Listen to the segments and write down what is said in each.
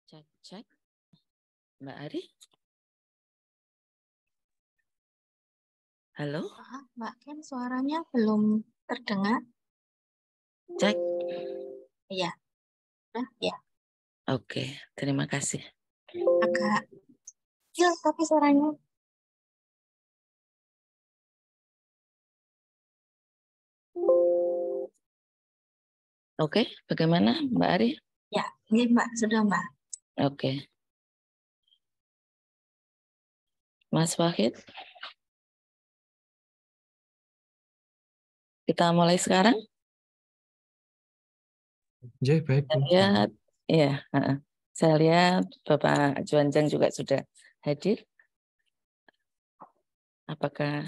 Cek, cek. Mbak Ari? Halo? Mbak Ken, suaranya belum terdengar. Cek. Iya, ya. Oke, terima kasih. Agak kecil tapi suaranya. Oke, bagaimana Mbak Ari? Ya, ini Mbak, sudah Mbak. Oke. Mas Wahid? Kita mulai sekarang? Ya, baik, Bu. Saya lihat, ya, saya lihat Bapak Juanjang juga sudah hadir. Apakah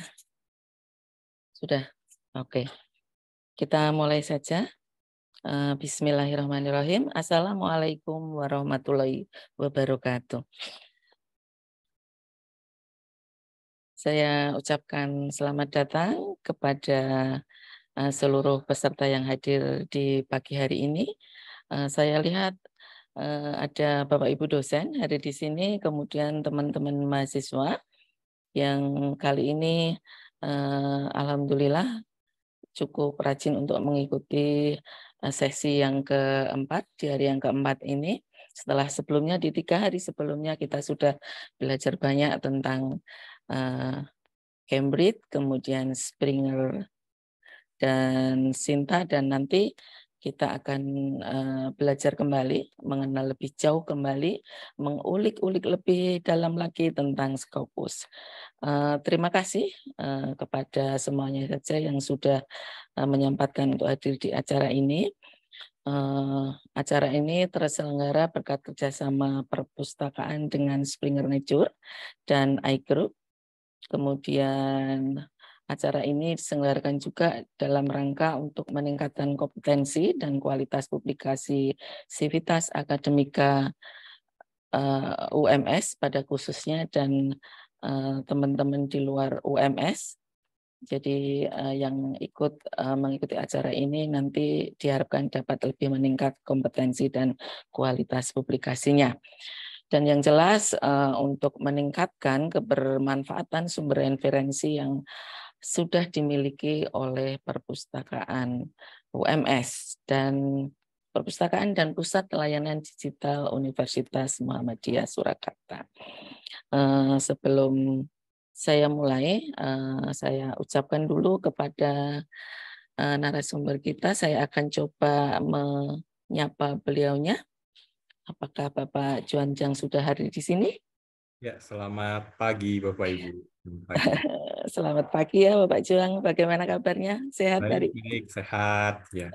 sudah? Oke. Kita mulai saja. Bismillahirrahmanirrahim. Assalamualaikum warahmatullahi wabarakatuh. Saya ucapkan selamat datang kepada seluruh peserta yang hadir di pagi hari ini. Saya lihat ada Bapak Ibu dosen hadir di sini, kemudian teman-teman mahasiswa yang kali ini alhamdulillah cukup rajin untuk mengikuti sesi yang keempat di hari yang keempat ini. Setelah sebelumnya di 3 hari sebelumnya kita sudah belajar banyak tentang Cambridge, kemudian Springer dan Sinta, dan nanti kita akan belajar kembali, mengenal lebih jauh kembali, mengulik-ulik lebih dalam lagi tentang Scopus. Terima kasih kepada semuanya saja yang sudah menyempatkan untuk hadir di acara ini. Acara ini terselenggara berkat kerjasama perpustakaan dengan Springer Nature dan iGroup. Kemudian acara ini diselenggarakan juga dalam rangka untuk meningkatkan kompetensi dan kualitas publikasi Civitas Akademika UMS pada khususnya dan teman-teman di luar UMS. Jadi yang ikut mengikuti acara ini nanti diharapkan dapat lebih meningkat kompetensi dan kualitas publikasinya. Dan yang jelas untuk meningkatkan kebermanfaatan sumber referensi yang sudah dimiliki oleh perpustakaan UMS dan Perpustakaan dan Pusat Layanan Digital Universitas Muhammadiyah Surakarta. Sebelum saya mulai, saya ucapkan dulu kepada narasumber kita, saya akan coba menyapa beliaunya. Apakah Bapak Juanjang sudah hadir di sini? Ya, selamat pagi Bapak Ibu. Selamat pagi ya Bapak Juang, bagaimana kabarnya? Sehat hari? Baik, sehat. Ya.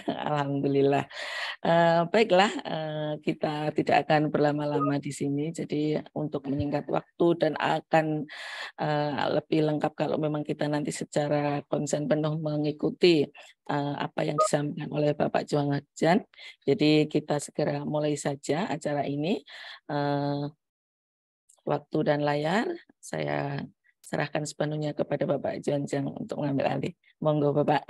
Alhamdulillah. Baiklah, kita tidak akan berlama-lama di sini. Jadi untuk menyingkat waktu dan akan lebih lengkap kalau memang kita nanti secara konsen penuh mengikuti apa yang disampaikan oleh Bapak Juang Hajan. Jadi kita segera mulai saja acara ini. Waktu dan layar saya serahkan sepenuhnya kepada Bapak Juanjang untuk mengambil alih. Monggo Bapak.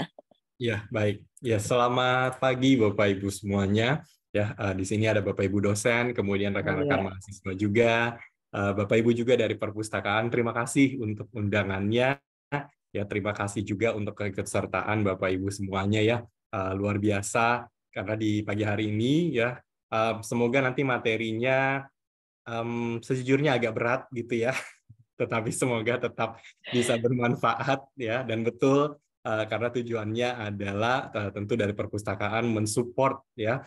Ya, baik. Ya, selamat pagi Bapak Ibu semuanya. Ya, di sini ada Bapak Ibu dosen, kemudian rekan-rekan mahasiswa juga, Bapak Ibu juga dari perpustakaan. Terima kasih untuk undangannya. Ya, terima kasih juga untuk keikutsertaan Bapak Ibu semuanya ya. Luar biasa karena di pagi hari ini ya, semoga nanti materinya sejujurnya agak berat gitu ya. Tetapi semoga tetap bisa bermanfaat ya, dan betul karena tujuannya adalah tentu dari perpustakaan mensupport ya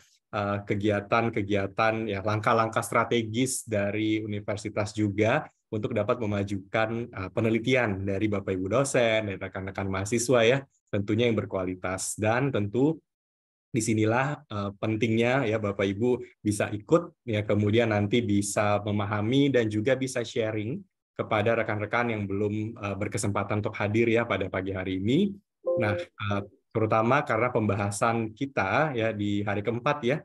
kegiatan-kegiatan ya, langkah-langkah strategis dari universitas juga untuk dapat memajukan penelitian dari Bapak Ibu dosen dan rekan-rekan mahasiswa ya, tentunya yang berkualitas. Dan tentu disinilah pentingnya ya Bapak Ibu bisa ikut ya, kemudian nanti bisa memahami dan juga bisa sharing kepada rekan-rekan yang belum berkesempatan untuk hadir ya pada pagi hari ini. Nah, terutama karena pembahasan kita ya di hari keempat ya,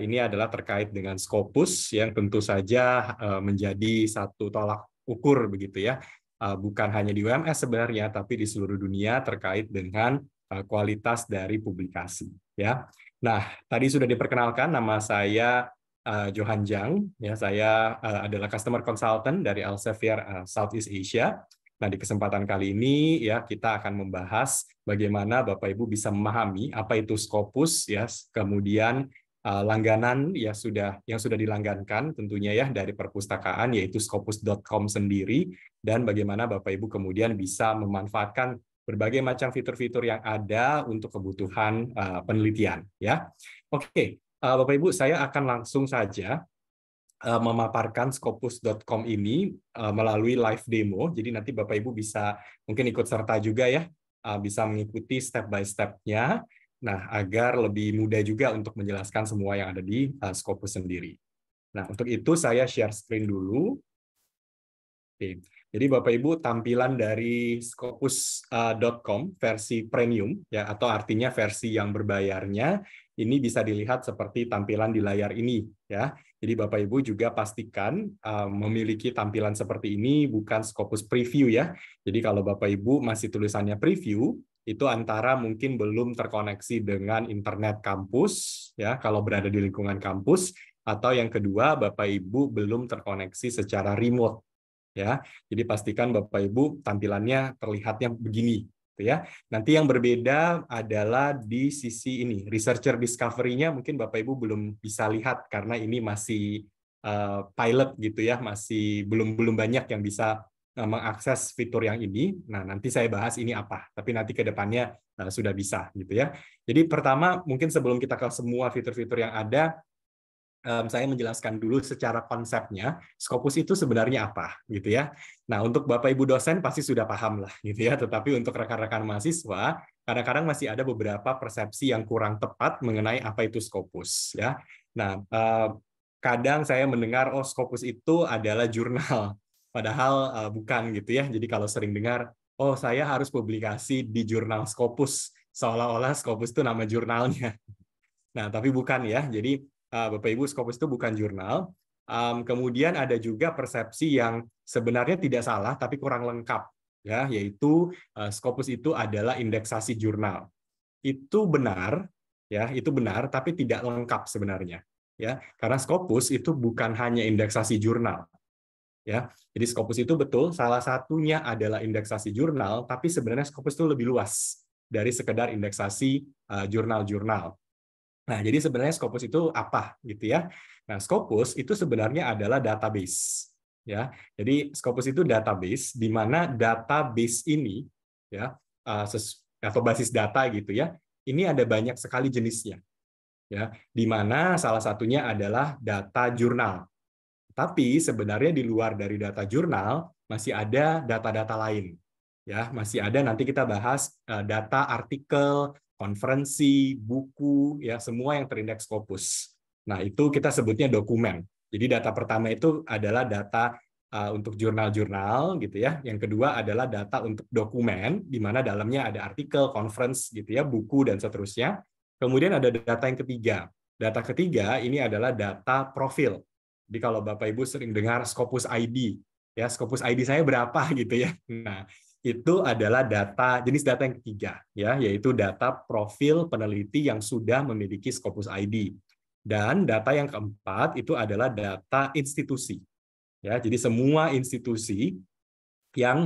ini adalah terkait dengan Scopus yang tentu saja menjadi satu tolak ukur begitu ya, bukan hanya di UMS sebenarnya, tapi di seluruh dunia terkait dengan kualitas dari publikasi ya. Nah, tadi sudah diperkenalkan nama saya Johan Jang. Ya, saya adalah customer consultant dari Elsevier Southeast Asia. Nah, di kesempatan kali ini ya kita akan membahas bagaimana Bapak Ibu bisa memahami apa itu Scopus ya, kemudian langganan ya yang sudah dilanggankan tentunya ya dari perpustakaan yaitu scopus.com sendiri, dan bagaimana Bapak Ibu kemudian bisa memanfaatkan berbagai macam fitur-fitur yang ada untuk kebutuhan penelitian ya. Oke, Bapak Ibu, saya akan langsung saja memaparkan scopus.com ini melalui live demo. Jadi nanti Bapak Ibu bisa mungkin ikut serta juga ya, bisa mengikuti step by step-nya. Nah, agar lebih mudah juga untuk menjelaskan semua yang ada di Scopus sendiri. Nah, untuk itu saya share screen dulu. Oke. Jadi Bapak Ibu, tampilan dari scopus.com versi premium ya, atau artinya versi yang berbayarnya, ini bisa dilihat seperti tampilan di layar ini ya. Jadi Bapak Ibu juga pastikan memiliki tampilan seperti ini, bukan Scopus preview ya. Jadi kalau Bapak Ibu masih tulisannya preview, itu antara mungkin belum terkoneksi dengan internet kampus ya, kalau berada di lingkungan kampus, atau yang kedua Bapak Ibu belum terkoneksi secara remote. Ya, jadi pastikan Bapak Ibu tampilannya terlihatnya begini, gitu ya. Nanti yang berbeda adalah di sisi ini, researcher discovery-nya mungkin Bapak Ibu belum bisa lihat karena ini masih pilot gitu ya, masih belum banyak yang bisa mengakses fitur yang ini. Nah, nanti saya bahas ini apa, tapi nanti ke depannya sudah bisa gitu ya. Jadi pertama mungkin sebelum kita ke semua fitur-fitur yang ada, saya menjelaskan dulu secara konsepnya, Scopus itu sebenarnya apa, gitu ya. Nah, untuk Bapak Ibu dosen pasti sudah paham lah, gitu ya. Tetapi untuk rekan-rekan mahasiswa, kadang-kadang masih ada beberapa persepsi yang kurang tepat mengenai apa itu Scopus, ya. Nah, kadang saya mendengar, oh Scopus itu adalah jurnal, padahal bukan gitu ya. Jadi kalau sering dengar, oh saya harus publikasi di jurnal Scopus, seolah-olah Scopus itu nama jurnalnya. Nah, tapi bukan ya. Jadi Bapak Ibu, Scopus itu bukan jurnal. Kemudian ada juga persepsi yang sebenarnya tidak salah tapi kurang lengkap ya, yaitu Scopus itu adalah indeksasi jurnal. Itu benar ya, itu benar tapi tidak lengkap sebenarnya ya. Karena Scopus itu bukan hanya indeksasi jurnal. Ya. Jadi Scopus itu betul salah satunya adalah indeksasi jurnal, tapi sebenarnya Scopus itu lebih luas dari sekedar indeksasi jurnal-jurnal. Nah, jadi sebenarnya Scopus itu apa gitu ya? Nah, Scopus itu sebenarnya adalah database ya. Jadi Scopus itu database di mana database ini ya atau basis data gitu ya. Ini ada banyak sekali jenisnya ya. Di mana salah satunya adalah data jurnal. Tapi sebenarnya di luar dari data jurnal masih ada data-data lain. Ya, masih ada, nanti kita bahas data artikel, konferensi, buku, ya semua yang terindeks Scopus. Nah, itu kita sebutnya dokumen. Jadi data pertama itu adalah data untuk jurnal-jurnal gitu ya. Yang kedua adalah data untuk dokumen di mana dalamnya ada artikel, conference gitu ya, buku dan seterusnya. Kemudian ada data yang ketiga. Data ketiga ini adalah data profil. Jadi kalau Bapak Ibu sering dengar Scopus ID, ya Scopus ID saya berapa gitu ya. Nah, itu adalah jenis data yang ketiga ya, yaitu data profil peneliti yang sudah memiliki Scopus ID. Dan data yang keempat itu adalah data institusi. Ya, jadi semua institusi yang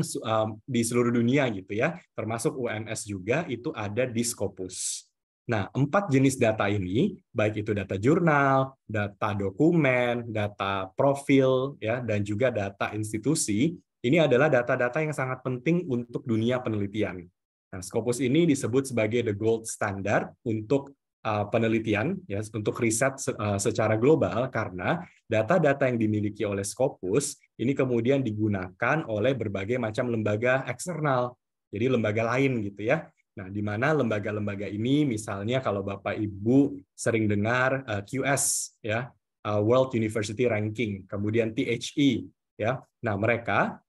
di seluruh dunia gitu ya, termasuk UMS juga itu ada di Scopus. Nah, 4 jenis data ini, baik itu data jurnal, data dokumen, data profil, ya, dan juga data institusi, ini adalah data-data yang sangat penting untuk dunia penelitian. Nah, Scopus ini disebut sebagai the gold standard untuk penelitian, ya, untuk riset secara global, karena data-data yang dimiliki oleh Scopus ini kemudian digunakan oleh berbagai macam lembaga eksternal, jadi lembaga lain gitu ya. Nah, di mana lembaga-lembaga ini, misalnya kalau Bapak Ibu sering dengar QS, ya, World University Ranking, kemudian THE, ya. Nah, mereka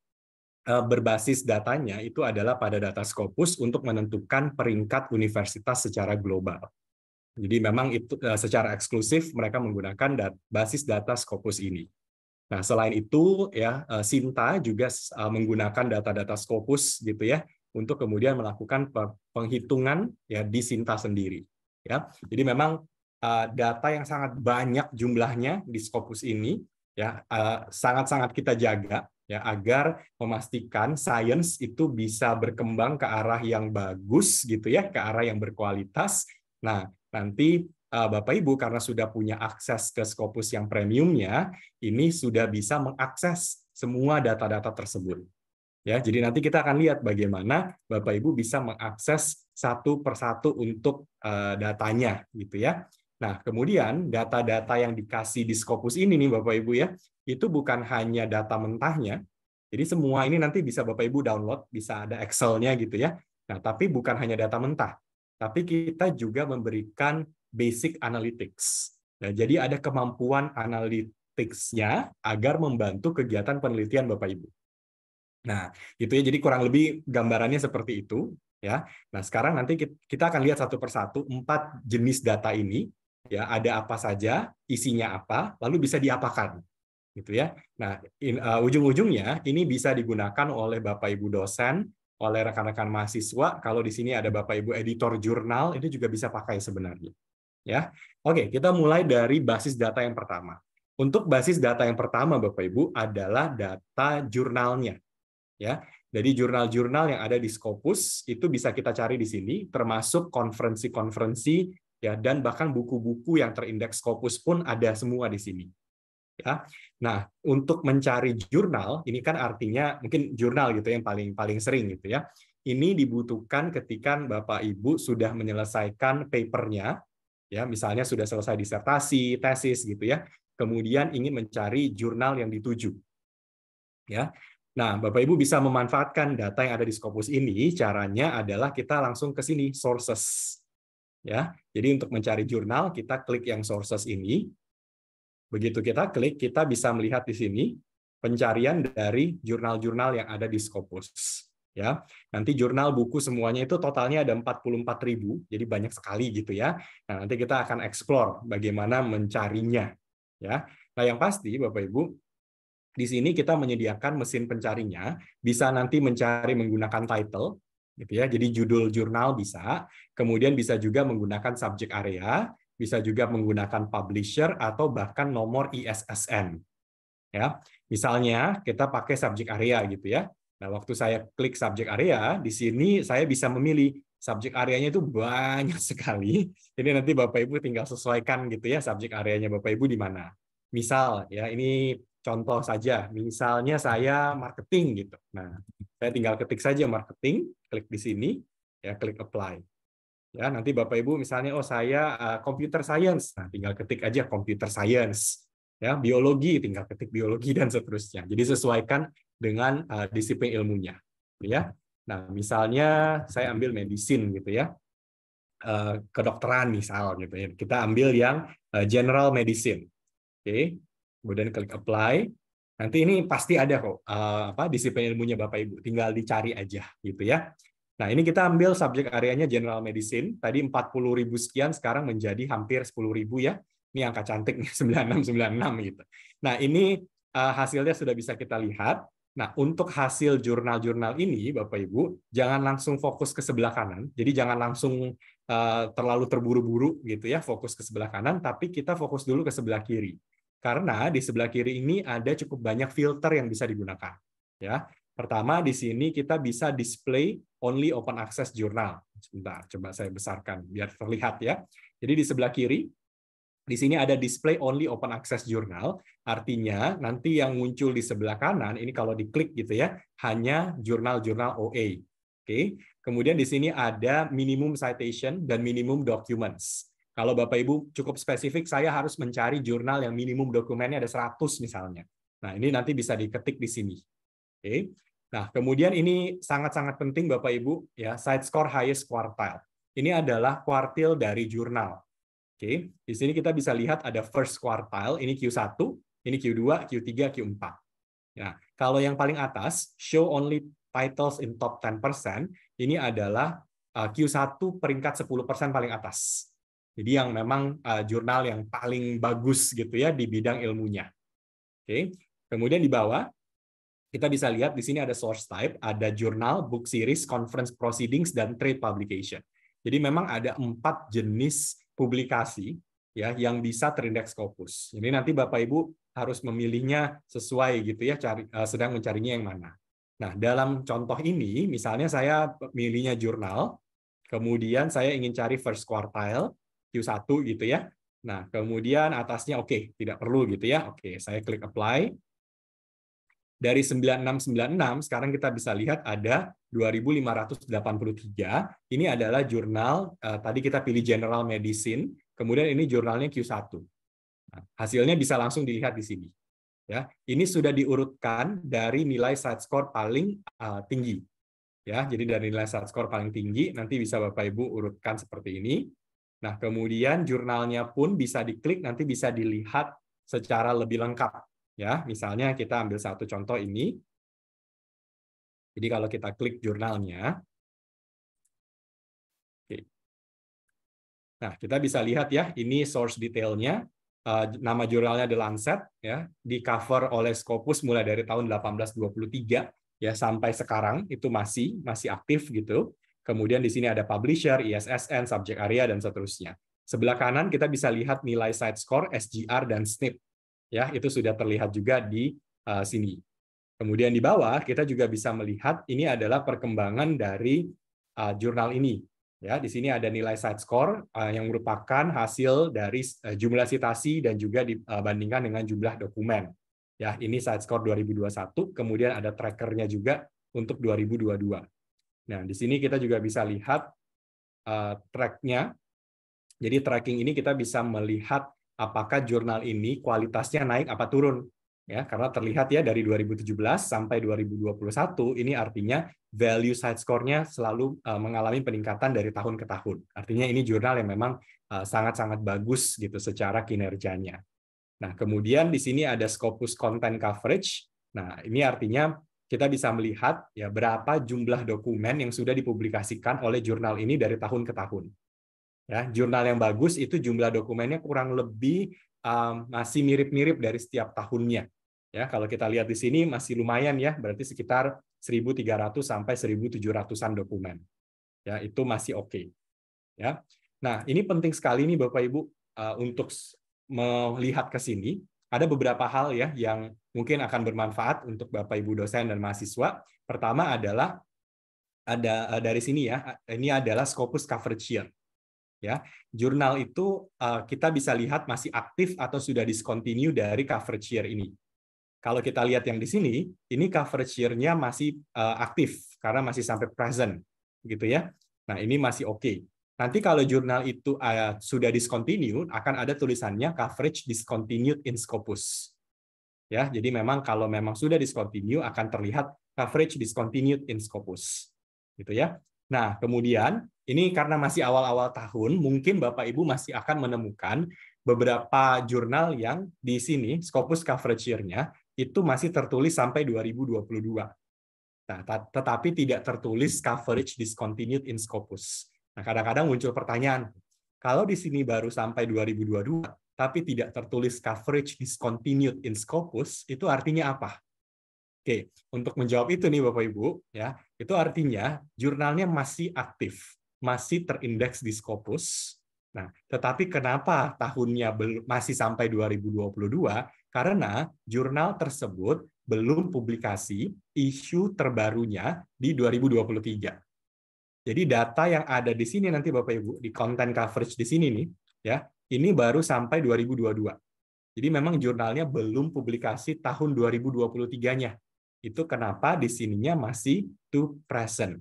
berbasis datanya itu adalah pada data Scopus untuk menentukan peringkat universitas secara global. Jadi memang itu secara eksklusif mereka menggunakan basis data Scopus ini. Nah, selain itu ya Sinta juga menggunakan data-data Scopus gitu ya untuk kemudian melakukan penghitungan ya di Sinta sendiri ya. Jadi memang data yang sangat banyak jumlahnya di Scopus ini, ya sangat-sangat kita jaga ya agar memastikan sains itu bisa berkembang ke arah yang bagus gitu ya, ke arah yang berkualitas. Nah, nanti Bapak Ibu karena sudah punya akses ke Scopus yang premiumnya, ini sudah bisa mengakses semua data-data tersebut. Ya, jadi nanti kita akan lihat bagaimana Bapak Ibu bisa mengakses satu persatu untuk datanya, gitu ya. Nah, kemudian data-data yang dikasih di Scopus ini nih Bapak Ibu ya, itu bukan hanya data mentahnya. Jadi semua ini nanti bisa Bapak Ibu download, bisa ada Excel-nya gitu ya. Nah, tapi bukan hanya data mentah, tapi kita juga memberikan basic analytics. Nah, jadi ada kemampuan analytics-nya agar membantu kegiatan penelitian Bapak Ibu. Nah, itu ya, jadi kurang lebih gambarannya seperti itu ya. Nah, sekarang nanti kita akan lihat satu persatu 4 jenis data ini ya, ada apa saja, isinya apa, lalu bisa diapakan gitu ya. Nah, ujung-ujungnya ini bisa digunakan oleh Bapak Ibu dosen, oleh rekan-rekan mahasiswa. Kalau di sini ada Bapak Ibu editor jurnal, itu juga bisa pakai sebenarnya. Ya. Oke, kita mulai dari basis data yang pertama. Untuk basis data yang pertama Bapak Ibu adalah data jurnalnya. Ya, jadi jurnal-jurnal yang ada di Scopus itu bisa kita cari di sini, termasuk konferensi-konferensi ya, dan bahkan buku-buku yang terindeks Scopus pun ada semua di sini. Ya, nah untuk mencari jurnal ini kan artinya mungkin jurnal gitu yang paling sering gitu ya. Ini dibutuhkan ketika Bapak Ibu sudah menyelesaikan papernya, ya misalnya sudah selesai disertasi, tesis gitu ya. Kemudian ingin mencari jurnal yang dituju. Ya. Nah, Bapak Ibu bisa memanfaatkan data yang ada di Scopus ini, caranya adalah kita langsung ke sini, sources. Ya. Jadi untuk mencari jurnal, kita klik yang sources ini. Begitu kita klik, kita bisa melihat di sini pencarian dari jurnal-jurnal yang ada di Scopus. Ya. Nanti jurnal buku semuanya itu totalnya ada 44.000, jadi banyak sekali gitu ya. Nah, nanti kita akan explore bagaimana mencarinya. Ya. Nah, yang pasti Bapak Ibu, di sini kita menyediakan mesin pencarinya, bisa nanti mencari menggunakan title, gitu ya. Jadi judul jurnal bisa, kemudian bisa juga menggunakan subject area, bisa juga menggunakan publisher atau bahkan nomor ISSN. Ya, misalnya kita pakai subject area gitu ya. Nah, waktu saya klik subject area, di sini saya bisa memilih subject areanya itu banyak sekali. Jadi nanti Bapak Ibu tinggal sesuaikan gitu ya subject areanya Bapak Ibu di mana. Misal ya ini contoh saja, misalnya saya marketing gitu. Nah, saya tinggal ketik saja marketing, klik di sini, ya klik apply. Ya, nanti Bapak Ibu misalnya, oh saya computer science, nah tinggal ketik aja computer science. Ya, biologi, tinggal ketik biologi dan seterusnya. Jadi sesuaikan dengan disiplin ilmunya. Ya. Nah, misalnya saya ambil medicine gitu ya, kedokteran misal gitu ya. Kita ambil yang general medicine. Oke. Kemudian klik apply. Nanti ini pasti ada kok disiplin ilmunya Bapak Ibu, tinggal dicari aja gitu ya. Nah, ini kita ambil subjek areanya general medicine, tadi 40.000 sekian sekarang menjadi hampir 10.000 ya. Ini angka cantik nih 9696 gitu. Nah, ini hasilnya sudah bisa kita lihat. Nah, untuk hasil jurnal-jurnal ini Bapak Ibu, jangan langsung fokus ke sebelah kanan. Jadi jangan langsung terlalu terburu-buru gitu ya, fokus ke sebelah kanan, tapi kita fokus dulu ke sebelah kiri. Karena di sebelah kiri ini ada cukup banyak filter yang bisa digunakan. Ya, pertama di sini kita bisa display only open access journal. Sebentar, coba saya besarkan biar terlihat ya. Jadi di sebelah kiri, di sini ada display only open access journal. Artinya nanti yang muncul di sebelah kanan ini kalau diklik gitu ya, hanya jurnal-jurnal OA. Oke. Kemudian di sini ada minimum citation dan minimum documents. Kalau Bapak Ibu cukup spesifik, saya harus mencari jurnal yang minimum dokumennya ada 100 misalnya. Nah, ini nanti bisa diketik di sini. Oke. Nah, kemudian ini sangat-sangat penting Bapak Ibu, ya, site score highest quartile. Ini adalah kuartil dari jurnal. Oke. Di sini kita bisa lihat ada first quartile, ini Q1, ini Q2, Q3, Q4. Ya, kalau yang paling atas, show only titles in top 10%, ini adalah Q1 peringkat 10% paling atas. Jadi yang memang jurnal yang paling bagus gitu ya di bidang ilmunya. Oke. Kemudian di bawah kita bisa lihat di sini ada source type, ada jurnal, book series, conference proceedings dan trade publication. Jadi memang ada 4 jenis publikasi ya yang bisa terindeks Scopus. Ini nanti Bapak Ibu harus memilihnya sesuai gitu ya, sedang mencarinya yang mana. Nah, dalam contoh ini misalnya saya milihnya jurnal, kemudian saya ingin cari first quartile Q1 gitu ya. Nah, kemudian atasnya oke, tidak perlu gitu ya. Oke, saya klik apply. Dari 9696 sekarang kita bisa lihat ada 2583. Ini adalah jurnal tadi kita pilih General Medicine, kemudian ini jurnalnya Q1. Nah, hasilnya bisa langsung dilihat di sini. Ya, ini sudah diurutkan dari nilai side score paling tinggi. Ya, jadi dari nilai side score paling tinggi nanti bisa Bapak Ibu urutkan seperti ini. Nah, kemudian jurnalnya pun bisa diklik, nanti bisa dilihat secara lebih lengkap. Ya, misalnya kita ambil satu contoh ini. Jadi kalau kita klik jurnalnya, oke. Nah kita bisa lihat ya, ini source detailnya, nama jurnalnya The Lancet, ya, di cover oleh Scopus mulai dari tahun 1823 ya sampai sekarang itu masih aktif gitu. Kemudian di sini ada publisher, ISSN, subject area dan seterusnya. Sebelah kanan kita bisa lihat nilai side score, SGR dan SNP. Ya, itu sudah terlihat juga di sini. Kemudian di bawah kita juga bisa melihat ini adalah perkembangan dari jurnal ini. Ya, di sini ada nilai side score yang merupakan hasil dari jumlah citasi dan juga dibandingkan dengan jumlah dokumen. Ya, ini side score 2021, kemudian ada trackernya juga untuk 2022. Nah, di sini kita juga bisa lihat tracknya. Jadi tracking ini kita bisa melihat apakah jurnal ini kualitasnya naik apa turun. Ya, karena terlihat ya dari 2017 sampai 2021 ini artinya value side score-nya selalu mengalami peningkatan dari tahun ke tahun. Artinya ini jurnal yang memang sangat-sangat bagus gitu secara kinerjanya. Nah, kemudian di sini ada Scopus Content Coverage. Nah, ini artinya kita bisa melihat ya berapa jumlah dokumen yang sudah dipublikasikan oleh jurnal ini dari tahun ke tahun. Ya, jurnal yang bagus itu jumlah dokumennya kurang lebih masih mirip-mirip dari setiap tahunnya. Ya, kalau kita lihat di sini masih lumayan ya, berarti sekitar 1.300 sampai 1.700-an dokumen. Ya, itu masih oke. Ya. Nah, ini penting sekali nih Bapak Ibu untuk melihat ke sini. Ada beberapa hal ya yang mungkin akan bermanfaat untuk Bapak Ibu dosen dan mahasiswa. Pertama adalah ada dari sini ya, ini adalah Scopus Coverage Year. Ya, jurnal itu kita bisa lihat masih aktif atau sudah discontinue dari coverage year ini. Kalau kita lihat yang di sini, ini coverage year-nya masih aktif karena masih sampai present, gitu ya. Nah, ini masih oke. Nanti kalau jurnal itu sudah discontinue, akan ada tulisannya coverage discontinued in Scopus. Ya, jadi memang kalau memang sudah discontinue akan terlihat coverage discontinued in Scopus, gitu ya. Nah, kemudian ini karena masih awal-awal tahun, mungkin Bapak Ibu masih akan menemukan beberapa jurnal yang di sini Scopus coverage year-nya itu masih tertulis sampai 2022. Nah, tetapi tidak tertulis coverage discontinued in Scopus. Nah, kadang-kadang muncul pertanyaan, kalau di sini baru sampai 2022, tapi tidak tertulis coverage discontinued in Scopus, itu artinya apa? Oke, untuk menjawab itu nih Bapak Ibu, ya, itu artinya jurnalnya masih aktif, masih terindeks di Scopus. Nah, tetapi kenapa tahunnya masih sampai 2022? Karena jurnal tersebut belum publikasi isu terbarunya di 2023. Jadi data yang ada di sini nanti Bapak Ibu, di content coverage di sini nih, ya, ini baru sampai 2022. Jadi memang jurnalnya belum publikasi tahun 2023-nya. Itu kenapa di sininya masih to present.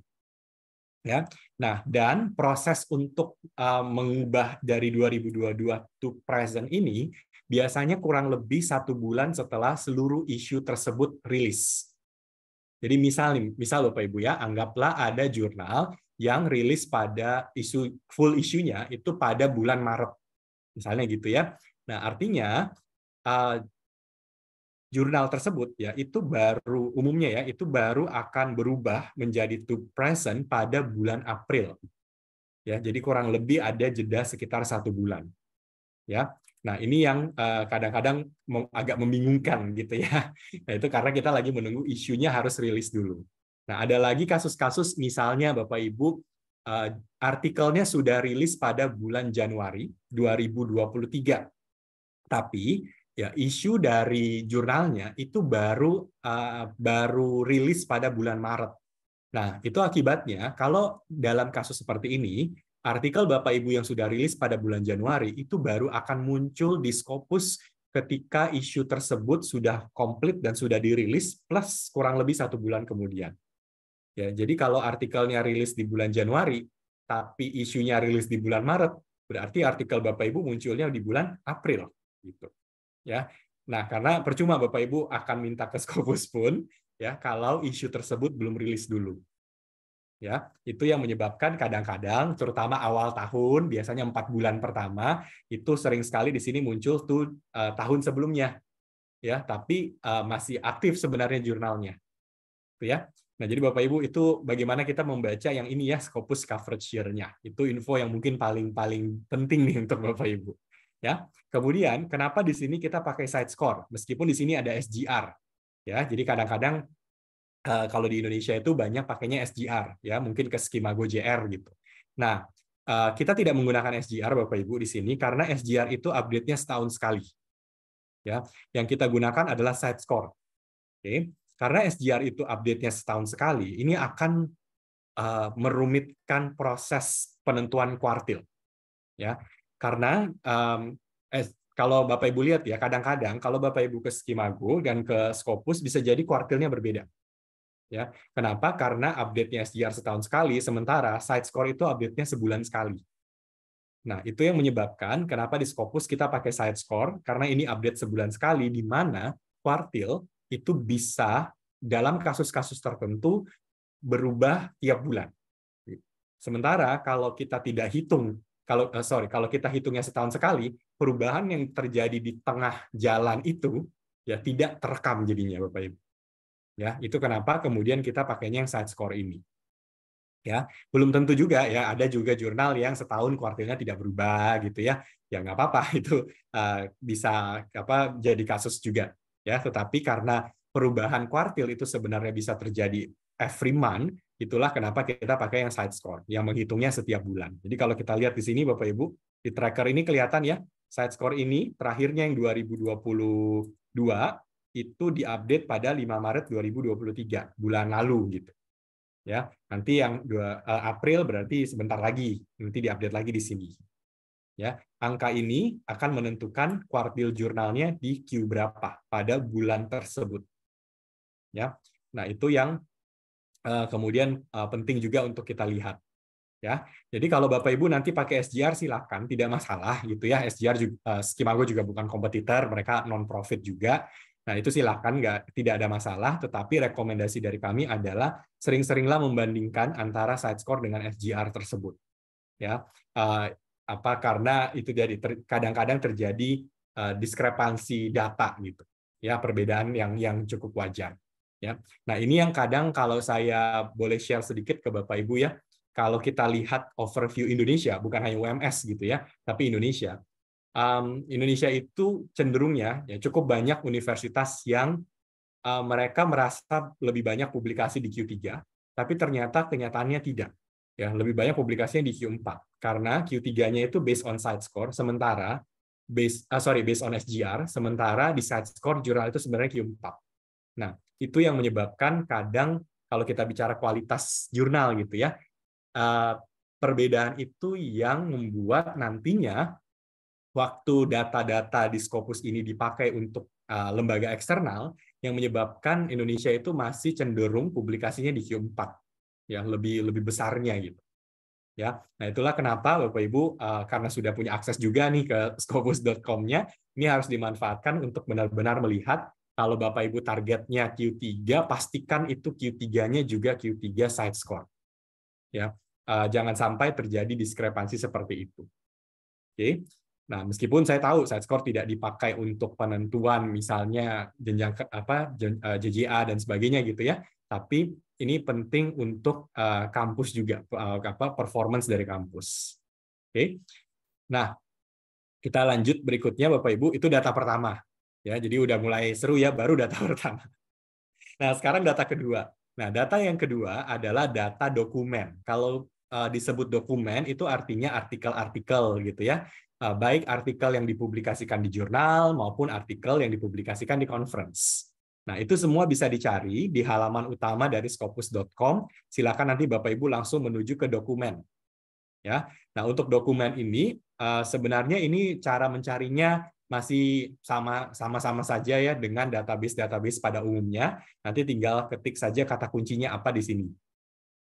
Ya. Nah, dan proses untuk mengubah dari 2022 to present ini biasanya kurang lebih 1 bulan setelah seluruh isu tersebut rilis. Jadi misal Bapak Ibu ya, anggaplah ada jurnal yang rilis pada full isunya itu pada bulan Maret. Misalnya gitu ya. Nah, artinya jurnal tersebut ya itu baru umumnya ya itu baru akan berubah menjadi to present pada bulan April. Ya, jadi kurang lebih ada jeda sekitar 1 bulan. Ya. Nah, ini yang kadang-kadang agak membingungkan gitu ya. Nah, itu karena kita lagi menunggu isunya harus rilis dulu. Nah, ada lagi kasus-kasus misalnya Bapak Ibu artikelnya sudah rilis pada bulan Januari 2023. Tapi ya isu dari jurnalnya itu baru rilis pada bulan Maret. Nah, itu akibatnya kalau dalam kasus seperti ini, artikel Bapak Ibu yang sudah rilis pada bulan Januari itu baru akan muncul di Scopus ketika isu tersebut sudah komplit dan sudah dirilis plus kurang lebih 1 bulan kemudian. Ya, jadi kalau artikelnya rilis di bulan Januari, tapi isunya rilis di bulan Maret, berarti artikel Bapak Ibu munculnya di bulan April, gitu. Ya, nah karena percuma Bapak Ibu akan minta ke Scopus pun, ya kalau isu tersebut belum rilis dulu. Ya, itu yang menyebabkan kadang-kadang, terutama awal tahun, biasanya 4 bulan pertama, itu sering sekali di sini muncul tuh tahun sebelumnya, ya, tapi masih aktif sebenarnya jurnalnya, ya. Nah, jadi Bapak Ibu itu bagaimana kita membaca yang ini ya, Scopus coverage year-nya. Itu info yang mungkin paling penting nih untuk Bapak Ibu. Ya. Kemudian kenapa di sini kita pakai side score meskipun di sini ada SGR. Ya, jadi kadang-kadang kalau di Indonesia itu banyak pakainya SGR ya, mungkin ke Skimago JR gitu. Nah, kita tidak menggunakan SGR Bapak Ibu di sini karena SGR itu update-nya setahun sekali. Ya, yang kita gunakan adalah side score. Oke. Karena SGR itu update-nya setahun sekali, ini akan merumitkan proses penentuan kuartil. Ya, karena kalau Bapak Ibu lihat ya, kadang-kadang kalau Bapak Ibu ke Skimago dan ke Scopus bisa jadi kuartilnya berbeda. Ya, kenapa? Karena update-nya SGR setahun sekali, sementara side score itu update-nya sebulan sekali. Nah, itu yang menyebabkan kenapa di Scopus kita pakai side score, karena ini update sebulan sekali, di mana kuartil itu bisa dalam kasus-kasus tertentu berubah tiap bulan. Sementara kalau kita tidak hitung, kalau kita hitungnya setahun sekali, perubahan yang terjadi di tengah jalan itu ya tidak terekam jadinya Bapak Ibu. Ya, itu kenapa kemudian kita pakainya yang side score ini. Ya, belum tentu juga ya, ada juga jurnal yang setahun kuartilnya tidak berubah gitu ya. Ya nggak apa-apa, itu bisa jadi kasus juga ya. Tetapi karena perubahan kuartil itu sebenarnya bisa terjadi every month, itulah kenapa kita pakai yang side score yang menghitungnya setiap bulan. Jadi kalau kita lihat di sini Bapak Ibu, di tracker ini kelihatan ya, side score ini terakhirnya yang 2022 itu diupdate pada 5 Maret 2023, bulan lalu gitu. Ya, nanti yang 2 April berarti sebentar lagi, nanti diupdate lagi di sini. Ya, angka ini akan menentukan kuartil jurnalnya di Q berapa pada bulan tersebut. Ya, nah itu yang kemudian penting juga untuk kita lihat. Ya, jadi kalau Bapak Ibu nanti pakai SGR silakan, tidak masalah gitu ya. SGR juga, Skimago juga bukan kompetitor, mereka non profit juga. Nah, itu silakan, tidak ada masalah, tetapi rekomendasi dari kami adalah sering-seringlah membandingkan antara side score dengan SGR tersebut. Ya, karena itu jadi kadang-kadang terjadi diskrepansi data gitu. Ya, perbedaan yang cukup wajar. Ya. Nah, ini yang kadang kalau saya boleh share sedikit ke Bapak Ibu ya, kalau kita lihat overview Indonesia, bukan hanya UMS gitu ya, tapi Indonesia. Indonesia itu cenderungnya ya cukup banyak universitas yang mereka merasa lebih banyak publikasi di Q3, tapi ternyata kenyataannya tidak. Ya, lebih banyak publikasinya di Q4 karena Q3-nya itu based on side score, sementara based on SGR, sementara di side score jurnal itu sebenarnya Q4. Nah, itu yang menyebabkan kadang kalau kita bicara kualitas jurnal gitu ya, perbedaan itu yang membuat nantinya waktu data-data di Scopus ini dipakai untuk lembaga eksternal, yang menyebabkan Indonesia itu masih cenderung publikasinya di Q4, ya lebih besarnya gitu. Ya, nah itulah kenapa Bapak Ibu karena sudah punya akses juga nih ke scopus.com-nya, ini harus dimanfaatkan untuk benar-benar melihat kalau Bapak Ibu targetnya Q3, pastikan itu Q3-nya juga Q3 side score. Ya, jangan sampai terjadi diskrepansi seperti itu. Oke. Nah, meskipun saya tahu side score tidak dipakai untuk penentuan misalnya jenjang JJA dan sebagainya gitu ya, tapi ini penting untuk kampus juga, performance dari kampus. Oke. Nah, kita lanjut berikutnya Bapak Ibu, itu data pertama. Ya, jadi udah mulai seru ya, baru data pertama. Nah, sekarang data kedua. Nah, data yang kedua adalah data dokumen. Kalau disebut dokumen itu artinya artikel-artikel gitu ya. Baik artikel yang dipublikasikan di jurnal maupun artikel yang dipublikasikan di conference. Nah, itu semua bisa dicari di halaman utama dari Scopus.com. Silakan nanti Bapak Ibu langsung menuju ke dokumen. Ya. Nah, untuk dokumen ini sebenarnya ini cara mencarinya masih sama-sama saja ya dengan database-database pada umumnya. Nanti tinggal ketik saja kata kuncinya apa di sini.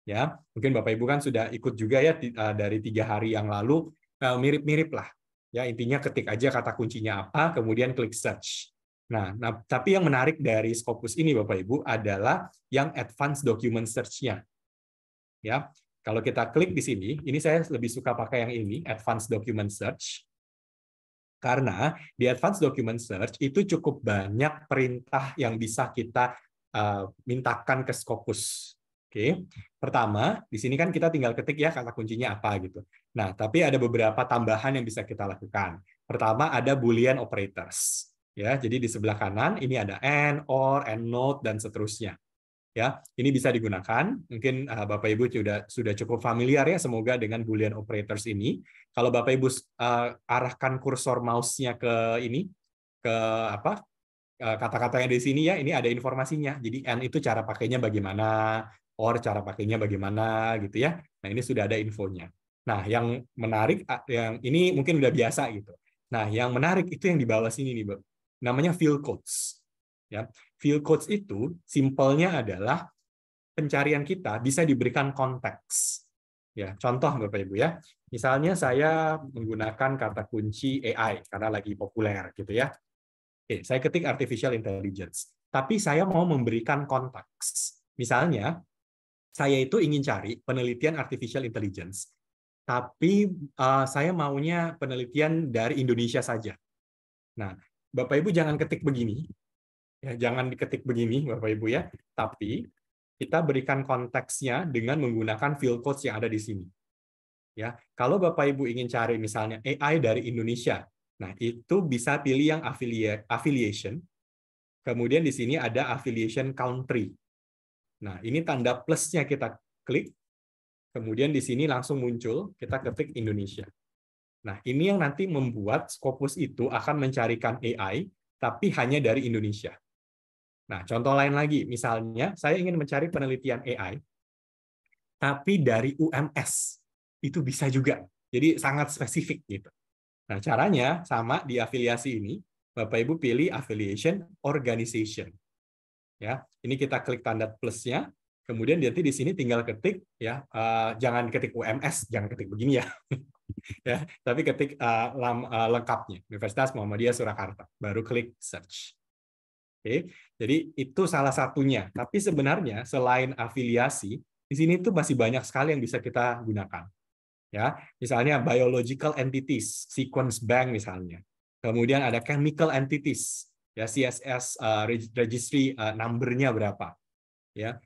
Ya, mungkin Bapak Ibu kan sudah ikut juga ya dari 3 hari yang lalu, mirip-mirip lah. Ya, intinya ketik aja kata kuncinya apa, kemudian klik search. Nah, tapi yang menarik dari Scopus ini Bapak Ibu adalah yang advanced document search-nya. Ya, kalau kita klik di sini, ini saya lebih suka pakai yang ini, advanced document search. Karena di advanced document search itu cukup banyak perintah yang bisa kita mintakan ke Scopus. Oke, pertama di sini kan kita tinggal ketik ya kata kuncinya apa gitu. Nah, tapi ada beberapa tambahan yang bisa kita lakukan. Pertama ada Boolean operators. Ya, jadi di sebelah kanan ini ada and, or, and not dan seterusnya. Ya, ini bisa digunakan. Mungkin Bapak Ibu sudah cukup familiar ya semoga dengan Boolean operators ini. Kalau Bapak Ibu arahkan kursor mouse-nya ke ini ke apa? Kata-kata yang di sini ya, ini ada informasinya. Jadi and itu cara pakainya bagaimana, or cara pakainya bagaimana gitu ya. Nah, ini sudah ada infonya. Nah, yang menarik yang ini mungkin udah biasa gitu. Nah, yang menarik itu yang di bawah sini nih, Bu. Namanya field codes. Ya, field codes itu simpelnya adalah pencarian kita bisa diberikan konteks. Ya, contoh Bapak Ibu ya. Misalnya saya menggunakan kata kunci AI karena lagi populer gitu ya. Oke, saya ketik artificial intelligence. Tapi saya mau memberikan konteks. Misalnya, saya itu ingin cari penelitian artificial intelligence, tapi saya maunya penelitian dari Indonesia saja. Nah, Bapak Ibu jangan ketik begini. Ya, jangan diketik begini, Bapak Ibu ya. Tapi kita berikan konteksnya dengan menggunakan field codes yang ada di sini. Ya, kalau Bapak Ibu ingin cari misalnya AI dari Indonesia, nah itu bisa pilih yang affiliation. Kemudian di sini ada affiliation country. Nah, ini tanda plusnya kita klik. Kemudian di sini langsung muncul, kita ketik Indonesia. Nah, ini yang nanti membuat Scopus itu akan mencarikan AI, tapi hanya dari Indonesia. Nah, contoh lain lagi, misalnya saya ingin mencari penelitian AI, tapi dari UMS. Itu bisa juga. Jadi sangat spesifik gitu. Nah, caranya sama di afiliasi ini, Bapak Ibu pilih affiliation organization. Ya, ini kita klik tanda plusnya, kemudian nanti di sini tinggal ketik ya, jangan ketik UMS, jangan ketik begini ya. Ya, tapi ketik lengkapnya, Universitas Muhammadiyah Surakarta, baru klik search. Oke, jadi itu salah satunya. Tapi sebenarnya selain afiliasi, di sini tuh masih banyak sekali yang bisa kita gunakan. Ya, misalnya biological entities, sequence bank misalnya. Kemudian ada chemical entities, ya CSS registry number-nya berapa. Ya,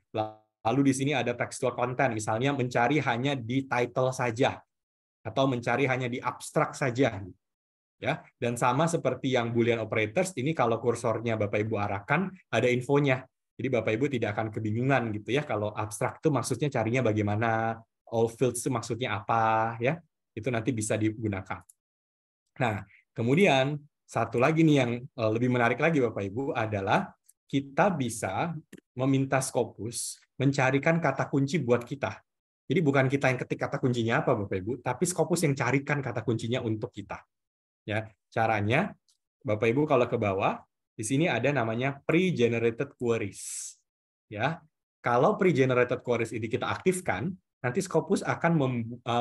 lalu di sini ada textual content, misalnya mencari hanya di title saja atau mencari hanya di abstrak saja. Ya, dan sama seperti yang Boolean operators ini kalau kursornya Bapak Ibu arahkan ada infonya. Jadi Bapak Ibu tidak akan kebingungan gitu ya kalau abstrak itu maksudnya carinya bagaimana, all fields itu maksudnya apa ya. Itu nanti bisa digunakan. Nah, kemudian satu lagi nih yang lebih menarik lagi Bapak Ibu adalah kita bisa meminta Scopus mencarikan kata kunci buat kita. Jadi bukan kita yang ketik kata kuncinya apa Bapak Ibu, tapi Scopus yang carikan kata kuncinya untuk kita. Ya, caranya Bapak Ibu kalau ke bawah di sini ada namanya pre-generated queries. Ya, kalau pre-generated queries ini kita aktifkan, nanti Scopus akan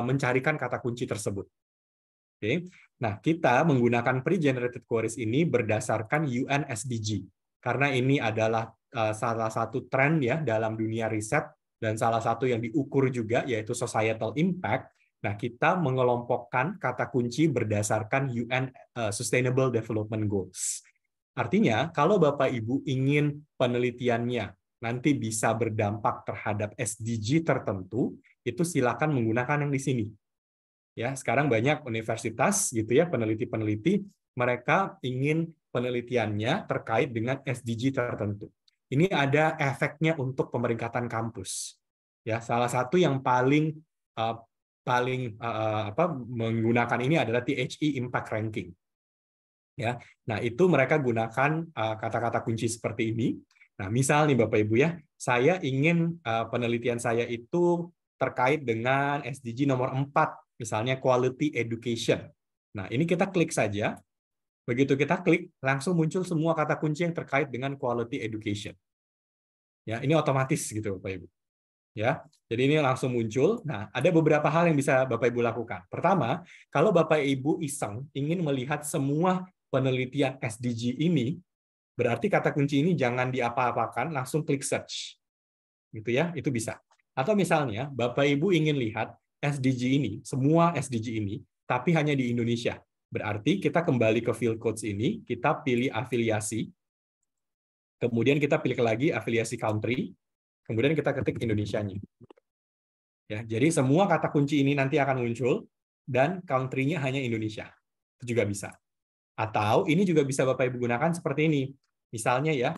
mencarikan kata kunci tersebut. Oke, nah kita menggunakan pre-generated queries ini berdasarkan UN SDG karena ini adalah salah satu tren ya dalam dunia riset dan salah satu yang diukur juga yaitu societal impact. Nah, kita mengelompokkan kata kunci berdasarkan UN Sustainable Development Goals. Artinya, kalau Bapak Ibu ingin penelitiannya nanti bisa berdampak terhadap SDG tertentu, itu silakan menggunakan yang di sini. Ya, sekarang banyak universitas gitu ya, peneliti-peneliti, mereka ingin penelitiannya terkait dengan SDG tertentu. Ini ada efeknya untuk pemeringkatan kampus. Ya, salah satu yang paling paling menggunakan ini adalah THE Impact Ranking. Ya, nah itu mereka gunakan kata-kata kunci seperti ini. Nah, misal nih Bapak Ibu ya, saya ingin penelitian saya itu terkait dengan SDG nomor 4, misalnya Quality Education. Nah, ini kita klik saja. Begitu kita klik, langsung muncul semua kata kunci yang terkait dengan Quality Education. Ya, ini otomatis gitu Bapak Ibu. Ya, jadi ini langsung muncul. Nah, ada beberapa hal yang bisa Bapak Ibu lakukan. Pertama, kalau Bapak Ibu iseng ingin melihat semua penelitian SDG ini, berarti kata kunci ini jangan diapa-apakan, langsung klik search. Gitu ya, itu bisa. Atau misalnya, Bapak Ibu ingin lihat SDG ini, semua SDG ini, tapi hanya di Indonesia. Berarti kita kembali ke field codes ini, kita pilih afiliasi, kemudian kita pilih lagi afiliasi country, kemudian kita ketik Indonesianya. Ya, jadi semua kata kunci ini nanti akan muncul, dan country-nya hanya Indonesia. Itu juga bisa. Atau ini juga bisa Bapak Ibu gunakan seperti ini. Misalnya ya,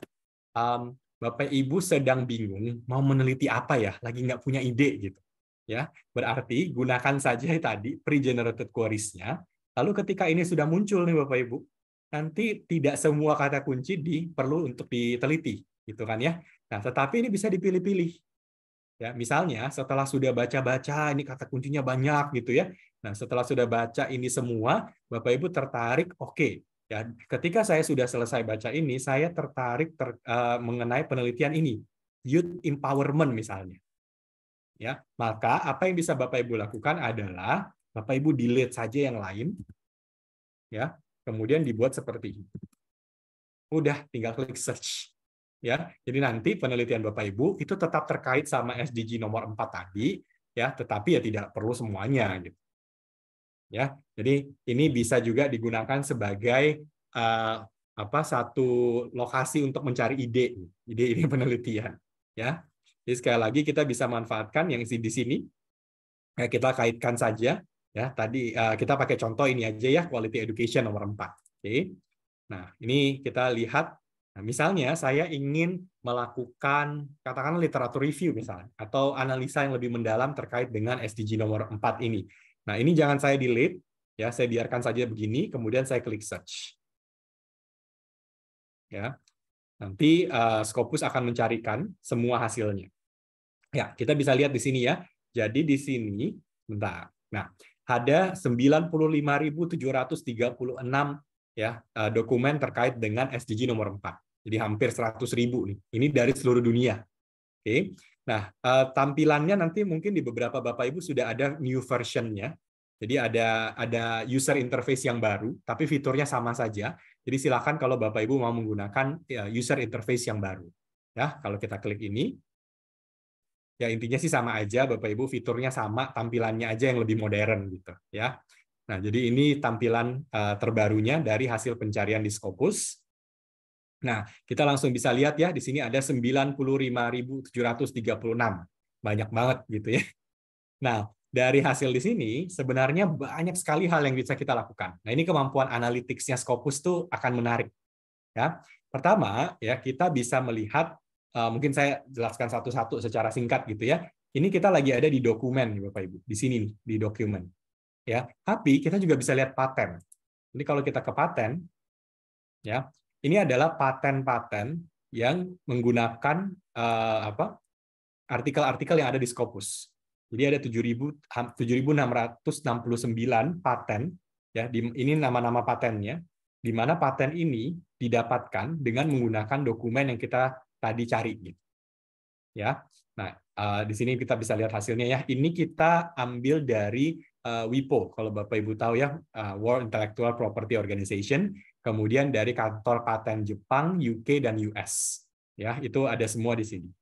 Bapak Ibu sedang bingung mau meneliti apa ya, lagi nggak punya ide gitu. Ya, berarti gunakan saja tadi pre-generated queries-nya. Lalu ketika ini sudah muncul nih Bapak Ibu, nanti tidak semua kata kunci perlu untuk diteliti, gitu kan ya. Nah, tetapi ini bisa dipilih-pilih. Ya, misalnya setelah sudah baca-baca ini kata kuncinya banyak gitu ya. Nah, setelah sudah baca ini semua, Bapak Ibu tertarik, oke. Ya, ketika saya sudah selesai baca ini, saya tertarik mengenai penelitian ini, youth empowerment misalnya. Ya, maka apa yang bisa Bapak Ibu lakukan adalah Bapak Ibu delete saja yang lain, ya, kemudian dibuat seperti ini. Udah, tinggal klik search. Ya, jadi nanti penelitian Bapak Ibu itu tetap terkait sama SDG nomor 4 tadi, ya, tetapi ya tidak perlu semuanya gitu. Ya, jadi ini bisa juga digunakan sebagai satu lokasi untuk mencari ide ini penelitian, ya. Jadi sekali lagi kita bisa manfaatkan yang di sini. Ya, kita kaitkan saja ya. Tadi kita pakai contoh ini aja ya, quality education nomor 4. Oke. Nah, ini kita lihat. Nah, misalnya saya ingin melakukan katakanlah literatur review misalnya atau analisa yang lebih mendalam terkait dengan SDG nomor 4 ini. Nah, ini jangan saya delete ya, saya biarkan saja begini, kemudian saya klik search. Ya. Nanti Scopus akan mencarikan semua hasilnya. Ya, kita bisa lihat di sini ya. Jadi di sini bentar. Nah, ada 95.736 ya dokumen terkait dengan SDG nomor 4. Jadi hampir 100.000 nih. Ini dari seluruh dunia. Oke. Nah, tampilannya nanti mungkin di beberapa Bapak Ibu sudah ada new version-nya. Jadi ada user interface yang baru, tapi fiturnya sama saja. Jadi silakan kalau Bapak Ibu mau menggunakan user interface yang baru. Ya, kalau kita klik ini, ya intinya sih sama aja Bapak Ibu, fiturnya sama, tampilannya aja yang lebih modern gitu ya. Nah, jadi ini tampilan terbarunya dari hasil pencarian di Scopus. Nah, kita langsung bisa lihat ya, di sini ada 95.736. Banyak banget gitu ya. Nah, dari hasil di sini sebenarnya banyak sekali hal yang bisa kita lakukan. Nah, ini kemampuan analytics-nya Scopus tuh akan menarik. Ya. Pertama, ya kita bisa melihat, mungkin saya jelaskan satu-satu secara singkat gitu ya. Ini kita lagi ada di dokumen Bapak Ibu, di sini nih, di dokumen. Ya, tapi kita juga bisa lihat paten. Jadi kalau kita ke paten, ya, ini adalah paten-paten yang menggunakan artikel-artikel yang ada di Scopus. Jadi ada 7.669 paten, ya, ini nama-nama patennya, di mana paten ini didapatkan dengan menggunakan dokumen yang kita tadi cari, gitu. Ya, nah di sini kita bisa lihat hasilnya ya. Ini kita ambil dari WIPO, kalau Bapak Ibu tahu ya, World Intellectual Property Organization, kemudian dari kantor paten Jepang, UK dan US. Ya, itu ada semua di sini.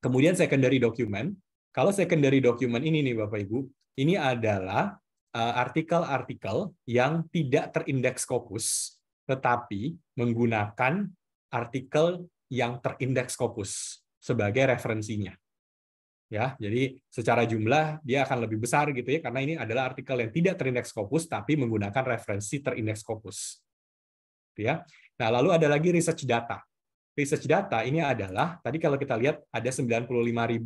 Kemudian secondary document. Kalau secondary document ini nih Bapak Ibu, ini adalah artikel-artikel yang tidak terindeks Scopus, tetapi menggunakan artikel yang terindeks Scopus sebagai referensinya. Ya, jadi secara jumlah dia akan lebih besar gitu ya, karena ini adalah artikel yang tidak terindeks Scopus tapi menggunakan referensi terindeks Scopus. Ya. Nah, lalu ada lagi research data. Research data ini adalah, tadi kalau kita lihat ada 95.000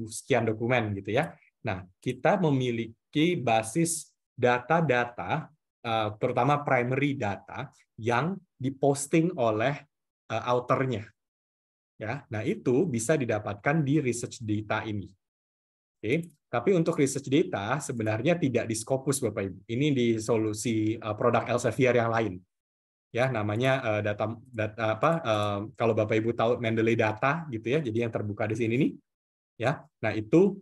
sekian dokumen gitu ya. Nah, kita memilih memiliki basis data-data, terutama primary data yang diposting oleh author-nya. Ya, nah itu bisa didapatkan di research data ini. Oke, tapi untuk research data sebenarnya tidak di Scopus Bapak Ibu. Ini di solusi produk Elsevier yang lain. Ya, namanya kalau Bapak Ibu tahu Mendeley Data gitu ya. Jadi yang terbuka di sini nih. Ya. Nah, itu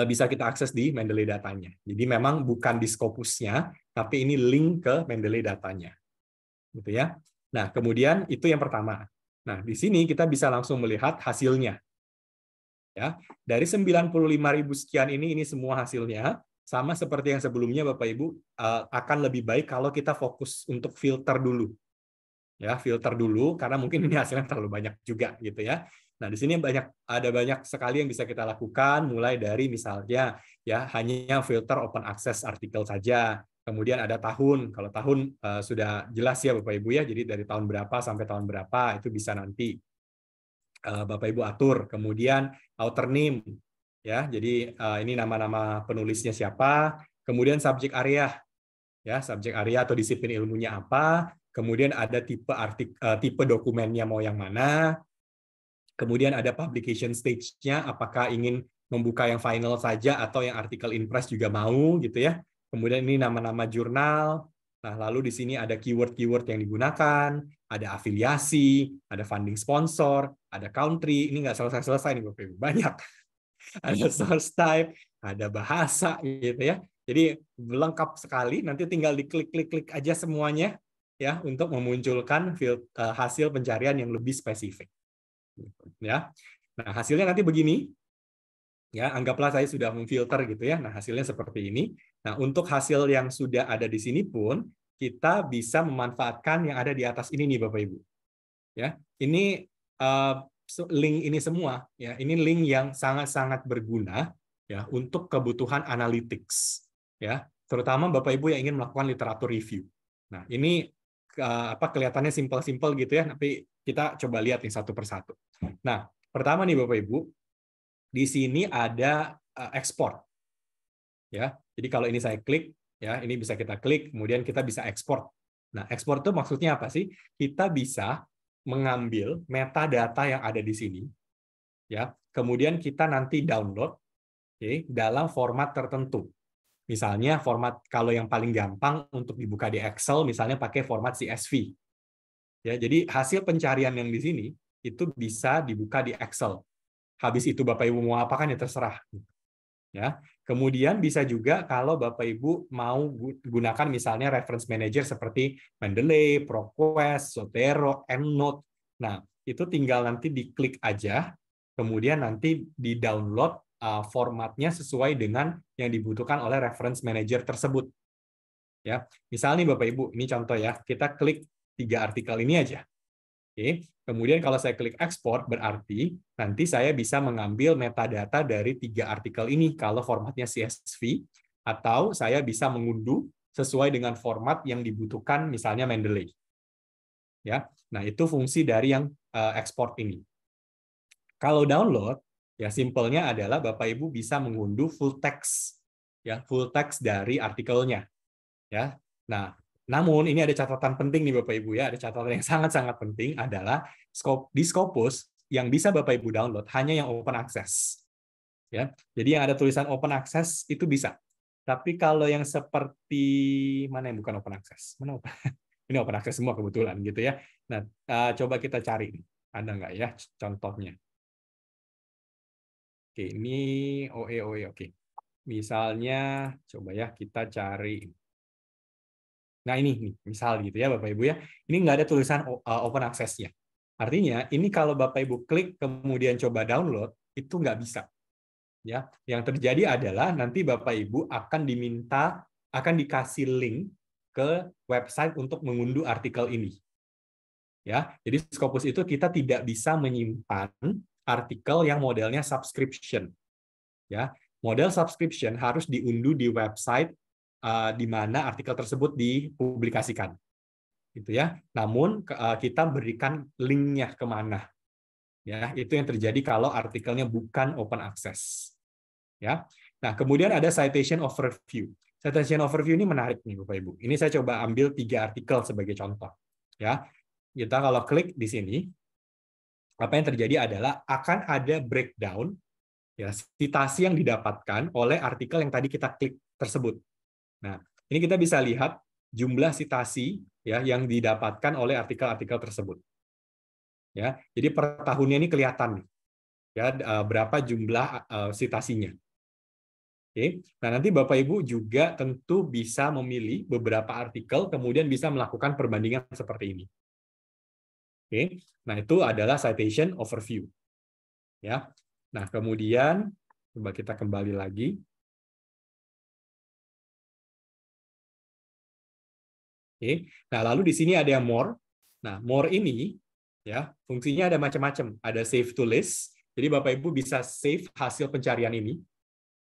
bisa kita akses di Mendeley datanya. Jadi memang bukan di Scopusnya, tapi ini link ke Mendeley datanya. Gitu ya. Nah, kemudian itu yang pertama. Nah, di sini kita bisa langsung melihat hasilnya. Ya, dari 95.000 sekian ini semua hasilnya sama seperti yang sebelumnya Bapak Ibu, akan lebih baik kalau kita fokus untuk filter dulu. Ya, filter dulu karena mungkin ini hasilnya terlalu banyak juga gitu ya. Nah, di sini ada banyak sekali yang bisa kita lakukan, mulai dari misalnya ya hanya filter open access artikel saja. Kemudian ada tahun. Kalau tahun sudah jelas ya Bapak Ibu ya. Jadi dari tahun berapa sampai tahun berapa itu bisa nanti Bapak Ibu atur. Kemudian author name ya. Jadi ini nama-nama penulisnya siapa. Kemudian subject area ya, subject area atau disiplin ilmunya apa. Kemudian ada tipe dokumennya mau yang mana. Kemudian ada publication stage-nya, apakah ingin membuka yang final saja atau yang artikel in press juga mau gitu ya. Kemudian ini nama-nama jurnal. Nah, lalu di sini ada keyword-keyword yang digunakan, ada afiliasi, ada funding sponsor, ada country. Ini nggak selesai-selesai nih Bapak Ibu, banyak. Ada source type, ada bahasa gitu ya. Jadi lengkap sekali, nanti tinggal diklik-klik-klik aja semuanya ya untuk memunculkan hasil pencarian yang lebih spesifik. Ya. Nah, hasilnya nanti begini. Ya, anggaplah saya sudah memfilter gitu ya. Nah, hasilnya seperti ini. Nah, untuk hasil yang sudah ada di sini pun kita bisa memanfaatkan yang ada di atas ini nih Bapak Ibu. Ya. Ini link ini semua ya. Ini link yang sangat-sangat berguna ya untuk kebutuhan analytics ya. Terutama Bapak Ibu yang ingin melakukan literatur review. Nah, ini kelihatannya simpel-simpel gitu ya, tapi kita coba lihat nih satu persatu. Nah, pertama nih Bapak Ibu, di sini ada ekspor. Ya. Jadi kalau ini saya klik ya, ini bisa kita klik, kemudian kita bisa ekspor. Nah, ekspor itu maksudnya apa sih? Kita bisa mengambil metadata yang ada di sini ya. Kemudian kita nanti download dalam format tertentu. Misalnya format kalau yang paling gampang untuk dibuka di Excel misalnya pakai format CSV. Ya, jadi hasil pencarian yang di sini itu bisa dibuka di Excel. Habis itu Bapak Ibu mau apakan ya terserah. Ya. Kemudian bisa juga kalau Bapak Ibu mau gunakan misalnya reference manager seperti Mendeley, ProQuest, Zotero, EndNote. Nah, itu tinggal nanti diklik aja, kemudian nanti di-download formatnya sesuai dengan yang dibutuhkan oleh reference manager tersebut. Ya, misalnya Bapak Ibu, ini contoh ya, kita klik 3 artikel ini aja. Oke. Kemudian kalau saya klik ekspor, berarti nanti saya bisa mengambil metadata dari 3 artikel ini kalau formatnya CSV, atau saya bisa mengunduh sesuai dengan format yang dibutuhkan, misalnya Mendeley. Ya, nah itu fungsi dari yang ekspor ini. Kalau download, ya simpelnya adalah Bapak Ibu bisa mengunduh full text, ya full text dari artikelnya. Ya, nah namun ini ada catatan penting nih Bapak Ibu ya, ada catatan yang sangat-sangat penting adalah di Scopus yang bisa Bapak Ibu download hanya yang open access. Ya, jadi yang ada tulisan open access itu bisa. Tapi kalau yang seperti mana yang bukan open access? Mana open? Ini open access semua kebetulan gitu ya. Nah, coba kita cari ada nggak ya contohnya. Oke, ini OE oke. Misalnya coba ya kita cari. Nah ini nih, misal gitu ya Bapak Ibu ya, ini nggak ada tulisan open access-nya. Artinya ini kalau Bapak Ibu klik kemudian coba download, itu nggak bisa. Ya, yang terjadi adalah nanti Bapak Ibu akan dikasih link ke website untuk mengunduh artikel ini. Ya, jadi Scopus itu kita tidak bisa menyimpan artikel yang modelnya subscription. Ya, model subscription harus diunduh di website di mana artikel tersebut dipublikasikan, gitu ya. Namun kita berikan linknya kemana, ya itu yang terjadi kalau artikelnya bukan open access, ya. Nah, kemudian ada citation overview. Citation overview ini menarik nih, Bapak Ibu. Ini saya coba ambil 3 artikel sebagai contoh. Ya, kita kalau klik di sini, apa yang terjadi adalah akan ada breakdown, ya, citasi yang didapatkan oleh artikel yang tadi kita klik tersebut. Nah, ini kita bisa lihat jumlah citasi ya yang didapatkan oleh artikel-artikel tersebut. Ya, jadi per tahunnya ini kelihatan nih, ya berapa jumlah citasinya. Oke. Nah, nanti Bapak Ibu juga tentu bisa memilih beberapa artikel, kemudian bisa melakukan perbandingan seperti ini. Oke. Nah, itu adalah citation overview. Ya. Nah, kemudian coba kita kembali lagi. Oke. Nah, lalu di sini ada yang more. Nah, more ini ya, fungsinya ada macam-macam. Ada save to list. Jadi Bapak Ibu bisa save hasil pencarian ini.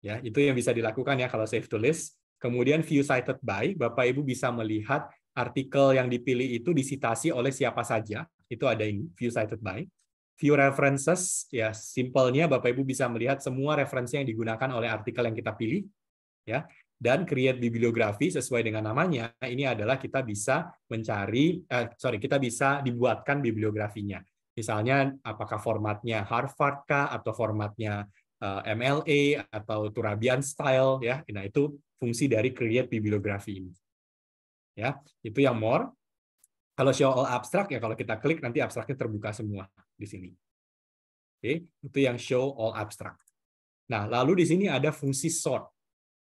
Ya, itu yang bisa dilakukan ya kalau save to list. Kemudian view cited by, Bapak Ibu bisa melihat artikel yang dipilih itu disitasi oleh siapa saja. Itu ada ini, view cited by. View references, ya simpelnya Bapak Ibu bisa melihat semua referensi yang digunakan oleh artikel yang kita pilih. Ya. Dan create bibliografi sesuai dengan namanya, ini adalah kita bisa mencari, kita bisa dibuatkan bibliografinya. Misalnya apakah formatnya Harvard kah, atau formatnya MLA atau Turabian style ya. Nah, itu fungsi dari create bibliografi ini. Ya, itu yang more. Kalau show all abstract ya kalau kita klik nanti abstraknya terbuka semua di sini. Oke, itu yang show all abstract. Nah, lalu di sini ada fungsi sort.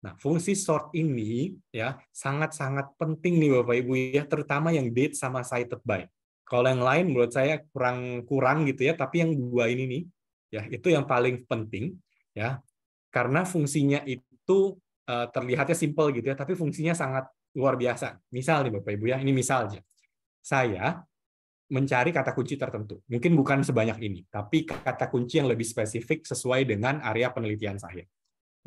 Nah, fungsi sort ini ya sangat-sangat penting nih Bapak Ibu ya, terutama yang date sama cited by. Kalau yang lain menurut saya kurang gitu ya, tapi yang dua ini nih ya itu yang paling penting ya, karena fungsinya itu terlihatnya simple gitu ya, tapi fungsinya sangat luar biasa. Misal nih Bapak Ibu ya, ini misalnya saya mencari kata kunci tertentu, mungkin bukan sebanyak ini, tapi kata kunci yang lebih spesifik sesuai dengan area penelitian saya.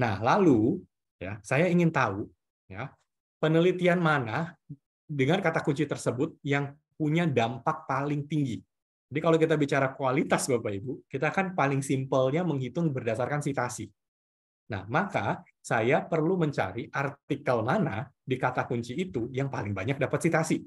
Nah, lalu ya saya ingin tahu ya penelitian mana dengan kata kunci tersebut yang punya dampak paling tinggi. Jadi kalau kita bicara kualitas Bapak Ibu, kita kan paling simpelnya menghitung berdasarkan citasi. Nah, maka saya perlu mencari artikel mana di kata kunci itu yang paling banyak dapat citasi.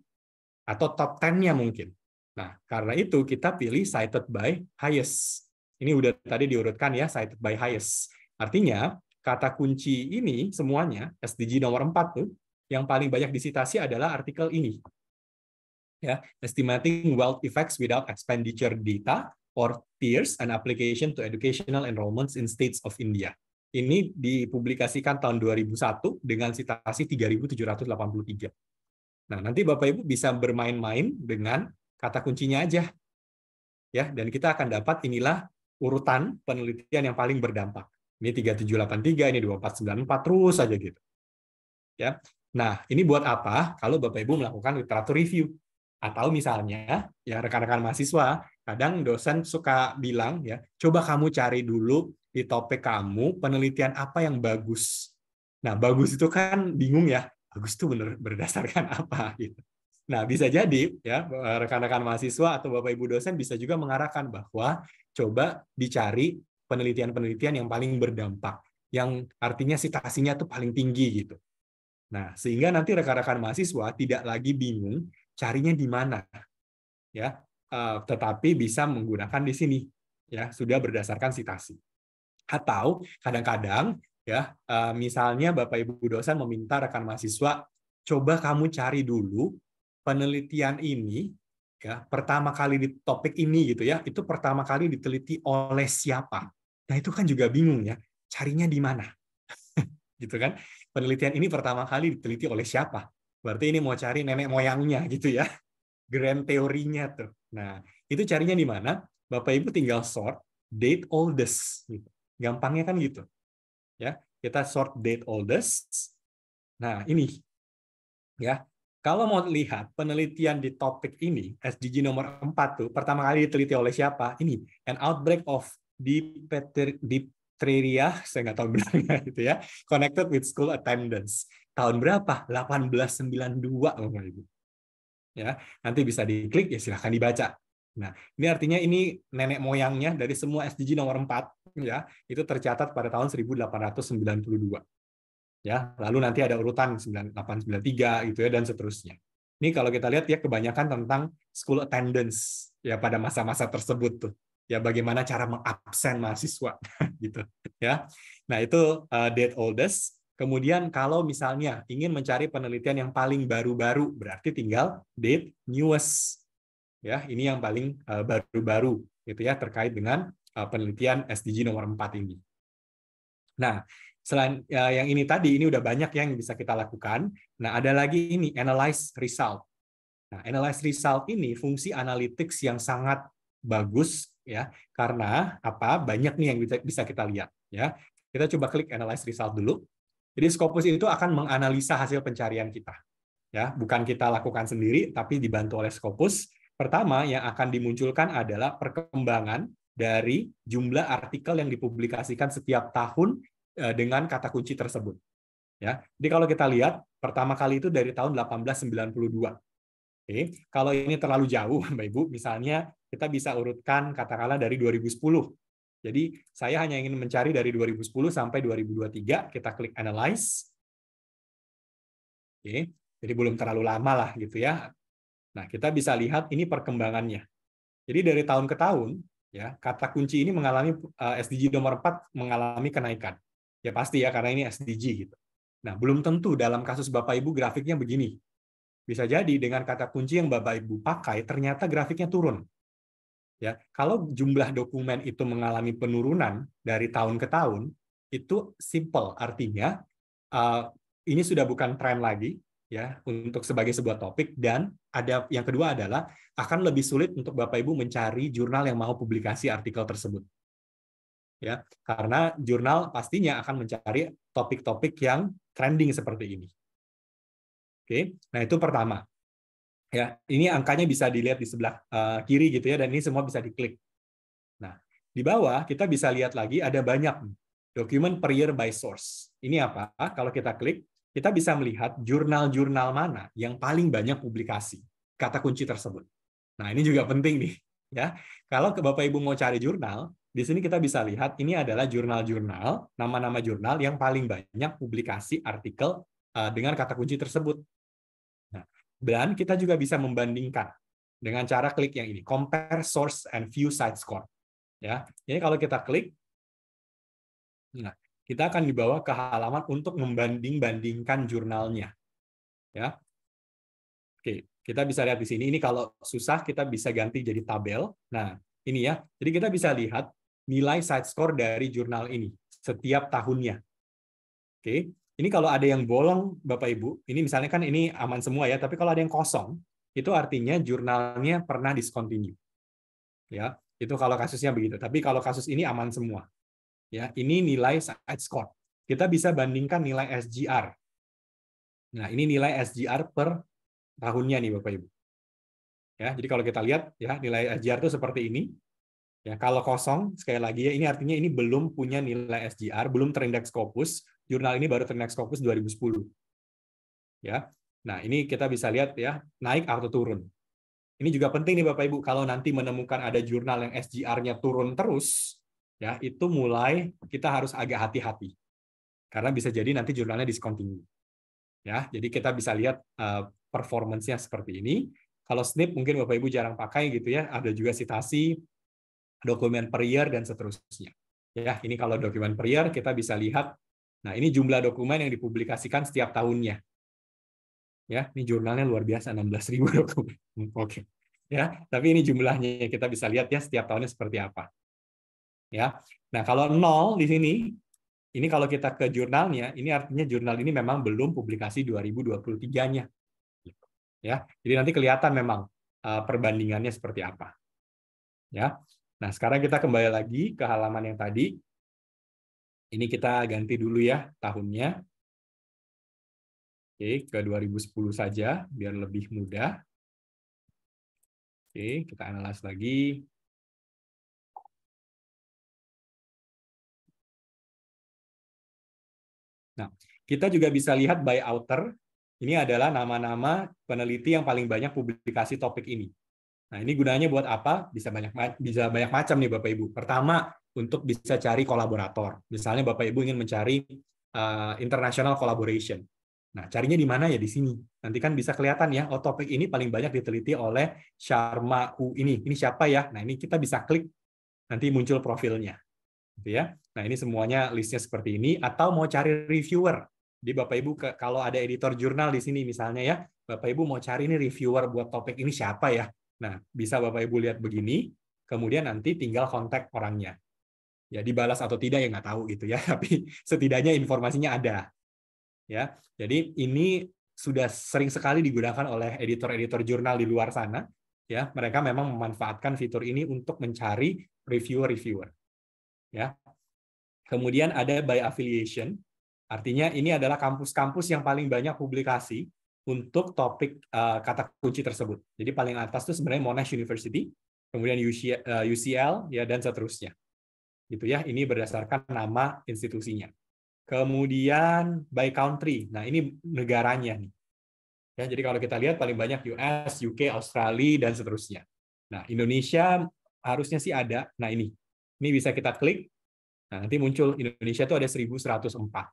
Atau top 10-nya mungkin. Nah, karena itu kita pilih cited by highest. Ini udah tadi diurutkan ya, cited by highest. Artinya, kata kunci ini semuanya, SDG nomor 4 tuh, yang paling banyak disitasi adalah artikel ini. Ya, estimating wealth effects without expenditure data or peers and application to educational enrollments in states of India. Ini dipublikasikan tahun 2001 dengan citasi 3.783. Nah, nanti Bapak Ibu bisa bermain-main dengan kata kuncinya aja. Ya, dan kita akan dapat inilah urutan penelitian yang paling berdampak. Ini 3783, ini 2494 terus saja gitu. Ya. Nah, ini buat apa? Kalau Bapak Ibu melakukan literatur review. Atau misalnya, ya rekan-rekan mahasiswa, kadang dosen suka bilang, ya, coba kamu cari dulu di topik kamu penelitian apa yang bagus. Nah, bagus itu kan bingung ya, bagus itu benar berdasarkan apa gitu. Nah, bisa jadi ya rekan-rekan mahasiswa atau Bapak Ibu dosen bisa juga mengarahkan bahwa coba dicari penelitian-penelitian yang paling berdampak, yang artinya citasinya tuh paling tinggi gitu. Nah, sehingga nanti rekan-rekan mahasiswa tidak lagi bingung carinya di mana, ya, tetapi bisa menggunakan di sini, ya, sudah berdasarkan citasi. Atau kadang-kadang, ya, misalnya Bapak Ibu dosen meminta rekan mahasiswa, coba kamu cari dulu penelitian ini, ya, pertama kali di topik ini gitu ya, itu pertama kali diteliti oleh siapa. Nah, itu kan juga bingung ya, carinya di mana, gitu kan? Penelitian ini pertama kali diteliti oleh siapa? Berarti ini mau cari nenek moyangnya gitu ya. Grand teorinya tuh. Nah, itu carinya di mana? Bapak Ibu tinggal sort date oldest gitu. Gampangnya kan gitu. Ya, kita sort date oldest. Nah, ini ya. Kalau mau lihat penelitian di topik ini, SDG nomor 4 tuh pertama kali diteliti oleh siapa? Ini, an outbreak of diphtheria, saya nggak tahu benarnya gitu ya, connected with school attendance. Tahun berapa? 1892, Bapak Ibu. Ya, nanti bisa diklik ya silahkan dibaca. Nah, ini artinya ini nenek moyangnya dari semua SDG nomor 4 ya, itu tercatat pada tahun 1892. Ya, lalu nanti ada urutan 9893 gitu ya dan seterusnya. Ini kalau kita lihat ya kebanyakan tentang school attendance ya pada masa-masa tersebut tuh. Ya bagaimana cara mengabsen mahasiswa gitu ya. Nah, itu date oldest. Kemudian kalau misalnya ingin mencari penelitian yang paling baru-baru berarti tinggal date newest. Ya, ini yang paling baru-baru gitu ya terkait dengan penelitian SDG nomor 4 ini. Nah, selain yang ini tadi, ini udah banyak yang bisa kita lakukan. Nah, ada lagi ini, analyze result. Nah, analyze result ini fungsi analytics yang sangat bagus ya, karena apa? Banyak nih yang bisa kita lihat ya. Kita coba klik analyze result dulu. Jadi Scopus itu akan menganalisa hasil pencarian kita. Ya, bukan kita lakukan sendiri tapi dibantu oleh Scopus. Pertama yang akan dimunculkan adalah perkembangan dari jumlah artikel yang dipublikasikan setiap tahun dengan kata kunci tersebut. Ya, jadi kalau kita lihat pertama kali itu dari tahun 1892. Oke, kalau ini terlalu jauh, Bapak Ibu, misalnya kita bisa urutkan katakanlah dari 2010. Jadi saya hanya ingin mencari dari 2010 sampai 2023. Kita klik analyze. Oke, jadi belum terlalu lama lah gitu ya. Nah, kita bisa lihat ini perkembangannya. Jadi dari tahun ke tahun, ya kata kunci ini mengalami SDG nomor 4 mengalami kenaikan. Ya pasti ya karena ini SDG gitu. Nah, belum tentu dalam kasus Bapak Ibu grafiknya begini. Bisa jadi dengan kata kunci yang Bapak Ibu pakai ternyata grafiknya turun. Ya, kalau jumlah dokumen itu mengalami penurunan dari tahun ke tahun, itu simple artinya ini sudah bukan tren lagi ya untuk sebagai sebuah topik dan ada yang kedua adalah akan lebih sulit untuk Bapak Ibu mencari jurnal yang mau publikasi artikel tersebut. Ya, karena jurnal pastinya akan mencari topik-topik yang trending seperti ini. Oke, nah itu pertama. Ya, ini angkanya bisa dilihat di sebelah kiri gitu ya dan ini semua bisa diklik. Nah, di bawah kita bisa lihat lagi ada banyak dokumen per year by source. Ini apa? Kalau kita klik, kita bisa melihat jurnal-jurnal mana yang paling banyak publikasi kata kunci tersebut. Nah, ini juga penting nih, ya. Kalau Bapak Ibu mau cari jurnal, di sini kita bisa lihat ini adalah jurnal-jurnal, nama-nama jurnal yang paling banyak publikasi artikel dengan kata kunci tersebut. Nah, dan kita juga bisa membandingkan dengan cara klik yang ini, compare source and view site score. Ya, ini kalau kita klik, nah kita akan dibawa ke halaman untuk membanding-bandingkan jurnalnya. Ya, oke, kita bisa lihat di sini. Ini kalau susah kita bisa ganti jadi tabel. Nah, ini ya. Jadi kita bisa lihat nilai site score dari jurnal ini setiap tahunnya. Oke, ini kalau ada yang bolong, Bapak Ibu, ini misalnya kan ini aman semua ya. Tapi kalau ada yang kosong, itu artinya jurnalnya pernah discontinue. Ya, itu kalau kasusnya begitu. Tapi kalau kasus ini aman semua. Ya, ini nilai site score. Kita bisa bandingkan nilai SGR. Nah, ini nilai SGR per tahunnya nih Bapak Ibu. Ya, jadi kalau kita lihat ya nilai SGR itu seperti ini. Ya, kalau kosong sekali lagi ya ini artinya ini belum punya nilai SGR, belum terindeks Scopus. Jurnal ini baru terindeks Scopus 2010. Ya. Nah, ini kita bisa lihat ya, naik atau turun. Ini juga penting nih Bapak Ibu, kalau nanti menemukan ada jurnal yang SGR-nya turun terus, ya itu mulai kita harus agak hati-hati karena bisa jadi nanti jurnalnya discontinue. Ya, jadi kita bisa lihat performance-nya seperti ini. Kalau SNP mungkin Bapak Ibu jarang pakai gitu ya, ada juga citasi, dokumen per year dan seterusnya. Ya, ini kalau dokumen per year kita bisa lihat. Nah, ini jumlah dokumen yang dipublikasikan setiap tahunnya. Ya, ini jurnalnya luar biasa 16.000 dokumen. Oke. Ya, tapi ini jumlahnya kita bisa lihat ya setiap tahunnya seperti apa. Ya. Nah, kalau 0 di sini ini kalau kita ke jurnalnya, ini artinya jurnal ini memang belum publikasi 2023-nya. Ya. Jadi nanti kelihatan memang perbandingannya seperti apa. Ya. Nah, sekarang kita kembali lagi ke halaman yang tadi. Ini kita ganti dulu ya tahunnya. Oke, ke 2010 saja biar lebih mudah. Oke, kita analis lagi. Nah, kita juga bisa lihat by author. Ini adalah nama-nama peneliti yang paling banyak publikasi topik ini. Nah, ini gunanya buat apa? Bisa banyak macam nih Bapak Ibu. Pertama, untuk bisa cari kolaborator. Misalnya Bapak Ibu ingin mencari international collaboration. Nah, carinya di mana ya? Di sini. Nanti kan bisa kelihatan ya, oh topik ini paling banyak diteliti oleh Sharma Hu ini. Ini siapa ya? Nah, ini kita bisa klik, nanti muncul profilnya. Gitu ya. Nah, ini semuanya listnya seperti ini. Atau mau cari reviewer. Jadi Bapak Ibu, kalau ada editor jurnal di sini misalnya ya, Bapak Ibu mau cari ini reviewer buat topik ini siapa ya? Nah, bisa Bapak Ibu lihat begini, kemudian nanti tinggal kontak orangnya. Ya, dibalas atau tidak ya nggak tahu gitu ya, tapi setidaknya informasinya ada. Ya, jadi ini sudah sering sekali digunakan oleh editor-editor jurnal di luar sana. Ya, mereka memang memanfaatkan fitur ini untuk mencari reviewer-reviewer. Ya, kemudian ada by affiliation, artinya ini adalah kampus-kampus yang paling banyak publikasi untuk topik kata kunci tersebut. Jadi paling atas itu sebenarnya Monash University, kemudian UCL, ya dan seterusnya. Gitu ya, ini berdasarkan nama institusinya. Kemudian by country. Nah, ini negaranya nih. Ya, jadi kalau kita lihat paling banyak US, UK, Australia dan seterusnya. Nah, Indonesia harusnya sih ada. Nah, ini bisa kita klik. Nah, nanti muncul Indonesia itu ada 1104.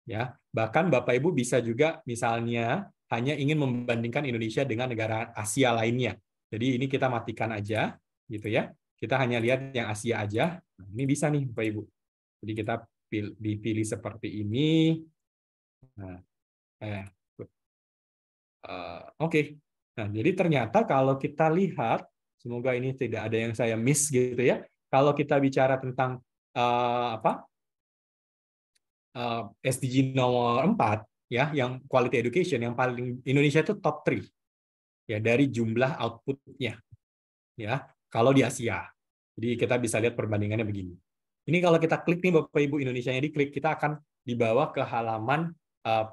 Ya, bahkan Bapak Ibu bisa juga misalnya hanya ingin membandingkan Indonesia dengan negara Asia lainnya. Jadi ini kita matikan aja gitu ya. Kita hanya lihat yang Asia aja. Nah, ini bisa nih Bapak Ibu. Jadi kita dipilih seperti ini. Nah, oke. Nah, jadi ternyata kalau kita lihat, semoga ini tidak ada yang saya miss gitu ya. Kalau kita bicara tentang SDG nomor 4 ya, yang quality education yang paling Indonesia itu top 3 ya dari jumlah outputnya ya kalau di Asia. Jadi kita bisa lihat perbandingannya begini. Ini kalau kita klik nih Bapak Ibu, Indonesianya diklik, kita akan dibawa ke halaman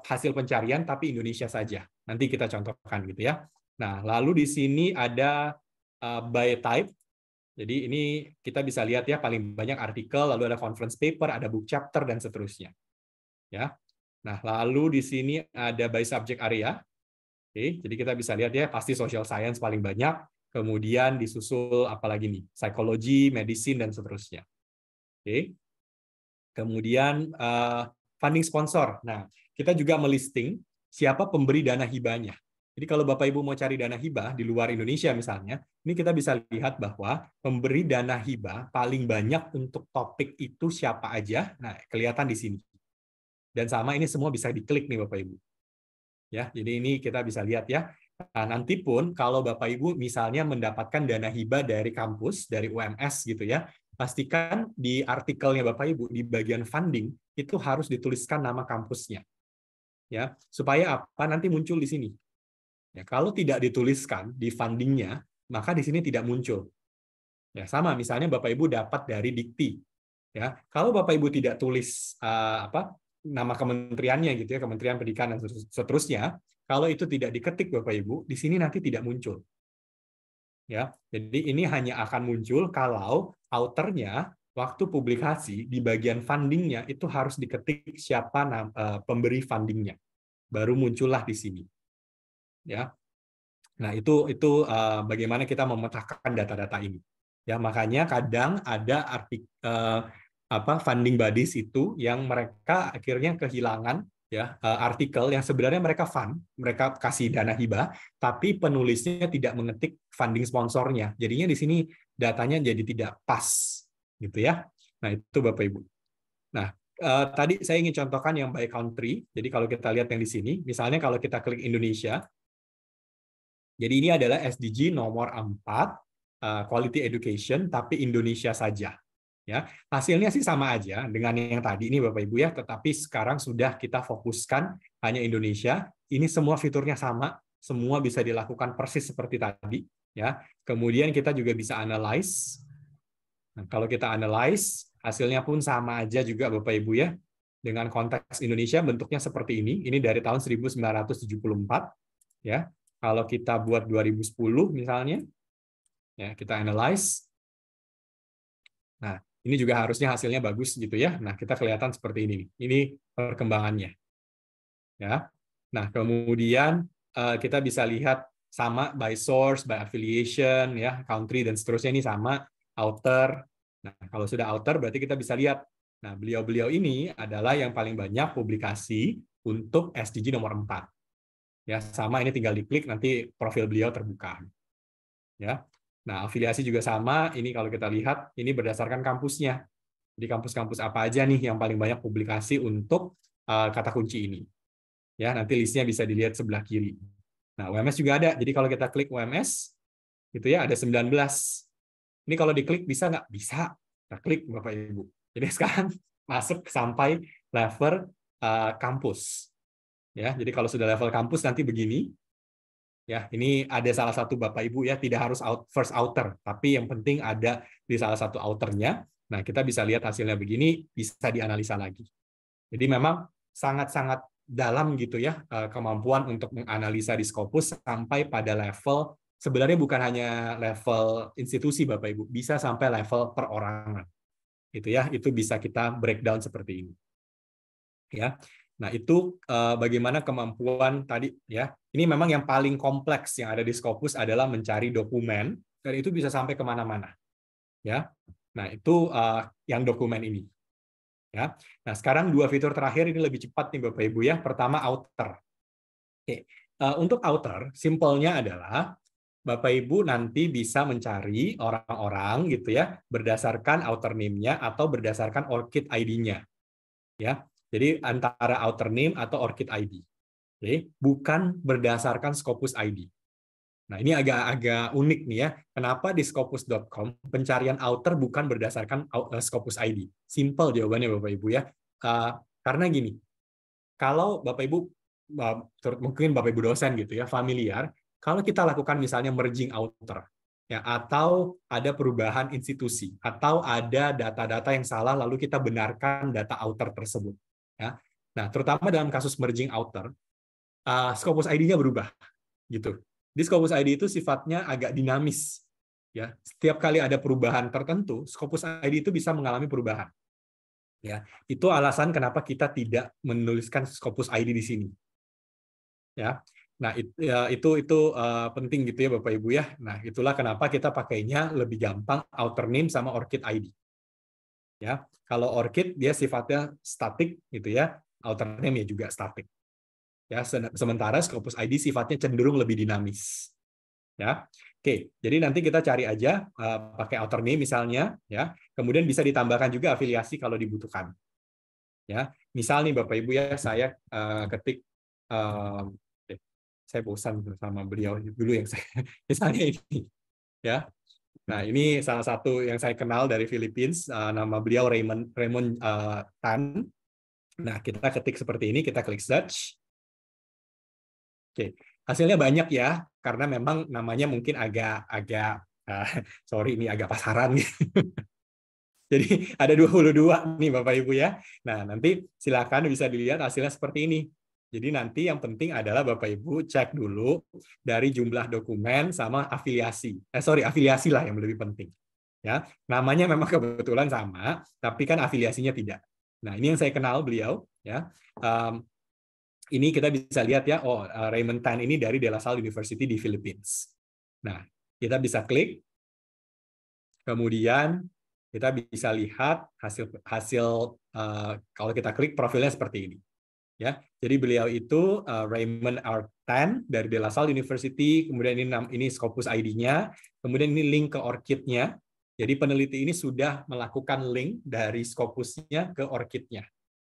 hasil pencarian tapi Indonesia saja. Nanti kita contohkan gitu ya. Nah, lalu di sini ada by type. Jadi ini kita bisa lihat ya paling banyak artikel, lalu ada conference paper, ada book chapter dan seterusnya. Ya. Nah, lalu di sini ada by subject area. Oke, jadi kita bisa lihat ya pasti social science paling banyak, kemudian disusul apalagi nih? Psikologi, medicine dan seterusnya. Oke. Kemudian funding sponsor. Nah, kita juga melisting siapa pemberi dana hibahnya. Jadi kalau Bapak Ibu mau cari dana hibah di luar Indonesia misalnya, ini kita bisa lihat bahwa pemberi dana hibah paling banyak untuk topik itu siapa aja. Nah, kelihatan di sini. Dan sama ini semua bisa diklik nih Bapak Ibu. Ya, jadi ini kita bisa lihat ya. Nah, nanti pun kalau Bapak Ibu misalnya mendapatkan dana hibah dari kampus, dari UMS gitu ya, pastikan di artikelnya Bapak Ibu di bagian funding itu harus dituliskan nama kampusnya. Ya, supaya apa? Nanti muncul di sini. Ya, kalau tidak dituliskan di fundingnya, maka di sini tidak muncul. Ya, sama misalnya Bapak Ibu dapat dari Dikti. Ya, kalau Bapak Ibu tidak tulis nama kementeriannya gitu ya, Kementerian Pendidikan dan seterusnya, kalau itu tidak diketik Bapak Ibu, di sini nanti tidak muncul. Ya, jadi ini hanya akan muncul kalau authornya waktu publikasi di bagian fundingnya itu harus diketik siapa pemberi fundingnya, baru muncullah di sini. Ya, nah itu bagaimana kita memetakan data-data ini. Ya, makanya kadang ada funding bodies itu yang mereka akhirnya kehilangan ya artikel yang sebenarnya mereka mereka kasih dana hibah, tapi penulisnya tidak mengetik funding sponsornya. Jadinya di sini datanya jadi tidak pas gitu ya. Nah, itu Bapak Ibu. Nah, tadi saya ingin contohkan yang by country. Jadi kalau kita lihat yang di sini, misalnya kalau kita klik Indonesia, jadi ini adalah SDG nomor 4, quality education, tapi Indonesia saja. Ya, hasilnya sih sama aja dengan yang tadi ini Bapak Ibu ya, tetapi sekarang sudah kita fokuskan hanya Indonesia. Ini semua fiturnya sama, semua bisa dilakukan persis seperti tadi. Ya, kemudian kita juga bisa analyze. Nah, kalau kita analyze, hasilnya pun sama aja juga Bapak Ibu ya. Dengan konteks Indonesia bentuknya seperti ini. Ini dari tahun 1974. Ya, kalau kita buat 2010 misalnya, ya kita analyze. Nah, ini juga harusnya hasilnya bagus gitu ya. Nah, kita kelihatan seperti ini. Ini perkembangannya. Ya. Nah, kemudian kita bisa lihat sama by source, by affiliation, ya, country dan seterusnya ini sama, author. Nah, kalau sudah author berarti kita bisa lihat. Nah, beliau-beliau ini adalah yang paling banyak publikasi untuk SDG nomor 4. Ya, sama ini tinggal diklik nanti profil beliau terbuka. Ya. Nah, afiliasi juga sama. Ini kalau kita lihat ini berdasarkan kampusnya. Jadi kampus-kampus apa aja nih yang paling banyak publikasi untuk kata kunci ini. Ya, nanti listnya bisa dilihat sebelah kiri. Nah, UMS juga ada. Jadi kalau kita klik UMS, gitu ya, ada 19. Ini kalau diklik bisa nggak? Bisa. Kita klik, Bapak Ibu. Jadi sekarang masuk sampai level kampus. Ya, jadi kalau sudah level kampus nanti begini. Ya, ini ada salah satu Bapak Ibu ya, tidak harus first author, tapi yang penting ada di salah satu authornya. Nah, kita bisa lihat hasilnya begini, bisa dianalisa lagi. Jadi memang sangat-sangat dalam gitu ya kemampuan untuk menganalisa di Scopus sampai pada level, sebenarnya bukan hanya level institusi Bapak Ibu, bisa sampai level perorangan. Gitu ya, itu bisa kita breakdown seperti ini. Ya. Nah, itu bagaimana kemampuan tadi ya. Ini memang yang paling kompleks yang ada di Scopus adalah mencari dokumen, dan itu bisa sampai kemana-mana. Ya. Nah, itu yang dokumen ini. Ya. Nah, sekarang dua fitur terakhir ini lebih cepat nih Bapak Ibu ya. Pertama, author. Oke. Untuk author, simpelnya adalah Bapak Ibu nanti bisa mencari orang-orang gitu ya berdasarkan author name-nya atau berdasarkan ORCID ID-nya. Ya. Jadi antara author name atau ORCID ID. Oke, bukan berdasarkan Scopus ID. Nah, ini agak unik nih ya. Kenapa di Scopus.com pencarian author bukan berdasarkan Scopus ID? Simple jawabannya Bapak Ibu ya. Karena gini, kalau Bapak Ibu, mungkin Bapak Ibu dosen gitu ya, familiar, kalau kita lakukan misalnya merging author, ya, atau ada perubahan institusi, atau ada data-data yang salah, lalu kita benarkan data author tersebut. Ya. Nah, terutama dalam kasus merging author, Scopus ID-nya berubah. Gitu. Di Scopus ID itu sifatnya agak dinamis. Ya. Setiap kali ada perubahan tertentu, Scopus ID itu bisa mengalami perubahan. Ya, itu alasan kenapa kita tidak menuliskan Scopus ID di sini. Ya, nah itu penting gitu ya Bapak Ibu ya. Nah, itulah kenapa kita pakainya lebih gampang author name sama ORCID ID. Ya, kalau ORCID dia sifatnya statik gitu ya, author name ya juga statik. Ya, sementara Scopus ID sifatnya cenderung lebih dinamis. Ya, oke. Jadi nanti kita cari aja pakai author name misalnya, ya. Kemudian bisa ditambahkan juga afiliasi kalau dibutuhkan. Ya, misal nih Bapak Ibu ya, saya ketik, saya bosan sama beliau dulu yang saya misalnya ini, ya. Nah, ini salah satu yang saya kenal dari Philippines, nama beliau Raymond Tan. Nah, kita ketik seperti ini, kita klik search. Oke, hasilnya banyak ya, karena memang namanya mungkin agak sorry ini agak pasaran gitu. Jadi ada 22 nih Bapak Ibu ya. Nah, nanti silakan bisa dilihat hasilnya seperti ini. Jadi nanti yang penting adalah Bapak Ibu cek dulu dari jumlah dokumen sama afiliasi. Afiliasi lah yang lebih penting. Ya, namanya memang kebetulan sama, tapi kan afiliasinya tidak. Nah, ini yang saya kenal beliau ya. Ini kita bisa lihat ya, Raymond Tan ini dari De La Salle University di Philippines. Nah, kita bisa klik. Kemudian kita bisa lihat hasil kalau kita klik profilnya seperti ini. Ya, jadi beliau itu Raymond R. Tan dari De La Salle University, kemudian ini Scopus ID-nya, kemudian ini link ke ORCID-nya. Jadi peneliti ini sudah melakukan link dari Scopus-nya ke ORCID-nya.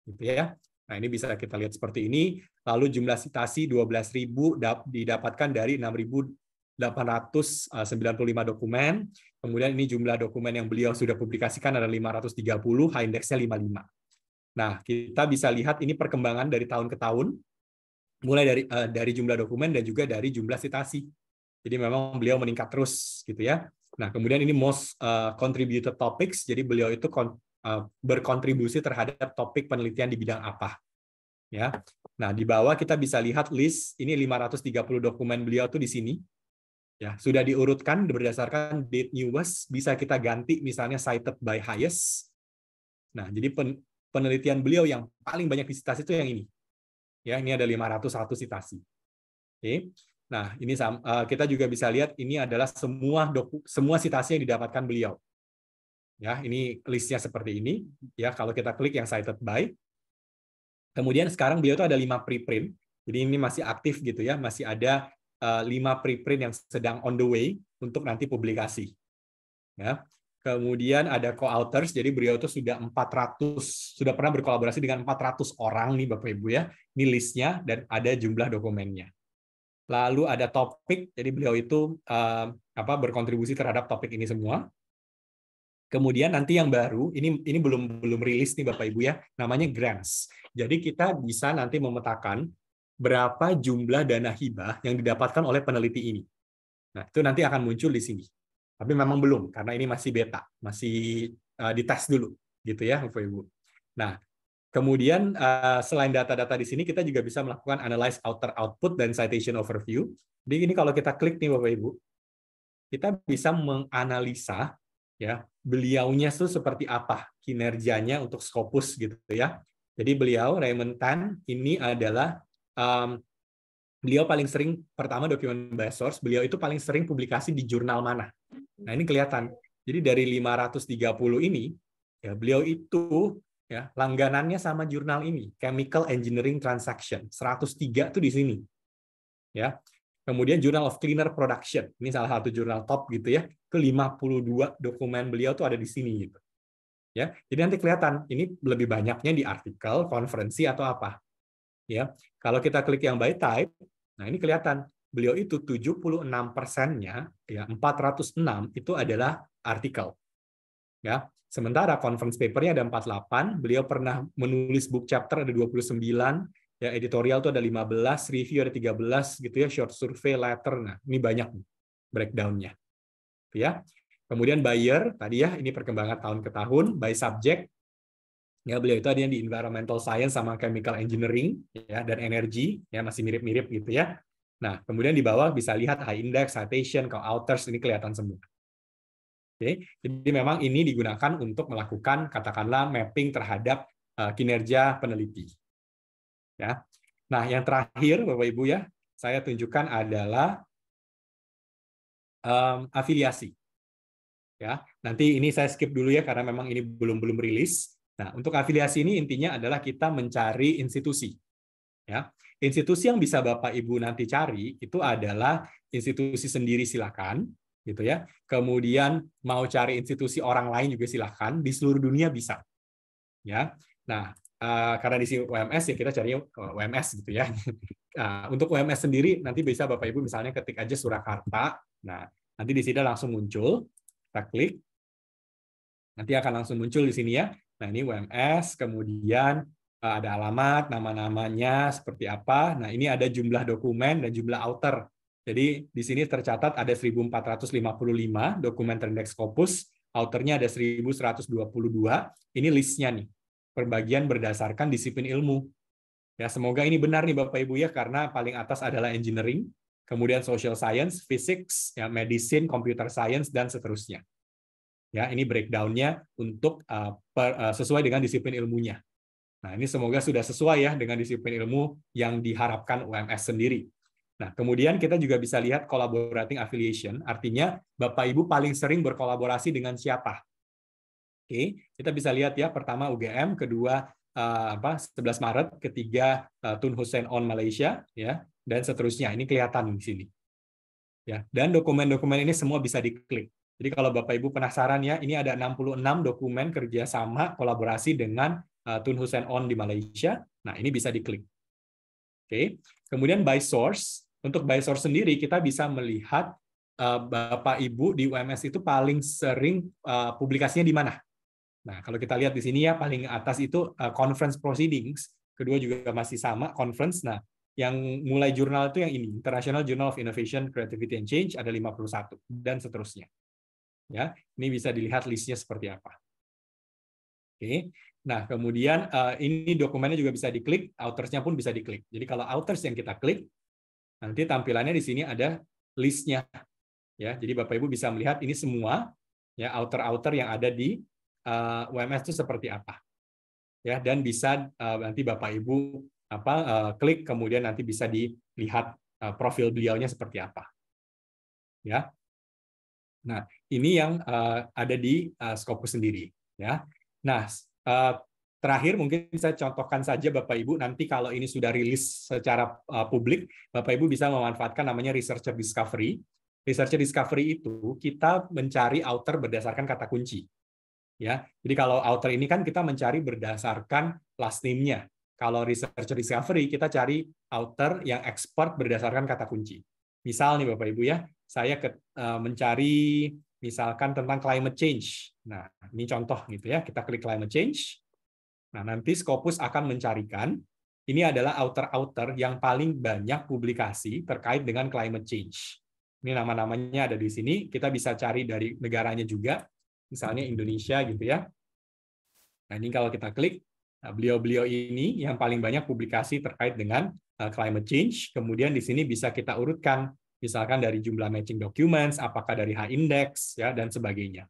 Gitu ya. Nah, ini bisa kita lihat seperti ini. Lalu jumlah citasi 12.000 didapatkan dari 6.895 dokumen. Kemudian ini jumlah dokumen yang beliau sudah publikasikan ada 530, H-index-nya 55. Nah, kita bisa lihat ini perkembangan dari tahun ke tahun, mulai dari jumlah dokumen dan juga dari jumlah citasi. Jadi memang beliau meningkat terus, gitu ya. Nah, kemudian ini most contributed topics, jadi beliau itu berkontribusi terhadap topik penelitian di bidang apa. Ya. Nah, di bawah kita bisa lihat list, ini 530 dokumen beliau tuh di sini. Ya, sudah diurutkan berdasarkan date newest, bisa kita ganti misalnya cited by highest. Nah, jadi penelitian beliau yang paling banyak disitasi itu yang ini. Ya, ini ada 501 citasi. Oke. Nah, ini kita juga bisa lihat ini adalah semua citasi yang didapatkan beliau. Ya, ini listnya seperti ini. Ya, kalau kita klik yang cited by, kemudian sekarang beliau itu ada 5 preprint. Jadi ini masih aktif gitu ya, masih ada 5 preprint yang sedang on the way untuk nanti publikasi. Ya. Kemudian ada co-authors, jadi beliau itu sudah pernah berkolaborasi dengan 400 orang nih Bapak Ibu ya. Ini listnya dan ada jumlah dokumennya. Lalu ada topik, jadi beliau itu berkontribusi terhadap topik ini semua. Kemudian nanti yang baru, ini belum rilis nih Bapak Ibu ya, namanya grants. Jadi kita bisa nanti memetakan berapa jumlah dana hibah yang didapatkan oleh peneliti ini. Nah, itu nanti akan muncul di sini. Tapi memang belum, karena ini masih beta, masih dites dulu, gitu ya Bapak Ibu. Nah, kemudian selain data-data di sini, kita juga bisa melakukan analyze author output dan citation overview. Jadi ini kalau kita klik nih Bapak Ibu, kita bisa menganalisa ya beliaunya itu seperti apa kinerjanya untuk Scopus gitu ya. Jadi beliau Raymond Tan ini adalah beliau paling sering, pertama document based source, beliau itu paling sering publikasi di jurnal mana. Nah ini kelihatan. Jadi dari 530 ini ya beliau itu ya langganannya sama jurnal ini, Chemical Engineering Transaction 103 itu di sini. Ya. Kemudian Journal of Cleaner Production, ini salah satu jurnal top gitu ya. Ke 52 dokumen beliau tuh ada di sini gitu. Ya. Jadi nanti kelihatan ini lebih banyaknya di artikel, konferensi atau apa. Ya. Kalau kita klik yang by type, nah ini kelihatan beliau itu 76%-nya ya 406 itu adalah artikel. Ya. Sementara conference paper-nya ada 48, beliau pernah menulis book chapter ada 29, ya editorial itu ada 15, review ada 13 gitu ya, short survey, letter. Nah, ini banyak breakdown-nya. Ya. Kemudian buyer tadi ya, ini perkembangan tahun ke tahun, by subject. Ya, beliau itu ada yang di environmental science sama chemical engineering ya dan energy, ya masih mirip-mirip gitu ya. Nah, kemudian di bawah bisa lihat high index, citation, co-authors ini kelihatan semua. Oke, jadi memang ini digunakan untuk melakukan katakanlah mapping terhadap kinerja peneliti. Ya. Nah, yang terakhir Bapak Ibu ya, saya tunjukkan adalah afiliasi. Ya, nanti ini saya skip dulu ya karena memang ini belum rilis. Nah, untuk afiliasi ini intinya adalah kita mencari institusi. Ya, institusi yang bisa Bapak Ibu nanti cari itu adalah institusi sendiri silakan, gitu ya. Kemudian mau cari institusi orang lain juga silakan, di seluruh dunia bisa. Ya. Nah, karena di sini UMS ya kita cari UMS gitu ya. Nah, untuk UMS sendiri nanti bisa Bapak Ibu misalnya ketik aja Surakarta. Nah, nanti di sini langsung muncul. Kita klik. Nanti akan langsung muncul di sini ya. Nah, ini UMS, kemudian ada alamat, nama-namanya seperti apa. Nah, ini ada jumlah dokumen dan jumlah author. Jadi di sini tercatat ada 1455 dokumen terindeks Scopus, authornya ada 1122. Ini listnya nih. Perbagian berdasarkan disiplin ilmu. Ya, semoga ini benar nih Bapak Ibu ya, karena paling atas adalah engineering, kemudian social science, physics, ya, medicine, computer science, dan seterusnya. Ya, ini breakdown-nya untuk sesuai dengan disiplin ilmunya. Nah, ini semoga sudah sesuai ya dengan disiplin ilmu yang diharapkan UMS sendiri. Nah, kemudian kita juga bisa lihat collaborating affiliation, artinya Bapak Ibu paling sering berkolaborasi dengan siapa. Oke, kita bisa lihat ya, pertama UGM, kedua 11 Maret, ketiga Tun Hussein On Malaysia, ya, dan seterusnya. Ini kelihatan di sini. Ya, dan dokumen-dokumen ini semua bisa diklik. Jadi kalau Bapak Ibu penasaran ya, ini ada 66 dokumen kerjasama kolaborasi dengan Tun Hussein On di Malaysia. Nah, ini bisa diklik. Oke. Kemudian by source, untuk by source sendiri kita bisa melihat Bapak Ibu di UMS itu paling sering publikasinya di mana. Nah, kalau kita lihat di sini ya, paling atas itu conference proceedings, kedua juga masih sama, conference. Nah, yang mulai jurnal itu yang ini, International Journal of Innovation, Creativity and Change, ada 51, dan seterusnya. Ya, ini bisa dilihat listnya seperti apa. Oke, nah kemudian ini dokumennya juga bisa diklik, authors-nya pun bisa diklik. Jadi kalau authors yang kita klik, nanti tampilannya di sini ada listnya. Ya, jadi Bapak Ibu bisa melihat ini semua ya author-author yang ada di UMS itu seperti apa, ya, dan bisa nanti Bapak Ibu klik, kemudian nanti bisa dilihat profil beliaunya seperti apa, ya. Nah, ini yang ada di Scopus sendiri, ya. Nah, terakhir mungkin saya contohkan saja Bapak Ibu, nanti kalau ini sudah rilis secara publik, Bapak Ibu bisa memanfaatkan namanya researcher discovery. Researcher discovery itu kita mencari author berdasarkan kata kunci. Ya, jadi kalau author ini kan kita mencari berdasarkan last name-nya. Kalau researcher discovery kita cari author yang expert berdasarkan kata kunci. Misal nih Bapak Ibu ya, saya mencari misalkan tentang climate change. Nah, ini contoh gitu ya. Kita klik climate change. Nah, nanti Scopus akan mencarikan ini adalah author-author yang paling banyak publikasi terkait dengan climate change. Ini nama-namanya ada di sini. Kita bisa cari dari negaranya juga. Misalnya Indonesia gitu ya. Nah, ini kalau kita klik, beliau-beliau ini yang paling banyak publikasi terkait dengan climate change. Kemudian di sini bisa kita urutkan, misalkan dari jumlah matching documents, apakah dari H-index, ya, dan sebagainya.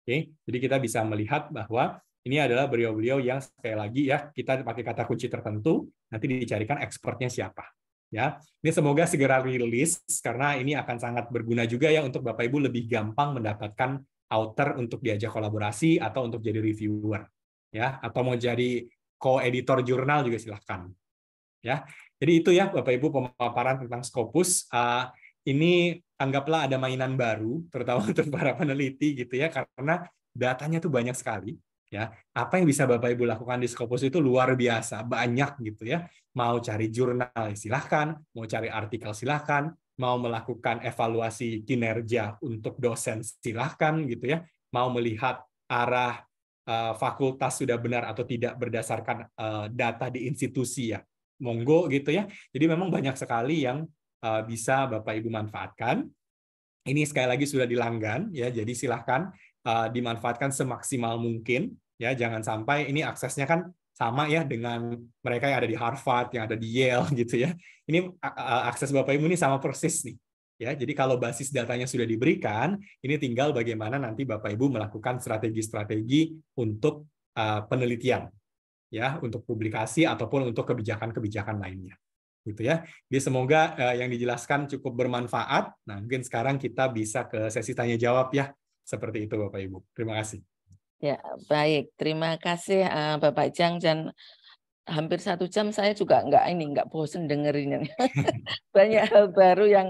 Oke, jadi kita bisa melihat bahwa ini adalah beliau-beliau yang sekali lagi ya, kita pakai kata kunci tertentu, nanti dicarikan expertnya siapa. Ya, ini semoga segera rilis karena ini akan sangat berguna juga ya untuk Bapak Ibu lebih gampang mendapatkan author untuk diajak kolaborasi atau untuk jadi reviewer, ya, atau mau jadi co-editor jurnal juga silahkan, ya. Jadi itu ya Bapak Ibu pemaparan tentang Scopus. Ini anggaplah ada mainan baru, terutama untuk para peneliti gitu ya, karena datanya tuh banyak sekali. Ya, apa yang bisa Bapak Ibu lakukan di Scopus itu luar biasa, banyak gitu ya. Mau cari jurnal silahkan, mau cari artikel silahkan, mau melakukan evaluasi kinerja untuk dosen silahkan gitu ya, mau melihat arah fakultas sudah benar atau tidak berdasarkan data di institusi ya, monggo gitu ya. Jadi memang banyak sekali yang bisa Bapak Ibu manfaatkan. Ini sekali lagi sudah dilanggan ya, jadi silahkan dimanfaatkan semaksimal mungkin ya, jangan sampai ini aksesnya kan sama ya dengan mereka yang ada di Harvard, yang ada di Yale gitu ya. Ini akses Bapak Ibu ini sama persis nih. Ya, jadi kalau basis datanya sudah diberikan, ini tinggal bagaimana nanti Bapak Ibu melakukan strategi-strategi untuk penelitian ya, untuk publikasi ataupun untuk kebijakan-kebijakan lainnya. Gitu ya. Jadi semoga yang dijelaskan cukup bermanfaat. Nah, mungkin sekarang kita bisa ke sesi tanya jawab ya. Seperti itu Bapak Ibu. Terima kasih. Ya, baik. Terima kasih Bapak Jang, dan hampir 1 jam saya juga nggak bosen dengerinnya. Banyak hal baru yang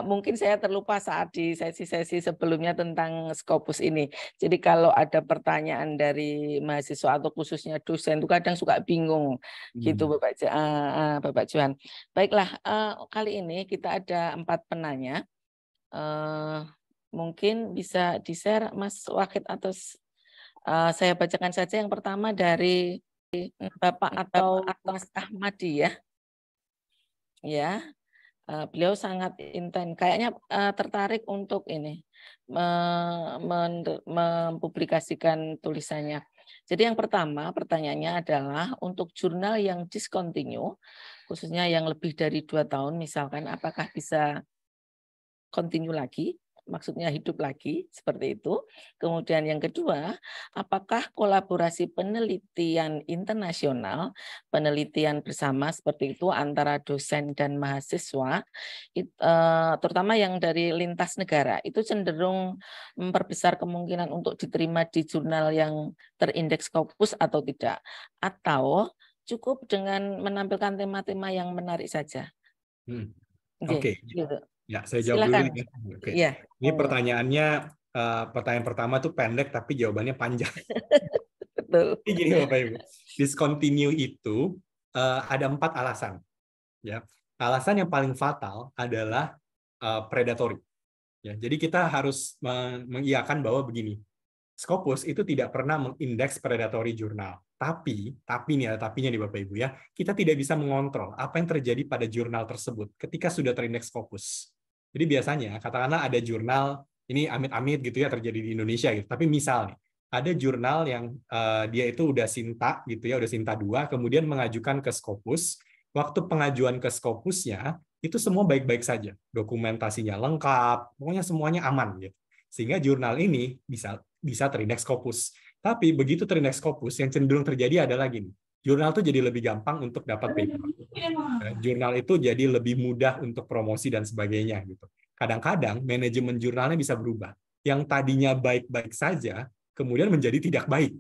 mungkin saya terlupa saat di sesi-sesi sebelumnya tentang Scopus ini. Jadi kalau ada pertanyaan dari mahasiswa atau khususnya dosen itu kadang suka bingung gitu Bapak Johan. Baiklah, kali ini kita ada 4 penanya. Mungkin bisa di-share Mas Wahid atau saya bacakan saja. Yang pertama dari Bapak atau Mas Ahmadi ya. Ya, beliau sangat intens. Kayaknya tertarik untuk ini mempublikasikan tulisannya. Jadi yang pertama pertanyaannya adalah untuk jurnal yang discontinue, khususnya yang lebih dari 2 tahun misalkan, apakah bisa continue lagi? Maksudnya hidup lagi, seperti itu. Kemudian yang kedua, apakah kolaborasi penelitian internasional, penelitian bersama seperti itu antara dosen dan mahasiswa, terutama yang dari lintas negara, itu cenderung memperbesar kemungkinan untuk diterima di jurnal yang terindeks Scopus atau tidak? Atau cukup dengan menampilkan tema-tema yang menarik saja? Oke. Gitu. Ya, saya jawab dulu ya. Oke. Ya. Ini pertanyaannya, pertanyaan pertama tuh pendek tapi jawabannya panjang. Betul. Jadi gini Bapak Ibu, discontinue itu ada 4 alasan. Ya, alasan yang paling fatal adalah predatory. Ya, jadi kita harus mengiyakan bahwa begini, Scopus itu tidak pernah mengindeks predatory jurnal. Tapi nih ada tapinya nih Bapak Ibu ya, kita tidak bisa mengontrol apa yang terjadi pada jurnal tersebut ketika sudah terindeks Scopus. Jadi biasanya katakanlah ada jurnal, ini amit-amit gitu ya terjadi di Indonesia gitu. Tapi misal nih, ada jurnal yang dia itu udah Sinta gitu ya, udah Sinta 2, kemudian mengajukan ke Scopus. Waktu pengajuan ke Scopusnya itu semua baik-baik saja, dokumentasinya lengkap, pokoknya semuanya aman gitu. Sehingga jurnal ini bisa terindeks Scopus. Tapi begitu terindeks Scopus, yang cenderung terjadi adalah gini, jurnal itu jadi lebih gampang untuk dapat paper. Jurnal itu jadi lebih mudah untuk promosi dan sebagainya gitu. kadang-kadang manajemen jurnalnya bisa berubah. Yang tadinya baik-baik saja, kemudian menjadi tidak baik.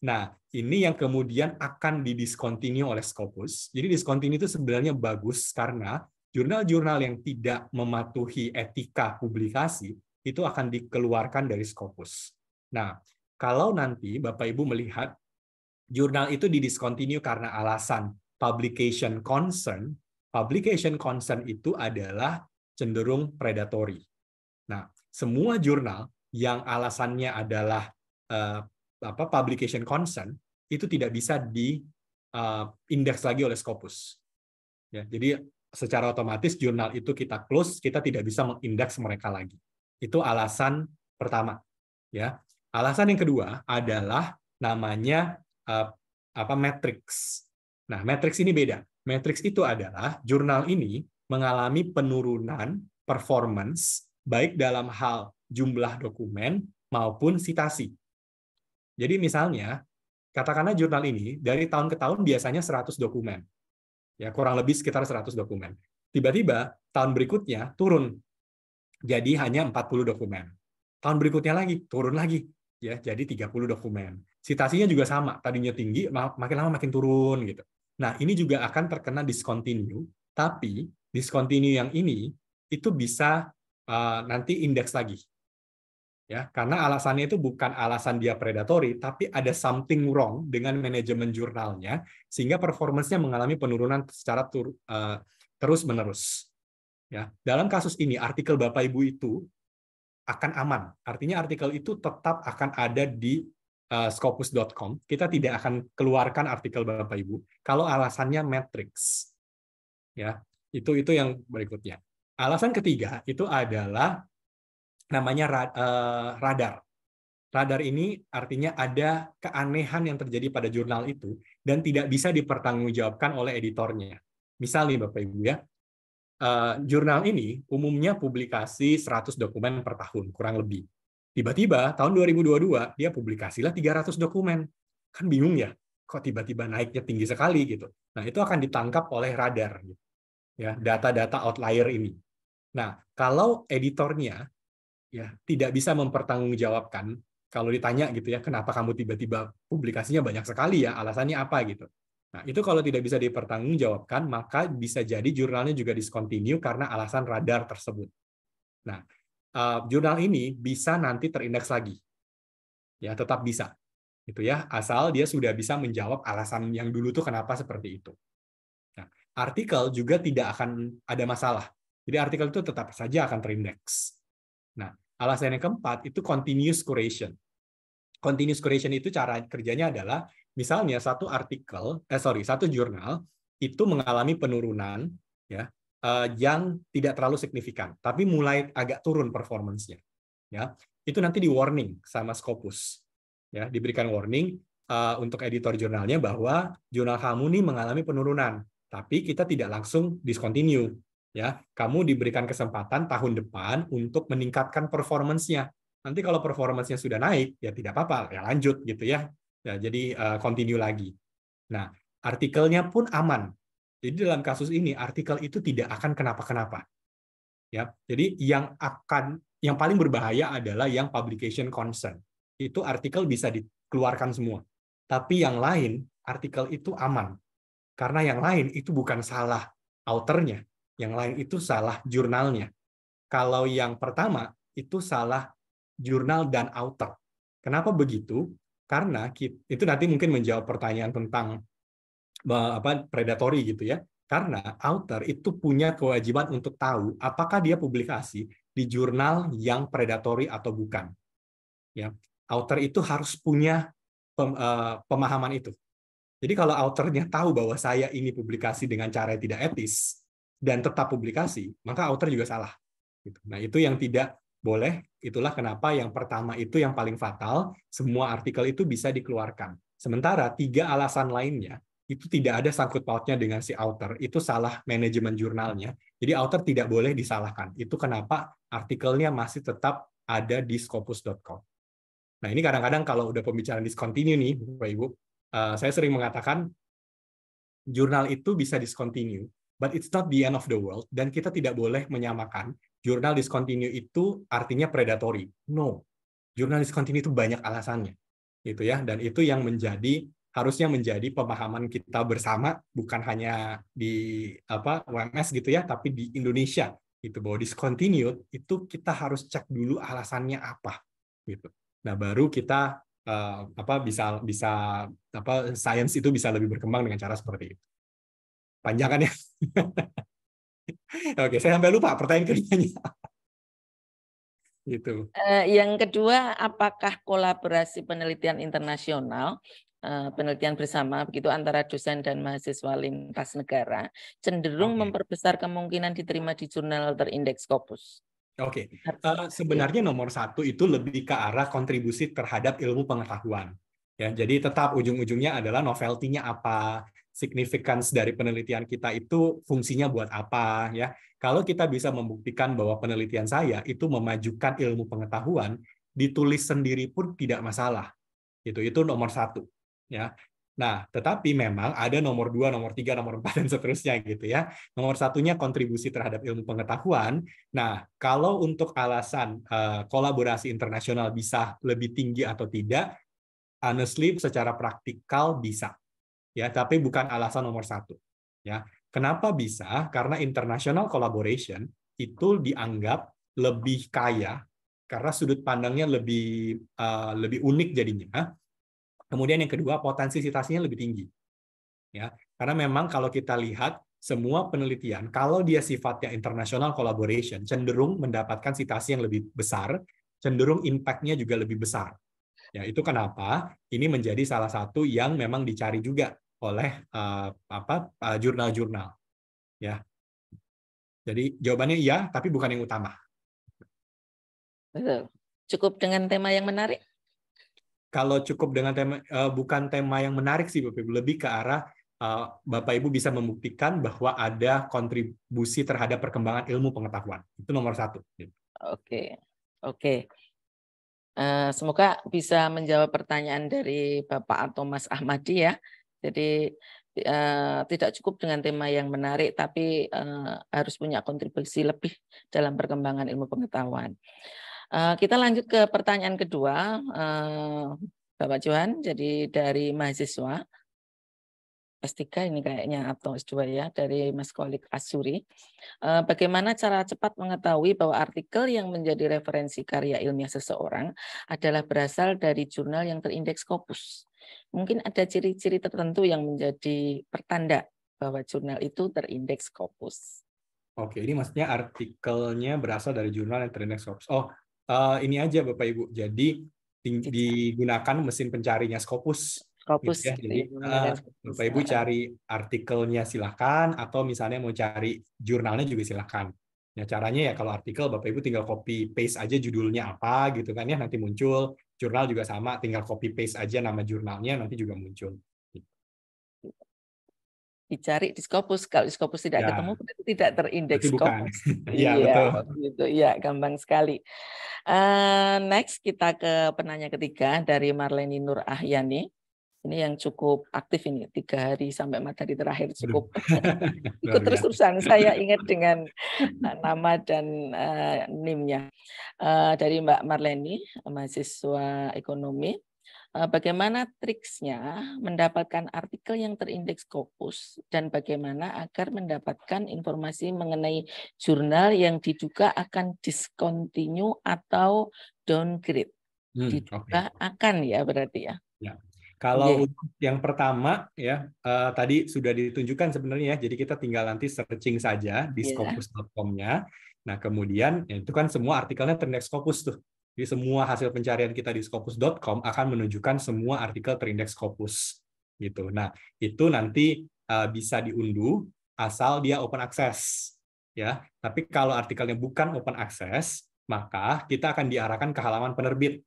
Nah, ini yang kemudian akan didiscontinue oleh Scopus. Jadi discontinue itu sebenarnya bagus karena jurnal-jurnal yang tidak mematuhi etika publikasi itu akan dikeluarkan dari Scopus. Nah, kalau nanti Bapak Ibu melihat jurnal itu didiscontinue karena alasan publication concern itu adalah cenderung predatory. Nah, semua jurnal yang alasannya adalah publication concern itu tidak bisa diindeks lagi oleh Scopus. Ya, jadi secara otomatis jurnal itu kita close, kita tidak bisa mengindeks mereka lagi. Itu alasan pertama. Ya, alasan yang kedua adalah namanya matrix. Nah, matrix ini beda. Matrix itu adalah jurnal ini mengalami penurunan performance baik dalam hal jumlah dokumen maupun citasi. Jadi misalnya, katakanlah jurnal ini dari tahun ke tahun biasanya 100 dokumen. Ya, kurang lebih sekitar 100 dokumen. Tiba-tiba tahun berikutnya turun jadi hanya 40 dokumen. Tahun berikutnya lagi turun lagi ya jadi 30 dokumen. Citasinya juga sama, tadinya tinggi makin lama makin turun gitu. Nah, ini juga akan terkena discontinue, tapi discontinue yang ini itu bisa nanti indeks lagi. Ya, karena alasannya itu bukan alasan dia predatory, tapi ada something wrong dengan manajemen jurnalnya, sehingga performance-nya mengalami penurunan secara terus-menerus. Ya, dalam kasus ini, artikel Bapak Ibu itu akan aman. Artinya artikel itu tetap akan ada di Scopus.com. Kita tidak akan keluarkan artikel Bapak Ibu kalau alasannya matrix. Ya, itu yang berikutnya. Alasan ketiga itu adalah namanya radar. Radar ini artinya ada keanehan yang terjadi pada jurnal itu dan tidak bisa dipertanggungjawabkan oleh editornya. Misal nih Bapak Ibu ya, jurnal ini umumnya publikasi 100 dokumen per tahun, kurang lebih. Tiba-tiba tahun 2022 dia publikasilah 300 dokumen. Kan bingung ya, kok tiba-tiba naiknya tinggi sekali gitu. Nah, itu akan ditangkap oleh radar gitu. Ya, data-data outlier ini. Nah, kalau editornya ya tidak bisa mempertanggungjawabkan, kalau ditanya gitu ya, kenapa kamu tiba-tiba publikasinya banyak sekali ya, alasannya apa gitu. Nah, itu kalau tidak bisa dipertanggungjawabkan, maka bisa jadi jurnalnya juga discontinue karena alasan radar tersebut. Nah, jurnal ini bisa nanti terindeks lagi. Ya, tetap bisa. Gitu ya, asal dia sudah bisa menjawab alasan yang dulu tuh kenapa seperti itu. Nah, artikel juga tidak akan ada masalah. Jadi artikel itu tetap saja akan terindeks. Nah, alasan yang keempat itu continuous curation. Continuous curation itu cara kerjanya adalah misalnya satu jurnal itu mengalami penurunan ya yang tidak terlalu signifikan, tapi mulai agak turun performance-nya. Ya, itu nanti di warning sama Scopus. Ya, diberikan warning untuk editor jurnalnya bahwa jurnal kamu nih mengalami penurunan, tapi kita tidak langsung discontinue. Ya, kamu diberikan kesempatan tahun depan untuk meningkatkan performance-nya. Nanti kalau performance-nya sudah naik, ya tidak apa-apa, ya lanjut gitu ya. Ya jadi continue lagi. Nah, artikelnya pun aman. Jadi dalam kasus ini artikel itu tidak akan kenapa-kenapa. Ya, jadi yang paling berbahaya adalah yang publication concern. Itu artikel bisa dikeluarkan semua. Tapi yang lain, artikel itu aman. Karena yang lain itu bukan salah author-nya. Yang lain itu salah jurnalnya. Kalau yang pertama, itu salah jurnal dan author. Kenapa begitu? Karena itu nanti mungkin menjawab pertanyaan tentang predatory gitu ya. Karena author itu punya kewajiban untuk tahu apakah dia publikasi di jurnal yang predatory atau bukan. Ya, author itu harus punya pemahaman itu. Jadi kalau author-nya tahu bahwa saya ini publikasi dengan cara yang tidak etis dan tetap publikasi, maka author juga salah. Nah, itu yang tidak boleh. Itulah kenapa yang pertama itu yang paling fatal, semua artikel itu bisa dikeluarkan. Sementara 3 alasan lainnya itu tidak ada sangkut pautnya dengan si author, itu salah manajemen jurnalnya. Jadi author tidak boleh disalahkan. Itu kenapa artikelnya masih tetap ada di Scopus.com. Nah, ini kadang-kadang kalau udah pembicaraan discontinue nih, Bapak Ibu, saya sering mengatakan jurnal itu bisa discontinue, but it's not the end of the world, dan kita tidak boleh menyamakan jurnal discontinue itu artinya predatory. No, jurnal discontinue itu banyak alasannya, gitu ya. Dan itu yang harusnya menjadi pemahaman kita bersama, bukan hanya di UMS gitu ya, tapi di Indonesia gitu, bahwa discontinued itu kita harus cek dulu alasannya apa, gitu. Nah baru kita sains itu bisa lebih berkembang dengan cara seperti itu. Panjang kan ya? Oke, saya sampai lupa pertanyaan keduanya. Gitu. Yang kedua, apakah kolaborasi penelitian internasional, penelitian bersama begitu antara dosen dan mahasiswa lintas negara cenderung memperbesar kemungkinan diterima di jurnal terindeks Scopus? Oke, sebenarnya nomor 1 itu lebih ke arah kontribusi terhadap ilmu pengetahuan. Ya, jadi tetap ujung-ujungnya adalah novelty-nya apa, significance dari penelitian kita itu fungsinya buat apa, ya. Kalau kita bisa membuktikan bahwa penelitian saya itu memajukan ilmu pengetahuan, ditulis sendiri pun tidak masalah. Itu nomor 1, ya. Nah, tetapi memang ada nomor 2, nomor 3, nomor 4, dan seterusnya gitu ya. Nomor 1-nya kontribusi terhadap ilmu pengetahuan. Nah, kalau untuk alasan kolaborasi internasional bisa lebih tinggi atau tidak, honestly secara praktikal bisa. Ya, tapi bukan alasan nomor 1. Ya. Kenapa bisa? Karena international collaboration itu dianggap lebih kaya karena sudut pandangnya lebih unik jadinya. Kemudian yang kedua, potensi citasinya lebih tinggi. Ya, karena memang kalau kita lihat semua penelitian, kalau dia sifatnya international collaboration, cenderung mendapatkan citasi yang lebih besar, cenderung impact-nya juga lebih besar. Ya, itu kenapa ini menjadi salah satu yang memang dicari juga oleh jurnal-jurnal. Ya, jadi jawabannya iya, tapi bukan yang utama. Betul. Cukup dengan tema yang menarik? Kalau cukup dengan tema, bukan tema yang menarik sih, Bapak Ibu, lebih ke arah Bapak Ibu bisa membuktikan bahwa ada kontribusi terhadap perkembangan ilmu pengetahuan. Itu nomor 1. Oke. Semoga bisa menjawab pertanyaan dari Bapak atau Mas Ahmadi ya. Jadi tidak cukup dengan tema yang menarik, tapi harus punya kontribusi lebih dalam perkembangan ilmu pengetahuan. Kita lanjut ke pertanyaan kedua, Bapak Johan, jadi dari mahasiswa S3 ini kayaknya atau S2 ya, dari Mas Kolik Asuri. Bagaimana cara cepat mengetahui bahwa artikel yang menjadi referensi karya ilmiah seseorang adalah berasal dari jurnal yang terindeks Scopus? Mungkin ada ciri-ciri tertentu yang menjadi pertanda bahwa jurnal itu terindeks Scopus. Oke, ini maksudnya artikelnya berasal dari jurnal yang terindeks Scopus. Ini aja Bapak Ibu. Jadi digunakan mesin pencarinya Scopus. Scopus Gitu ya. Jadi Bapak Ibu cari artikelnya silakan, atau misalnya mau cari jurnalnya juga silakan. Ya, caranya ya kalau artikel Bapak Ibu tinggal copy paste aja judulnya apa gitu kan ya, nanti muncul. Jurnal juga sama, tinggal copy paste aja nama jurnalnya, nanti juga muncul. Dicari di Scopus, kalau di Scopus tidak ketemu berarti tidak terindeks Scopus. Iya, betul. Gitu. Iya, gampang sekali. Next kita ke penanya ketiga dari Marleni Nur Ahyani. Ini yang cukup aktif ini, 3 hari sampai matahari terakhir cukup ikut terus-terusan. Saya ingat dengan nama dan NIM-nya. Dari Mbak Marleni, mahasiswa ekonomi. Bagaimana triksnya mendapatkan artikel yang terindeks Scopus dan bagaimana agar mendapatkan informasi mengenai jurnal yang diduga akan discontinue atau downgrade? Diduga akan ya berarti ya. Kalau untuk yang pertama ya tadi sudah ditunjukkan sebenarnya ya, jadi kita tinggal nanti searching saja di scopus.com-nya. Nah kemudian ya, itu kan semua artikelnya terindeks Scopus tuh. Jadi semua hasil pencarian kita di scopus.com akan menunjukkan semua artikel terindeks Scopus gitu. Nah itu nanti bisa diunduh asal dia open access ya. Tapi kalau artikelnya bukan open access maka kita akan diarahkan ke halaman penerbit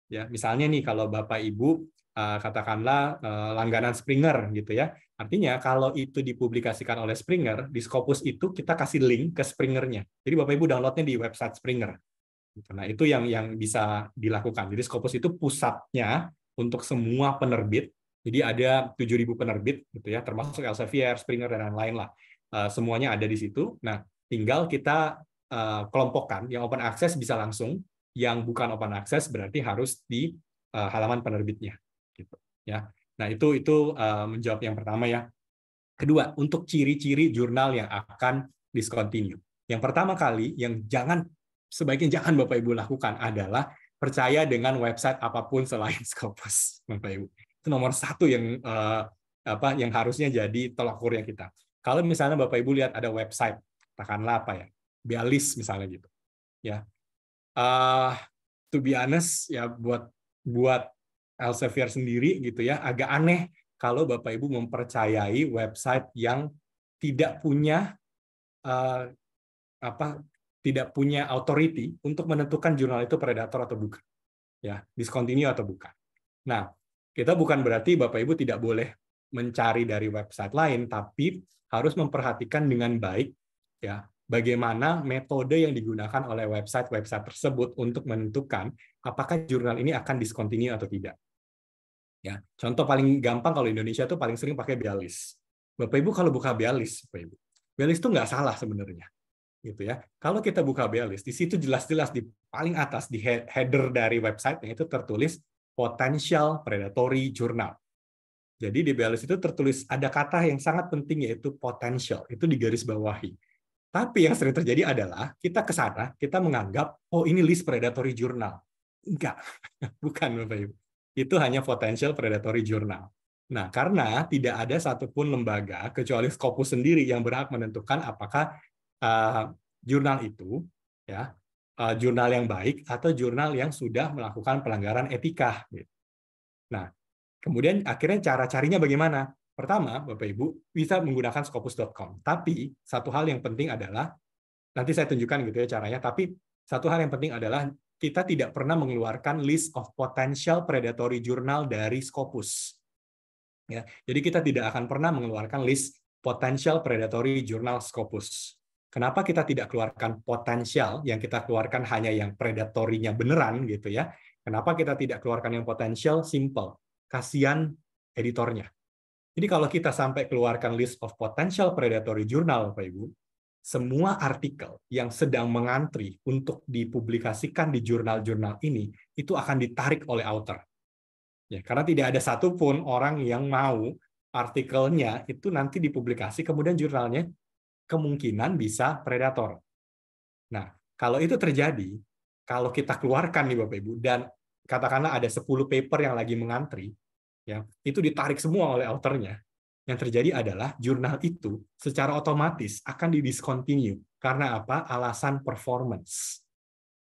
ya. Misalnya nih kalau Bapak Ibu katakanlah langganan Springer gitu ya. Artinya kalau itu dipublikasikan oleh Springer, di Scopus itu kita kasih link ke Springernya. Jadi Bapak Ibu downloadnya di website Springer. Nah itu yang bisa dilakukan. Jadi Scopus itu pusatnya untuk semua penerbit. Jadi ada 7.000 penerbit gitu ya, termasuk Elsevier, Springer dan lain-lain lah. Semuanya ada di situ. Nah tinggal kita kelompokkan. Yang open access bisa langsung, yang bukan open access berarti harus di halaman penerbitnya. Gitu, ya. Nah, itu menjawab yang pertama ya. Kedua, untuk ciri-ciri jurnal yang akan discontinue. Yang pertama kali, yang sebaiknya jangan Bapak Ibu lakukan adalah percaya dengan website apapun selain Scopus, Bapak Ibu. Itu nomor satu yang yang harusnya jadi tolak ukurnya kita. Kalau misalnya Bapak Ibu lihat ada website, katakanlah apa ya, Bialis misalnya gitu, ya. To be honest, ya buat Elsevier sendiri gitu ya, agak aneh kalau Bapak Ibu mempercayai website yang tidak punya tidak punya authority untuk menentukan jurnal itu predator atau bukan, ya, discontinue atau bukan. Nah, kita bukan berarti Bapak Ibu tidak boleh mencari dari website lain, tapi harus memperhatikan dengan baik ya bagaimana metode yang digunakan oleh website-website tersebut untuk menentukan apakah jurnal ini akan discontinue atau tidak. Ya, contoh paling gampang kalau Indonesia itu paling sering pakai Bialis. Bapak Ibu kalau buka Bialis, Bapak Ibu, Bialis itu nggak salah sebenarnya, gitu ya. Kalau kita buka Bialis, di situ jelas-jelas di paling atas di header dari website-nya itu tertulis potential predatory journal. Jadi di Bialis itu tertulis ada kata yang sangat penting yaitu potential, itu digaris bawahi. Tapi yang sering terjadi adalah kita ke sana, kita menganggap oh ini list predatory journal. Enggak, bukan Bapak Ibu. Itu hanya potential predatory journal. Nah, karena tidak ada satupun lembaga kecuali Scopus sendiri yang berhak menentukan apakah jurnal itu ya jurnal yang baik atau jurnal yang sudah melakukan pelanggaran etika. Nah, kemudian akhirnya cara-carinya bagaimana? Pertama, Bapak Ibu bisa menggunakan scopus.com. Tapi satu hal yang penting adalah nanti saya tunjukkan gitu ya caranya. Tapi satu hal yang penting adalah kita tidak pernah mengeluarkan list of potential predatory journal dari Scopus. Ya, jadi kita tidak akan pernah mengeluarkan list potential predatory journal Scopus. Kenapa kita tidak keluarkan potensial, yang kita keluarkan hanya yang predatorinya beneran gitu ya? Kenapa kita tidak keluarkan yang potensial? Simple, kasihan editornya. Jadi kalau kita sampai keluarkan list of potential predatory journal, Bapak Ibu, semua artikel yang sedang mengantri untuk dipublikasikan di jurnal-jurnal ini itu akan ditarik oleh author. Ya, karena tidak ada satupun orang yang mau artikelnya itu nanti dipublikasi, kemudian jurnalnya kemungkinan bisa predator. Nah, kalau itu terjadi, kalau kita keluarkan nih Bapak Ibu, dan katakanlah ada 10 paper yang lagi mengantri, ya, itu ditarik semua oleh authornya. Yang terjadi adalah jurnal itu secara otomatis akan didiscontinue. Karena apa? Alasan performance.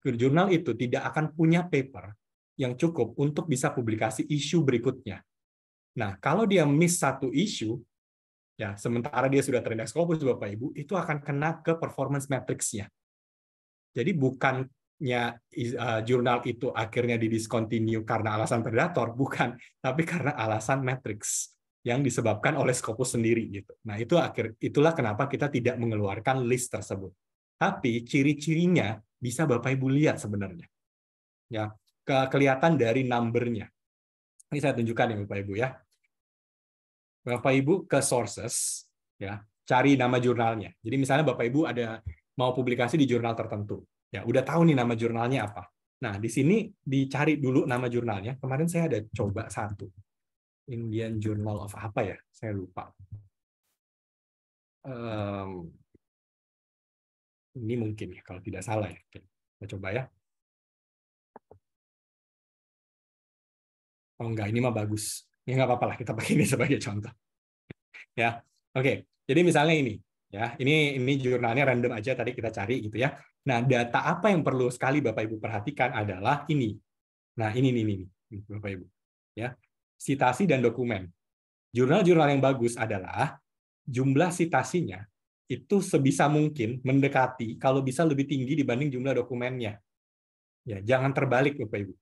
Jurnal itu tidak akan punya paper yang cukup untuk bisa publikasi isu berikutnya. Nah, kalau dia miss satu isu, ya sementara dia sudah terindeks Scopus, Bapak Ibu, itu akan kena ke performance matrix-nya. Jadi bukannya jurnal itu akhirnya didiscontinue karena alasan predator, bukan, tapi karena alasan matrix yang disebabkan oleh Scopus sendiri gitu. Nah, itulah kenapa kita tidak mengeluarkan list tersebut. Tapi ciri-cirinya bisa Bapak Ibu lihat sebenarnya. Ya, kelihatan dari number-nya. Ini saya tunjukkan ya Bapak Ibu ya. Bapak Ibu ke sources ya, cari nama jurnalnya. Jadi misalnya Bapak Ibu ada mau publikasi di jurnal tertentu. Ya, udah tahu nih nama jurnalnya apa. Nah, di sini dicari dulu nama jurnalnya. Kemarin saya ada coba satu. Indian Journal of apa ya? Saya lupa. Ini mungkin ya, kalau tidak salah ya. Kita coba ya. Oh enggak, ini mah bagus. Ya nggak apa-apa lah, kita pakai ini sebagai contoh. Ya, oke. Jadi misalnya ini, ya, ini jurnalnya random aja tadi kita cari gitu ya. Nah, data apa yang perlu sekali Bapak Ibu perhatikan adalah ini. Nah, ini Bapak Ibu. Ya, sitasi dan dokumen. Jurnal-jurnal yang bagus adalah jumlah sitasinya itu sebisa mungkin mendekati, kalau bisa lebih tinggi dibanding jumlah dokumennya. Ya, jangan terbalik Bapak Ibu.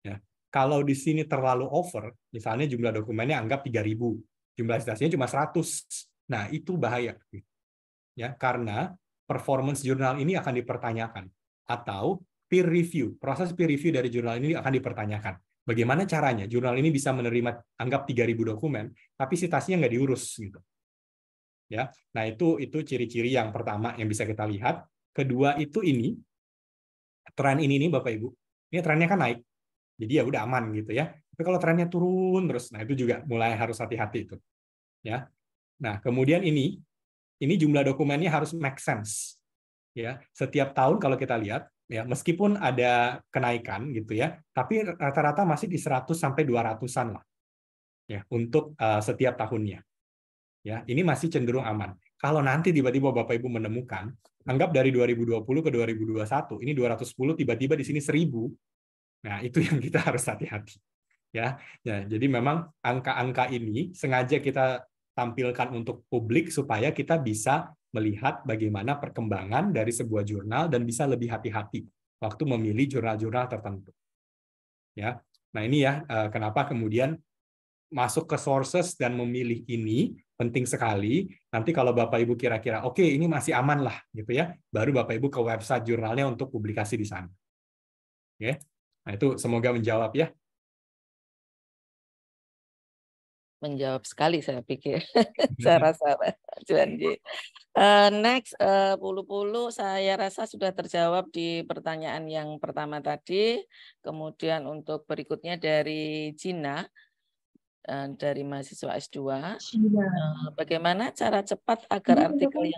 Ya, kalau di sini terlalu over, misalnya jumlah dokumennya anggap 3.000, jumlah sitasinya cuma 100. Nah, itu bahaya. Ya, karena performance jurnal ini akan dipertanyakan. Atau peer review, proses peer review dari jurnal ini akan dipertanyakan. Bagaimana caranya jurnal ini bisa menerima anggap 3.000 dokumen, tapi sitasinya nggak diurus gitu. Ya, nah itu ciri-ciri yang pertama yang bisa kita lihat. kedua itu ini, tren ini nih Bapak Ibu, ini trennya kan naik, jadi ya udah aman gitu ya. Tapi kalau trennya turun terus, nah itu juga mulai harus hati-hati itu. Ya. Nah kemudian ini jumlah dokumennya harus make sense. Ya, setiap tahun kalau kita lihat, ya meskipun ada kenaikan gitu ya, tapi rata-rata masih di 100 sampai 200-an lah. Ya, untuk setiap tahunnya. Ya, ini masih cenderung aman. Kalau nanti tiba-tiba Bapak Ibu menemukan, anggap dari 2020 ke 2021, ini 210 tiba-tiba di sini 1000. Nah, itu yang kita harus hati-hati. Ya, jadi memang angka-angka ini sengaja kita tampilkan untuk publik supaya kita bisa melihat bagaimana perkembangan dari sebuah jurnal dan bisa lebih hati-hati waktu memilih jurnal-jurnal tertentu. Ya, nah ini ya kenapa kemudian masuk ke sources dan memilih ini penting sekali. Nanti kalau Bapak Ibu kira-kira oke, ini masih aman lah gitu ya, baru Bapak Ibu ke website jurnalnya untuk publikasi di sana. Oke, nah itu semoga menjawab ya. Menjawab sekali saya pikir. Saya rasa Juan J. Next, Pulu-Pulu saya rasa sudah terjawab di pertanyaan yang pertama tadi. Kemudian untuk berikutnya dari Gina, dari mahasiswa S2. Bagaimana cara cepat agar artikel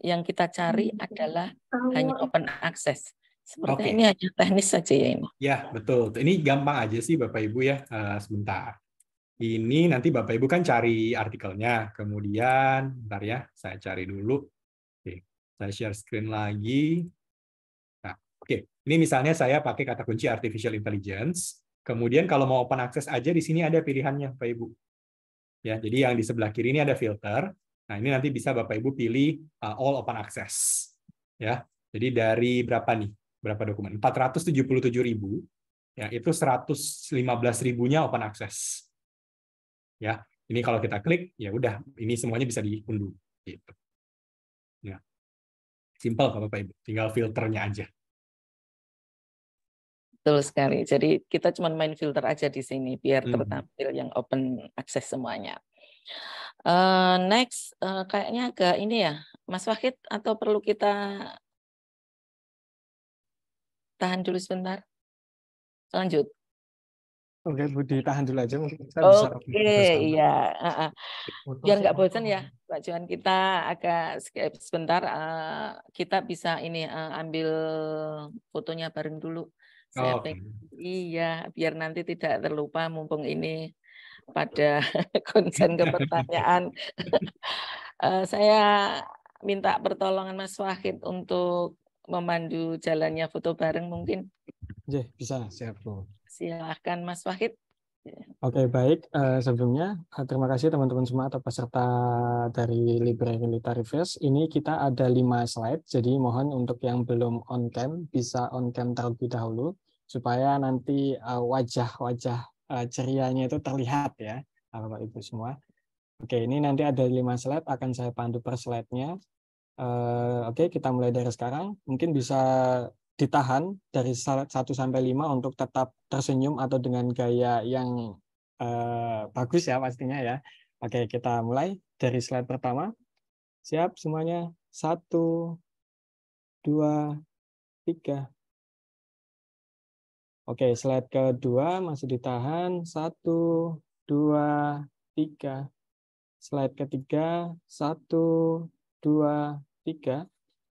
yang kita cari adalah hanya open access? Sepertinya ini hanya teknis saja ya ini. Ya, betul. Ini gampang aja sih Bapak Ibu ya. Sebentar. Ini nanti Bapak Ibu kan cari artikelnya. Kemudian, bentar ya, saya cari dulu. Oke, saya share screen lagi. Nah, oke. Ini misalnya saya pakai kata kunci artificial intelligence. Kemudian kalau mau open access aja di sini ada pilihannya Bapak Ibu. Ya, jadi yang di sebelah kiri ini ada filter. Nah, ini nanti bisa Bapak Ibu pilih all open access. Ya. Jadi dari berapa nih? Berapa dokumen? 477.000. Ya, itu 115.000-nya open access. Ya, ini kalau kita klik, ya udah, ini semuanya bisa diunduh. Gitu. Ya. Simple kalau Bapak Ibu, tinggal filternya aja. Betul sekali. Jadi kita cuma main filter aja di sini biar tertampil yang open access semuanya. Next, kayaknya agak ini ya, Mas Wahid, atau perlu kita tahan dulu sebentar? Lanjut. Oke, Bu, ditahan dulu aja. Mungkin kita bisa iya. Biar nggak bosan ya, Pak Johan, kita agak skip sebentar. Kita bisa ini ambil fotonya bareng dulu. Saya iya, biar nanti tidak terlupa mumpung ini pada konsen ke pertanyaan. Saya minta pertolongan Mas Wahid untuk memandu jalannya foto bareng mungkin. Ya, bisa, siap Bu. Silahkan Mas Wahid. Oke, baik. Sebelumnya terima kasih teman-teman semua atau peserta dari Library Literifest. Ini kita ada 5 slide, jadi mohon untuk yang belum on cam bisa on cam terlebih dahulu supaya nanti wajah-wajah cerianya itu terlihat ya, Bapak Ibu semua. Oke, ini nanti ada 5 slide, akan saya pandu per slide-nya. Oke, kita mulai dari sekarang. Mungkin bisa ditahan dari 1 sampai 5 untuk tetap tersenyum atau dengan gaya yang bagus ya pastinya ya. Oke, kita mulai dari slide pertama. Siap semuanya? 1, 2, 3. Oke, slide kedua masih ditahan. 1, 2, 3. Slide ketiga 1, 2, 3.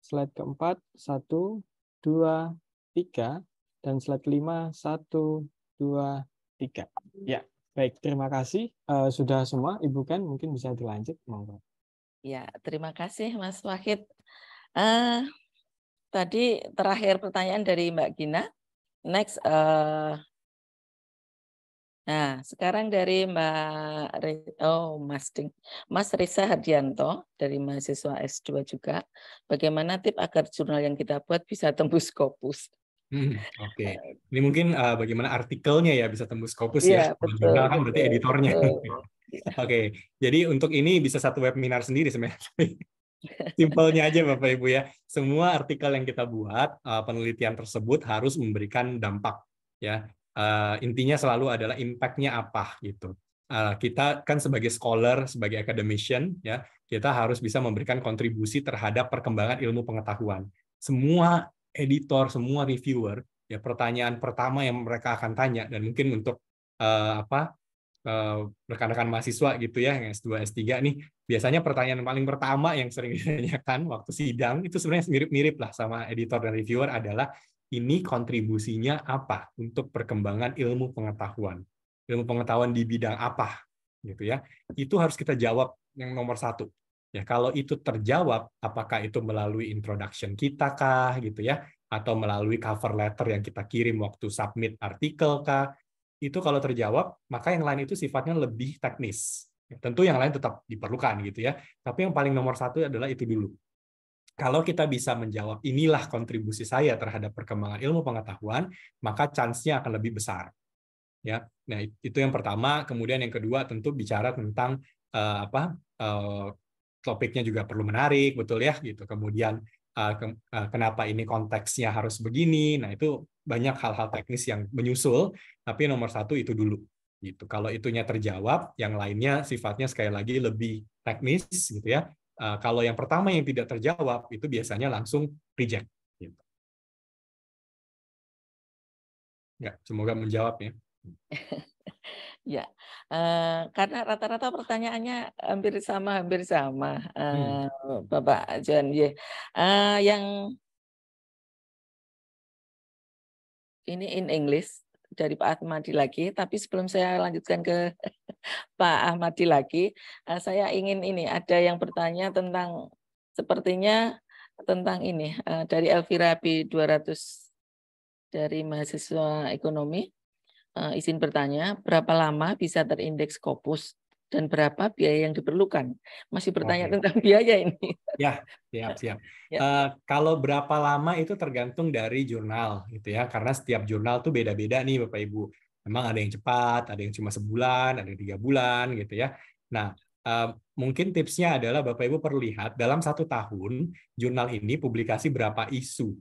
Slide keempat 1, 2, 3. Dan slide kelima 1, 2, 3. Ya, baik. Terima kasih. Sudah semua, Ibu Ken, mungkin bisa dilanjut. Ya, terima kasih Mas Wahid. Tadi terakhir pertanyaan dari Mbak Gina. Next, nah sekarang dari Mas Risa Hardianto dari mahasiswa S2 juga. Bagaimana tips agar jurnal yang kita buat bisa tembus Scopus? Oke. Ini mungkin bagaimana artikelnya ya bisa tembus Scopus ya. Betul, Jurnal kan berarti editornya. Oke. Jadi untuk ini bisa satu webinar sendiri sebenarnya. Simpelnya aja Bapak Ibu ya. Semua artikel yang kita buat, penelitian tersebut harus memberikan dampak ya. Intinya selalu adalah impact-nya apa gitu. kita kan sebagai scholar, sebagai academician, ya, kita harus bisa memberikan kontribusi terhadap perkembangan ilmu pengetahuan. Semua editor, semua reviewer, ya pertanyaan pertama yang mereka akan tanya, dan mungkin untuk rekan-rekan mahasiswa gitu ya, yang S2, S3 nih, biasanya pertanyaan paling pertama yang sering ditanyakan waktu sidang itu sebenarnya mirip-mirip lah sama editor dan reviewer adalah ini kontribusinya apa untuk perkembangan ilmu pengetahuan di bidang apa gitu ya. Itu harus kita jawab yang nomor satu. Ya, kalau itu terjawab, apakah itu melalui introduction kita kah gitu ya, atau melalui cover letter yang kita kirim waktu submit artikel kah? Itu kalau terjawab, maka yang lain itu sifatnya lebih teknis. Tentu yang lain tetap diperlukan gitu ya. Tapi yang paling nomor satu adalah itu dulu. Kalau kita bisa menjawab inilah kontribusi saya terhadap perkembangan ilmu pengetahuan, maka chance-nya akan lebih besar. Ya, nah itu yang pertama. Kemudian yang kedua tentu bicara tentang topiknya juga perlu menarik, betul ya gitu. Kemudian kenapa ini konteksnya harus begini. Nah itu banyak hal-hal teknis yang menyusul. Tapi nomor satu itu dulu. Gitu. Kalau itunya terjawab, yang lainnya sifatnya sekali lagi lebih teknis, gitu ya. Kalau yang pertama yang tidak terjawab itu biasanya langsung reject. Gitu. Ya, semoga menjawab ya. Ya, karena rata-rata pertanyaannya hampir sama, Bapak John. Yang ini in English dari Pak Ahmadi lagi, tapi sebelum saya lanjutkan ke Pak Ahmadi lagi, saya ingin ada yang bertanya tentang sepertinya tentang ini dari Elvira B200 dari mahasiswa ekonomi. Izin bertanya, berapa lama bisa terindeks Scopus dan berapa biaya yang diperlukan? Masih bertanya tentang biaya ini. Ya, siap. Ya. Kalau berapa lama itu tergantung dari jurnal, gitu ya. Karena setiap jurnal tuh beda-beda nih, Bapak Ibu. Memang ada yang cepat, ada yang cuma sebulan, ada yang 3 bulan, gitu ya. Nah, mungkin tipsnya adalah Bapak Ibu perlu lihat dalam 1 tahun jurnal ini publikasi berapa isu,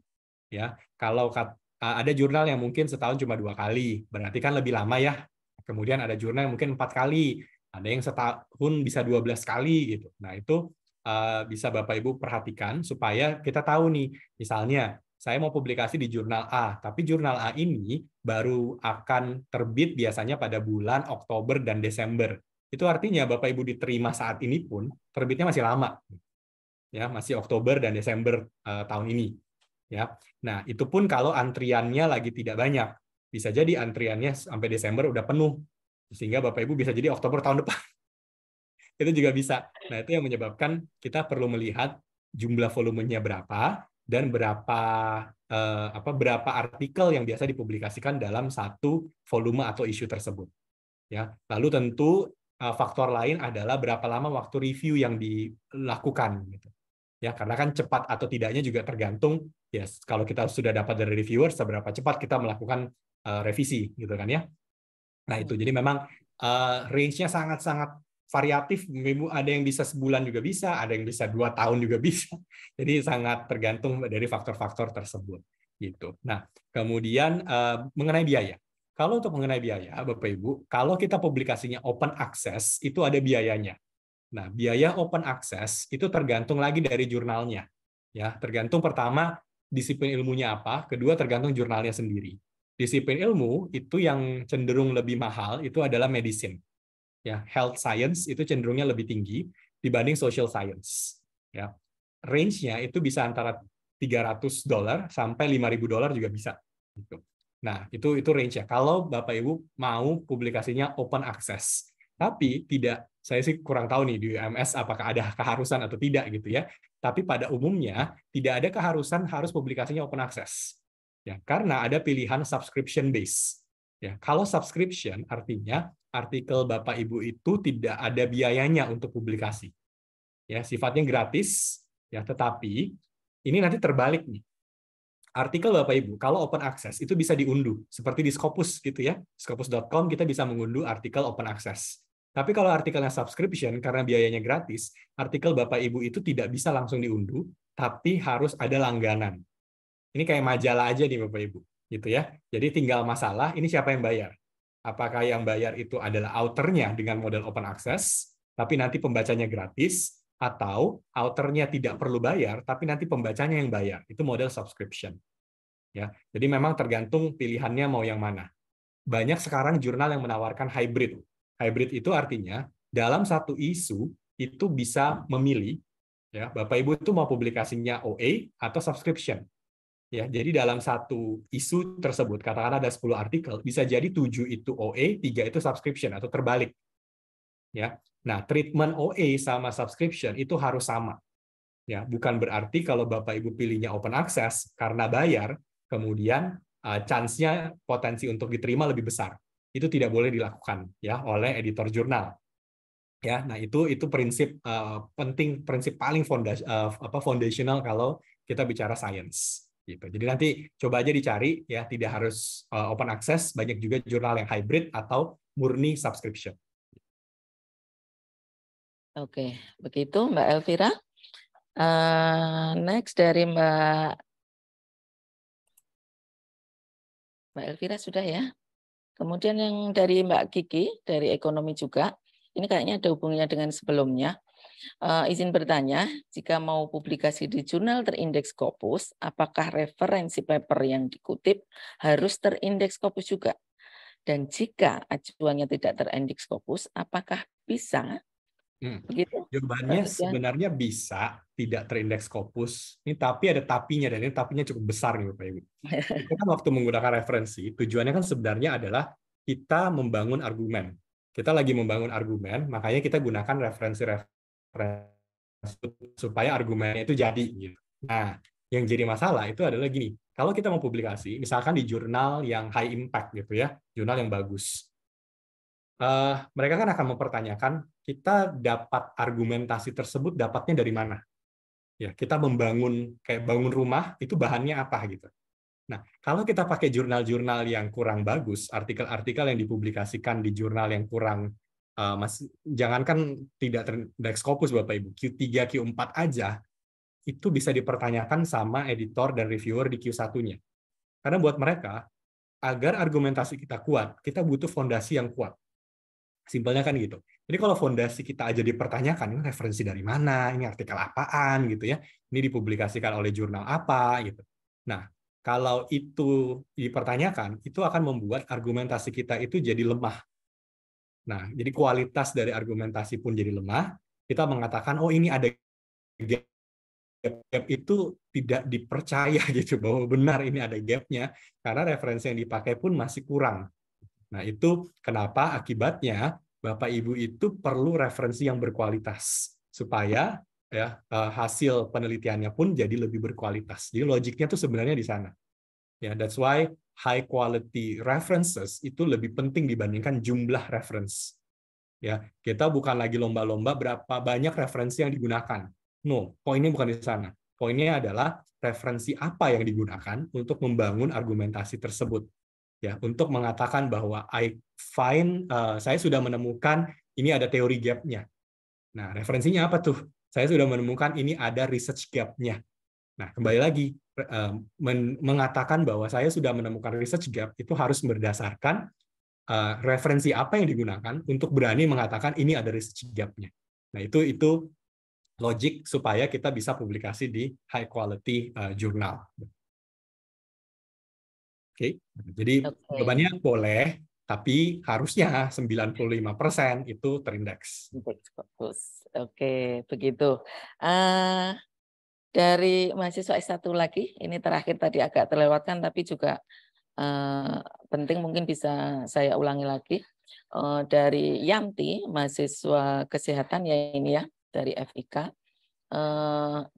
ya. Kalau ada jurnal yang mungkin setahun cuma 2 kali, berarti kan lebih lama ya. Kemudian ada jurnal yang mungkin 4 kali, ada yang setahun bisa 12 kali gitu. Nah itu bisa Bapak Ibu perhatikan supaya kita tahu nih, misalnya saya mau publikasi di jurnal A, tapi jurnal A ini baru akan terbit biasanya pada bulan Oktober dan Desember. Itu artinya Bapak Ibu diterima saat ini pun terbitnya masih lama, ya masih Oktober dan Desember tahun ini. Ya, nah itu pun kalau antriannya lagi tidak banyak, bisa jadi antriannya sampai Desember udah penuh, sehingga Bapak Ibu bisa jadi Oktober tahun depan. Itu juga bisa. Nah itu yang menyebabkan kita perlu melihat jumlah volumenya berapa dan berapa artikel yang biasa dipublikasikan dalam satu volume atau isu tersebut. Ya, lalu tentu faktor lain adalah berapa lama waktu review yang dilakukan. Gitu. Ya, karena kan cepat atau tidaknya juga tergantung ya kalau kita sudah dapat dari reviewer seberapa cepat kita melakukan revisi gitu kan ya. Nah, itu jadi memang range-nya sangat-sangat variatif. Ada yang bisa sebulan juga bisa, ada yang bisa 2 tahun juga bisa. Jadi sangat tergantung dari faktor-faktor tersebut gitu. Nah, kemudian mengenai biaya. Kalau untuk mengenai biaya, Bapak Ibu, kalau kita publikasinya open access itu ada biayanya. Nah, biaya open access itu tergantung lagi dari jurnalnya. Ya, tergantung pertama disiplin ilmunya apa, kedua tergantung jurnalnya sendiri. Disiplin ilmu itu yang cenderung lebih mahal itu adalah medicine. Ya, health science itu cenderungnya lebih tinggi dibanding social science. Ya. Range-nya itu bisa antara $300 sampai $5.000 juga bisa. Gitu. Nah, itu range-nya. Kalau Bapak Ibu mau publikasinya open access. Tapi tidak, saya sih kurang tahu nih di UMS apakah ada keharusan atau tidak gitu ya. Tapi pada umumnya tidak ada keharusan harus publikasinya open access. Ya, karena ada pilihan subscription base. Ya, kalau subscription artinya artikel Bapak Ibu itu tidak ada biayanya untuk publikasi. Ya, sifatnya gratis, ya, tetapi ini nanti terbalik nih. Artikel Bapak Ibu kalau open access itu bisa diunduh seperti di Scopus gitu ya. Scopus.com kita bisa mengunduh artikel open access. Tapi kalau artikelnya subscription karena biayanya gratis, artikel Bapak Ibu itu tidak bisa langsung diunduh, tapi harus ada langganan. Ini kayak majalah aja nih Bapak Ibu, gitu ya. Jadi tinggal masalah ini siapa yang bayar. Apakah yang bayar itu adalah authornya dengan model open access, tapi nanti pembacanya gratis, atau authornya tidak perlu bayar, tapi nanti pembacanya yang bayar. Itu model subscription. Ya, jadi memang tergantung pilihannya mau yang mana. Banyak sekarang jurnal yang menawarkan hybrid. Hybrid itu artinya dalam satu isu itu bisa memilih, ya Bapak Ibu itu mau publikasinya OA atau subscription. Ya, jadi dalam satu isu tersebut, katakanlah ada 10 artikel, bisa jadi 7 itu OA, 3 itu subscription atau terbalik. Ya. Nah, treatment OA sama subscription itu harus sama. Ya, bukan berarti kalau Bapak Ibu pilihnya open access karena bayar, kemudian chance-nya potensi untuk diterima lebih besar. Itu tidak boleh dilakukan ya oleh editor jurnal. Ya, nah itu prinsip penting, prinsip paling foundational kalau kita bicara science. Gitu. Jadi nanti coba aja dicari ya, tidak harus open access, banyak juga jurnal yang hybrid atau murni subscription. Oke, begitu Mbak Elvira. Next dari Mbak Elvira sudah ya. Kemudian yang dari Mbak Kiki dari ekonomi juga. Ini kayaknya ada hubungannya dengan sebelumnya. Izin bertanya, jika mau publikasi di jurnal terindeks Scopus, apakah referensi paper yang dikutip harus terindeks Scopus juga? Dan jika acuannya tidak terindeks Scopus, apakah bisa? Begitu? Jawabannya sebenarnya bisa tidak terindeks Scopus. Ini tapi ada tapinya, dan ini tapinya cukup besar nih Bapak Ibu. Kita kan waktu menggunakan referensi, tujuannya kan sebenarnya adalah kita membangun argumen. Kita lagi membangun argumen, makanya kita gunakan referensi supaya argumennya itu jadi. Gitu. Nah, yang jadi masalah itu adalah gini, kalau kita mau publikasi, misalkan di jurnal yang high impact gitu ya, jurnal yang bagus, mereka kan akan mempertanyakan kita dapat argumentasi tersebut dapatnya dari mana. Ya, kita membangun kayak bangun rumah itu bahannya apa gitu. Nah, kalau kita pakai jurnal-jurnal yang kurang bagus, artikel-artikel yang dipublikasikan di jurnal yang kurang jangankan tidak terindeks Scopus Bapak Ibu, Q3, Q4 aja itu bisa dipertanyakan sama editor dan reviewer di Q1-nya. Karena buat mereka agar argumentasi kita kuat, kita butuh fondasi yang kuat. Simpelnya kan gitu. Jadi kalau fondasi kita aja dipertanyakan, ini referensi dari mana, ini artikel apaan gitu ya, ini dipublikasikan oleh jurnal apa gitu. Nah, kalau itu dipertanyakan, itu akan membuat argumentasi kita itu jadi lemah. Nah, jadi kualitas dari argumentasi pun jadi lemah. Kita mengatakan, oh ini ada gap itu tidak dipercaya gitu, bahwa benar ini ada gapnya, karena referensi yang dipakai pun masih kurang. Nah, itu kenapa akibatnya Bapak Ibu itu perlu referensi yang berkualitas supaya ya hasil penelitiannya pun jadi lebih berkualitas. Jadi logiknya tuh sebenarnya di sana. Ya, that's why high quality references itu lebih penting dibandingkan jumlah reference. Ya, kita bukan lagi lomba-lomba berapa banyak referensi yang digunakan. No, poinnya bukan di sana. Poinnya adalah referensi apa yang digunakan untuk membangun argumentasi tersebut. Ya, untuk mengatakan bahwa saya sudah menemukan ini ada teori gap-nya. Nah, referensinya apa tuh? Saya sudah menemukan ini ada research gap-nya. Nah, kembali lagi mengatakan bahwa saya sudah menemukan research gap itu harus berdasarkan referensi apa yang digunakan untuk berani mengatakan ini ada research gap-nya. Nah, itu logik supaya kita bisa publikasi di high quality jurnal. Oke, jadi jawabannya boleh, tapi harusnya 95% itu terindeks. Oke, begitu. Dari mahasiswa S1 lagi, ini terakhir tadi agak terlewatkan, tapi juga penting mungkin bisa saya ulangi lagi. Dari Yanti, mahasiswa kesehatan ya ini ya, dari FIK.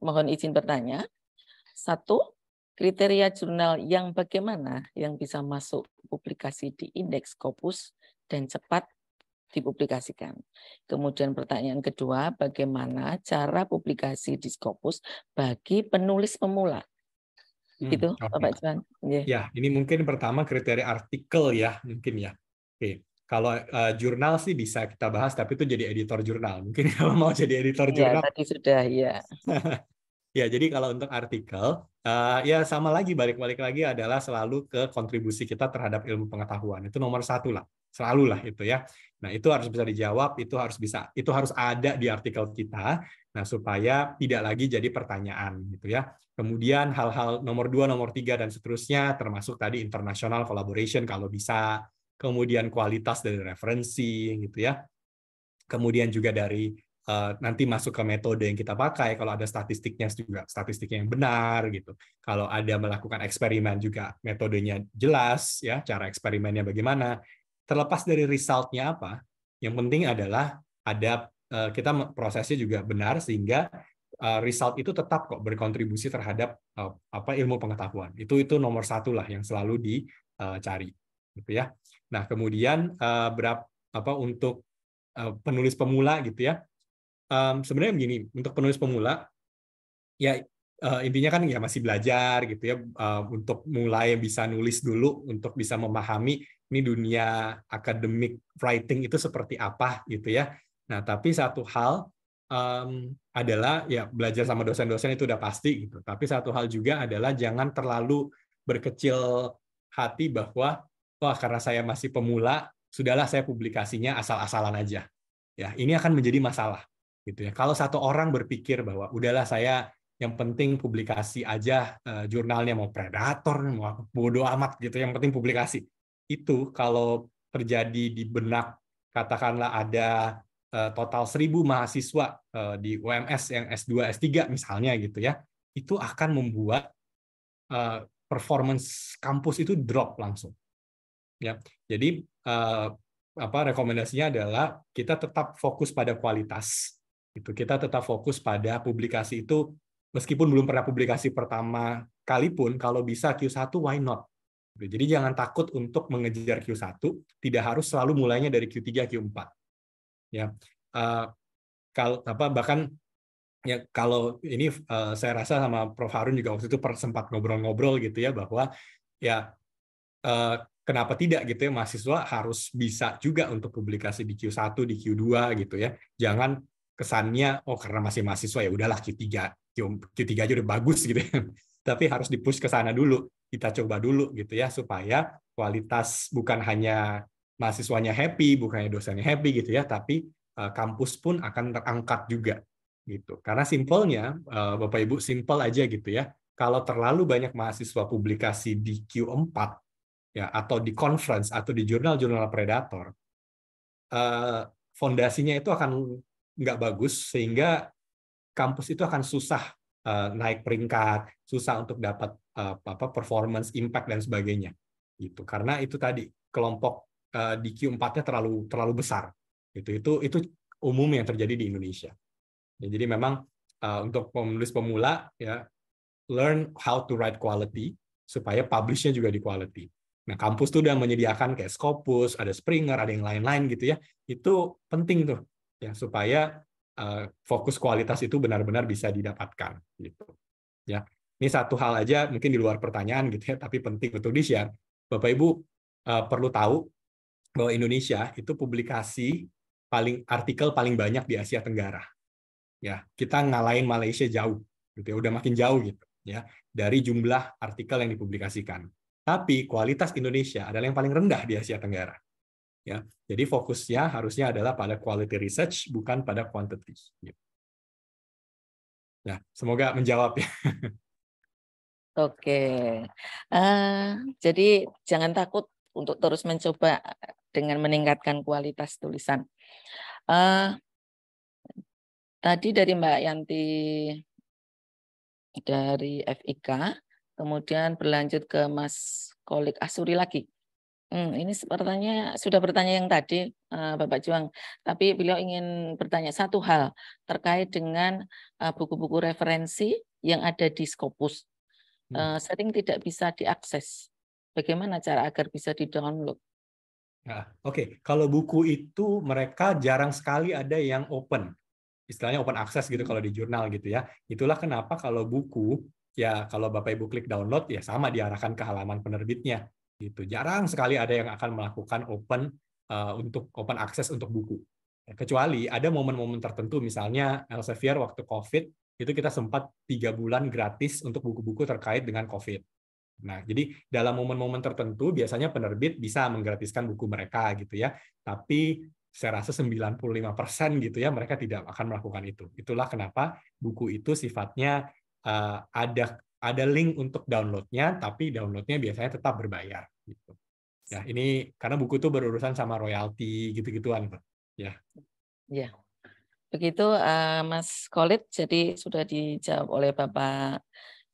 Mohon izin bertanya. 1. Kriteria jurnal yang bagaimana yang bisa masuk publikasi di indeks Scopus dan cepat dipublikasikan. Kemudian pertanyaan kedua, bagaimana cara publikasi di Scopus bagi penulis pemula? Gitu, Bapak Juan. Ya, ini mungkin pertama kriteria artikel ya, mungkin ya. Oke. Kalau jurnal sih bisa kita bahas, tapi itu jadi editor jurnal. Mungkin kalau mau jadi editor jurnal. Tadi sudah, ya. Ya, jadi kalau untuk artikel, ya sama lagi, balik-balik lagi adalah selalu ke kontribusi kita terhadap ilmu pengetahuan. Itu nomor 1 lah. Selalu lah itu ya. Nah, itu harus bisa dijawab, itu harus ada di artikel kita. Nah, supaya tidak lagi jadi pertanyaan gitu ya. Kemudian hal-hal nomor 2, nomor 3 dan seterusnya termasuk tadi international collaboration kalau bisa, kemudian kualitas dari referensi gitu ya. Kemudian juga dari nanti masuk ke metode yang kita pakai, kalau ada statistiknya juga statistiknya yang benar gitu. Kalau ada melakukan eksperimen juga metodenya jelas ya, cara eksperimennya bagaimana. Terlepas dari resultnya apa, yang penting adalah ada kita prosesnya juga benar sehingga result itu tetap kok berkontribusi terhadap ilmu pengetahuan. Itu nomor 1 lah yang selalu dicari gitu ya. Nah, kemudian untuk penulis pemula gitu ya. Sebenarnya begini, untuk penulis pemula ya intinya kan ya masih belajar gitu ya, untuk mulai bisa nulis dulu, untuk bisa memahami ini dunia academic writing itu seperti apa gitu ya. Nah, tapi satu hal adalah ya belajar sama dosen-dosen itu udah pasti gitu. Tapi satu hal juga adalah jangan terlalu berkecil hati bahwa wah karena saya masih pemula, sudahlah saya publikasinya asal-asalan aja. Ya, ini akan menjadi masalah gitu ya. Kalau satu orang berpikir bahwa udahlah saya yang penting publikasi aja, jurnalnya mau Predator, mau bodo amat gitu, yang penting publikasi. Itu kalau terjadi di benak, katakanlah ada total 1.000 mahasiswa di UMS yang S2, S3 misalnya gitu ya, itu akan membuat performance kampus itu drop langsung. Ya, jadi rekomendasinya adalah kita tetap fokus pada kualitas. Itu kita tetap fokus pada publikasi itu, meskipun belum pernah publikasi pertama kali pun, kalau bisa Q1 why not? Jadi jangan takut untuk mengejar Q1, tidak harus selalu mulainya dari Q3, Q4. Ya, bahkan ya kalau ini saya rasa sama Prof Harun juga waktu itu sempat ngobrol-ngobrol gitu ya, bahwa ya kenapa tidak gitu ya, mahasiswa harus bisa juga untuk publikasi di Q1, di Q2 gitu ya. Jangan kesannya karena masih mahasiswa ya udahlah Q3 aja udah bagus gitu ya. Tapi harus dipush ke sana dulu. Kita coba dulu gitu ya, supaya kualitas bukan hanya mahasiswanya happy, bukan hanya dosennya happy gitu ya, tapi kampus pun akan terangkat juga gitu. Karena simpelnya Bapak Ibu, simpel aja gitu ya. Kalau terlalu banyak mahasiswa publikasi di Q4 ya, atau di conference atau di jurnal-jurnal predator, fondasinya itu akan nggak bagus, sehingga kampus itu akan susah naik peringkat, susah untuk dapat performance, impact dan sebagainya. Gitu. Karena itu tadi kelompok di Q4-nya terlalu besar. Itu umum yang terjadi di Indonesia. Ya, jadi memang untuk penulis pemula ya, learn how to write quality supaya publish-nya juga di quality. Nah, kampus tuh udah menyediakan kayak Scopus, ada Springer, ada yang lain-lain gitu ya. Itu penting tuh ya, supaya fokus kualitas itu benar-benar bisa didapatkan gitu. Ya. Ini satu hal aja mungkin di luar pertanyaan gitu ya, tapi penting untuk di-share. Bapak Ibu perlu tahu bahwa Indonesia itu publikasi artikel paling banyak di Asia Tenggara. Ya, kita ngalahin Malaysia jauh gitu ya, udah makin jauh gitu ya dari jumlah artikel yang dipublikasikan. Tapi kualitas Indonesia adalah yang paling rendah di Asia Tenggara. Ya, jadi fokusnya harusnya adalah pada quality research, bukan pada quantity. Nah, semoga menjawab ya. Oke, jadi jangan takut untuk terus mencoba dengan meningkatkan kualitas tulisan. Tadi dari Mbak Yanti dari FIK, kemudian berlanjut ke Mas Kolik Asuri lagi. Ini sepertinya sudah bertanya yang tadi, Bapak Juang, tapi beliau ingin bertanya satu hal terkait dengan buku-buku referensi yang ada di Scopus. Sering tidak bisa diakses. Bagaimana cara agar bisa di-download? Nah, Oke. Kalau buku itu mereka jarang sekali ada yang open. Istilahnya open access gitu kalau di jurnal gitu ya. Itulah kenapa kalau buku, ya kalau Bapak Ibu klik download, ya sama diarahkan ke halaman penerbitnya. Gitu. Jarang sekali ada yang akan melakukan untuk open access untuk buku. Kecuali ada momen-momen tertentu, misalnya Elsevier waktu COVID, itu kita sempat 3 bulan gratis untuk buku-buku terkait dengan COVID. Nah, jadi dalam momen-momen tertentu biasanya penerbit bisa menggratiskan buku mereka gitu ya. Tapi saya rasa 95% gitu ya mereka tidak akan melakukan itu. Itulah kenapa buku itu sifatnya ada link untuk downloadnya, tapi downloadnya biasanya tetap berbayar gitu. Ya, ini karena buku itu berurusan sama royalti gitu-gituan, Pak. Ya. Ya, begitu Mas Khalid. Jadi sudah dijawab oleh Bapak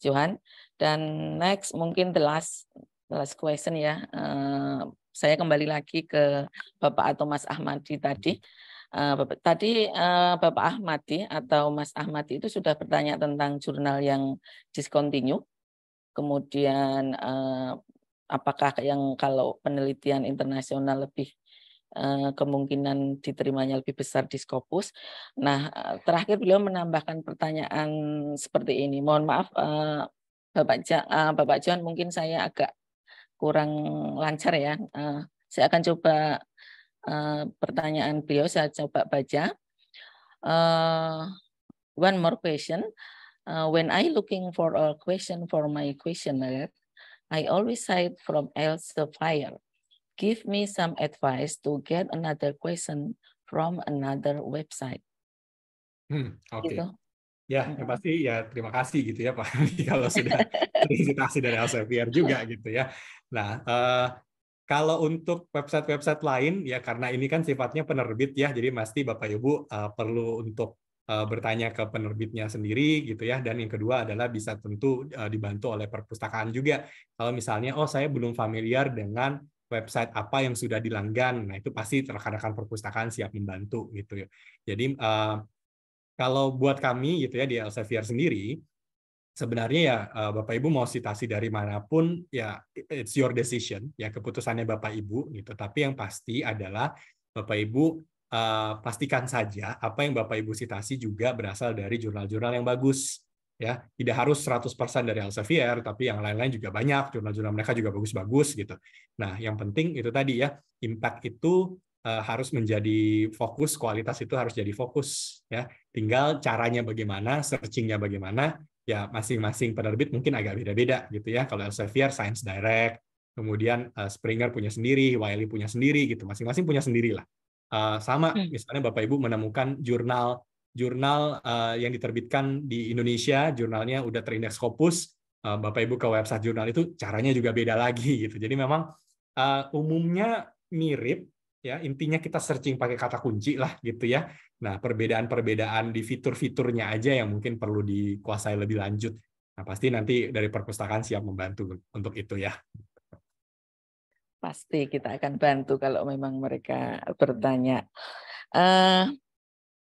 Johan. Dan next mungkin the last question ya. Saya kembali lagi ke Bapak atau Mas Ahmadi tadi. Bapak Ahmadi atau Mas Ahmadi itu sudah bertanya tentang jurnal yang discontinue. Kemudian apakah yang kalau penelitian internasional lebih kemungkinan diterimanya lebih besar di Scopus. Nah, terakhir beliau menambahkan pertanyaan seperti ini. Mohon maaf Bapak John, mungkin saya agak kurang lancar ya. Saya akan coba pertanyaan beliau, saya coba baca. One more question. When I looking for a question for my questionnaire, I always cite from Elsevier. Give me some advice to get another question from another website. Oke. Gitu. Ya, yang pasti ya terima kasih gitu ya Pak kalau sudah terinspirasi dari Elsevier juga gitu ya. Nah, kalau untuk website-website lain ya karena ini kan sifatnya penerbit ya, jadi pasti Bapak Ibu perlu untuk bertanya ke penerbitnya sendiri gitu ya. Dan yang kedua adalah bisa tentu dibantu oleh perpustakaan juga. Kalau misalnya saya belum familiar dengan website apa yang sudah dilanggan, nah itu pasti rekan-rekan perpustakaan siap membantu gitu ya. Jadi kalau buat kami gitu ya di Elsevier sendiri, sebenarnya ya Bapak Ibu mau citasi dari manapun ya it's your decision ya, keputusannya Bapak Ibu gitu. Tapi yang pasti adalah Bapak Ibu pastikan saja apa yang Bapak Ibu citasi juga berasal dari jurnal-jurnal yang bagus ya. Tidak harus 100% dari Elsevier, tapi yang lain-lain juga banyak, jurnal-jurnal mereka juga bagus-bagus gitu. Nah, yang penting itu tadi ya, impact itu harus menjadi fokus, kualitas itu harus jadi fokus ya. Tinggal caranya bagaimana, searching-nya bagaimana, ya masing-masing penerbit mungkin agak beda-beda gitu ya. Kalau Elsevier Science Direct, kemudian Springer punya sendiri, Wiley punya sendiri gitu. Masing-masing punya sendiri lah. Sama misalnya Bapak Ibu menemukan jurnal yang diterbitkan di Indonesia, jurnalnya udah terindeks Scopus, Bapak Ibu ke website jurnal itu caranya juga beda lagi gitu. Jadi memang umumnya mirip ya, intinya kita searching pakai kata kunci lah gitu ya. Nah, perbedaan-perbedaan di fitur-fiturnya aja yang mungkin perlu dikuasai lebih lanjut. Nah, pasti nanti dari perpustakaan siap membantu untuk itu ya. Pasti kita akan bantu kalau memang mereka bertanya.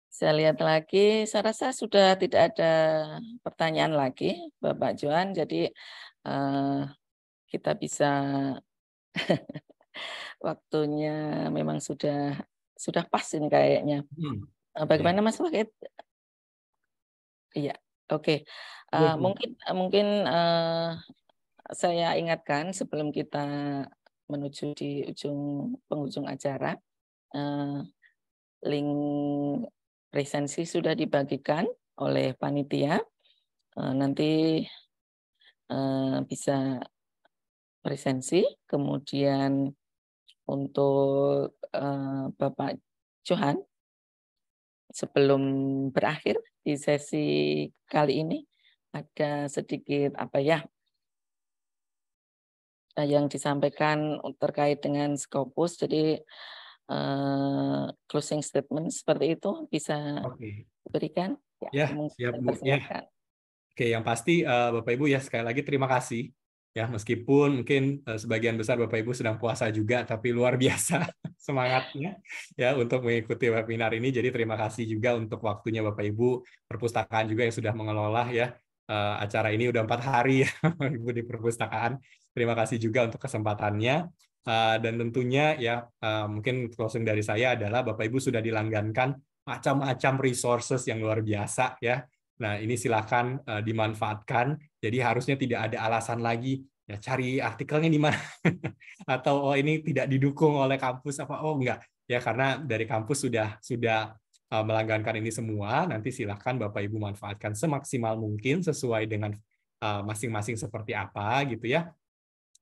Saya lihat lagi, saya rasa sudah tidak ada pertanyaan lagi, Bapak Johan. Jadi kita bisa waktunya memang sudah pas ini kayaknya. Bagaimana Mas Wahid? Iya, oke. Mungkin saya ingatkan sebelum kita menuju di penghujung acara, link presensi sudah dibagikan oleh panitia. Nanti bisa presensi, kemudian untuk Bapak Johan sebelum berakhir di sesi kali ini ada sedikit yang disampaikan terkait dengan Scopus. Jadi closing statement seperti itu bisa diberikan. Ya, siap Bu. Ya. Oke, yang pasti Bapak Ibu ya sekali lagi terima kasih. Ya, meskipun mungkin sebagian besar Bapak Ibu sedang puasa juga, tapi luar biasa semangatnya ya untuk mengikuti webinar ini. Jadi terima kasih juga untuk waktunya Bapak Ibu, perpustakaan juga yang sudah mengelola ya acara ini udah 4 hari ya Ibu di perpustakaan. Terima kasih juga untuk kesempatannya. Dan tentunya ya mungkin closing dari saya adalah Bapak Ibu sudah dilanggankan macam-macam resources yang luar biasa ya. Nah, ini silakan dimanfaatkan. Jadi harusnya tidak ada alasan lagi ya cari artikelnya di mana atau ini tidak didukung oleh kampus apa enggak ya, karena dari kampus sudah melanggankan ini semua. Nanti silakan Bapak Ibu manfaatkan semaksimal mungkin sesuai dengan masing-masing seperti apa gitu ya.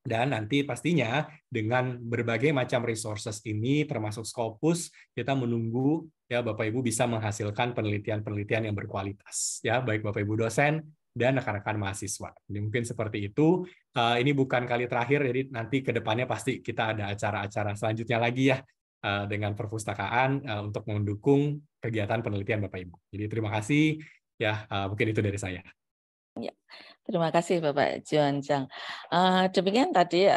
Dan nanti pastinya dengan berbagai macam resources ini, termasuk Scopus, kita menunggu ya Bapak Ibu bisa menghasilkan penelitian-penelitian yang berkualitas, ya baik Bapak Ibu dosen dan rekan-rekan mahasiswa. Jadi mungkin seperti itu. Ini bukan kali terakhir, jadi nanti ke depannya pasti kita ada acara-acara selanjutnya lagi ya dengan perpustakaan untuk mendukung kegiatan penelitian Bapak Ibu. Jadi terima kasih ya, mungkin itu dari saya. Ya, terima kasih Bapak Juanjang. Demikian tadi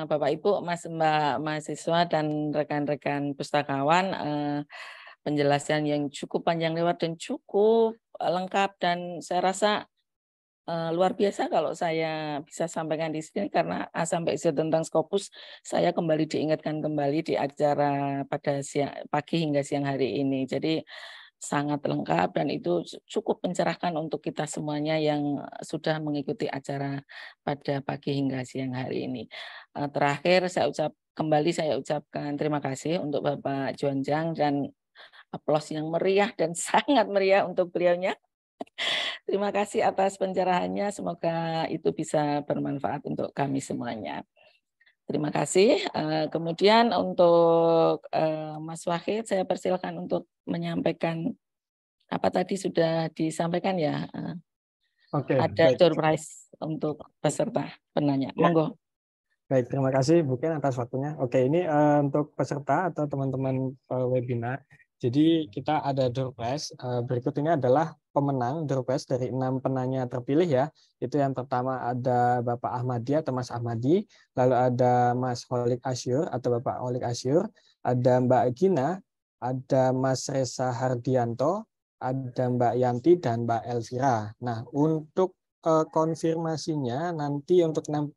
Bapak Ibu, Mbak mahasiswa dan rekan-rekan pustakawan, penjelasan yang cukup panjang lebar dan cukup lengkap, dan saya rasa luar biasa kalau saya bisa sampaikan di sini, karena A sampai Z tentang Scopus saya kembali diingatkan kembali di acara pada pagi hingga siang hari ini. Jadi sangat lengkap dan itu cukup mencerahkan untuk kita semuanya yang sudah mengikuti acara pada pagi hingga siang hari ini. Terakhir saya ucapkan terima kasih untuk Bapak Juanjang, dan aplaus yang meriah dan sangat meriah untuk beliaunya. Terima kasih atas pencerahannya, semoga itu bisa bermanfaat untuk kami semuanya. Terima kasih. Kemudian untuk Mas Wahid, saya persilakan untuk menyampaikan apa tadi sudah disampaikan ya. Oke, ada baik. door prize untuk peserta penanya. Ya. Monggo. Baik, terima kasih Bu Ken atas waktunya. Oke, ini untuk peserta atau teman-teman webinar. Jadi kita ada door prize. Berikut ini adalah pemenang door prize dari 6 penanya terpilih ya. Itu yang pertama ada Bapak Ahmadi atau Mas Ahmadi, lalu ada Mas Holik Asyur atau Bapak Holik Asyur, ada Mbak Gina, ada Mas Reza Hardianto, ada Mbak Yanti dan Mbak Elvira. Nah, untuk konfirmasinya nanti untuk 6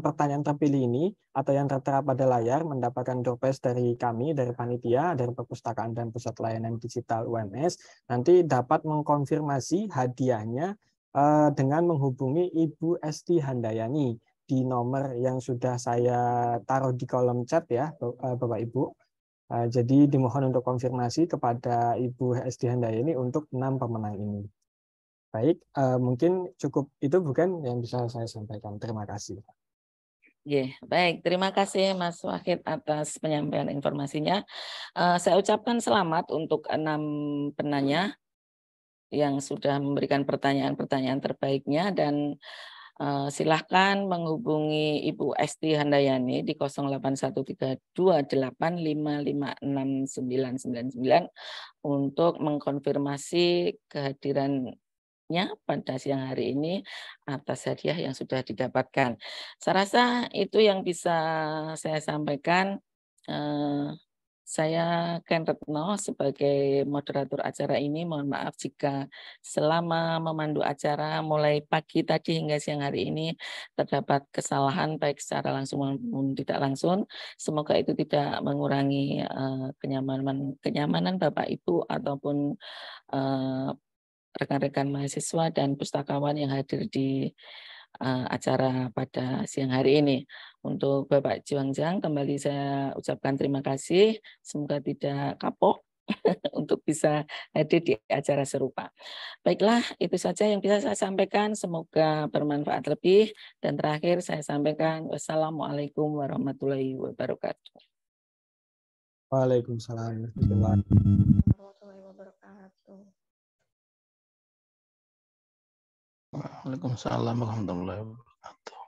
pertanyaan terpilih ini atau yang tertera pada layar mendapatkan door prize dari kami, dari panitia, dari Perpustakaan dan Pusat Layanan Digital UMS, nanti dapat mengkonfirmasi hadiahnya dengan menghubungi Ibu Esti Handayani di nomor yang sudah saya taruh di kolom chat ya Bapak Ibu. Jadi dimohon untuk konfirmasi kepada Ibu Esti Handayani untuk 6 pemenang ini. Baik, mungkin cukup itu bukan yang bisa saya sampaikan. Terima kasih. Baik, terima kasih Mas Wahid atas penyampaian informasinya. Saya ucapkan selamat untuk 6 penanya yang sudah memberikan pertanyaan-pertanyaan terbaiknya, dan silahkan menghubungi Ibu Esti Handayani di 081328556999 untuk mengkonfirmasi kehadiran pada siang hari ini atas hadiah yang sudah didapatkan. Saya rasa itu yang bisa saya sampaikan. Saya Ken Retno sebagai moderator acara ini, mohon maaf jika selama memandu acara mulai pagi tadi hingga siang hari ini terdapat kesalahan baik secara langsung maupun tidak langsung. Semoga itu tidak mengurangi kenyamanan Bapak Ibu ataupun rekan-rekan mahasiswa dan pustakawan yang hadir di acara pada siang hari ini. Untuk Bapak Juanjang kembali saya ucapkan terima kasih, semoga tidak kapok untuk bisa hadir di acara serupa. Baiklah, itu saja yang bisa saya sampaikan, semoga bermanfaat lebih, dan terakhir saya sampaikan wassalamualaikum warahmatullahi wabarakatuh. Waalaikumsalam warahmatullahi wabarakatuh. Waalaikumsalam warahmatullahi wabarakatuh.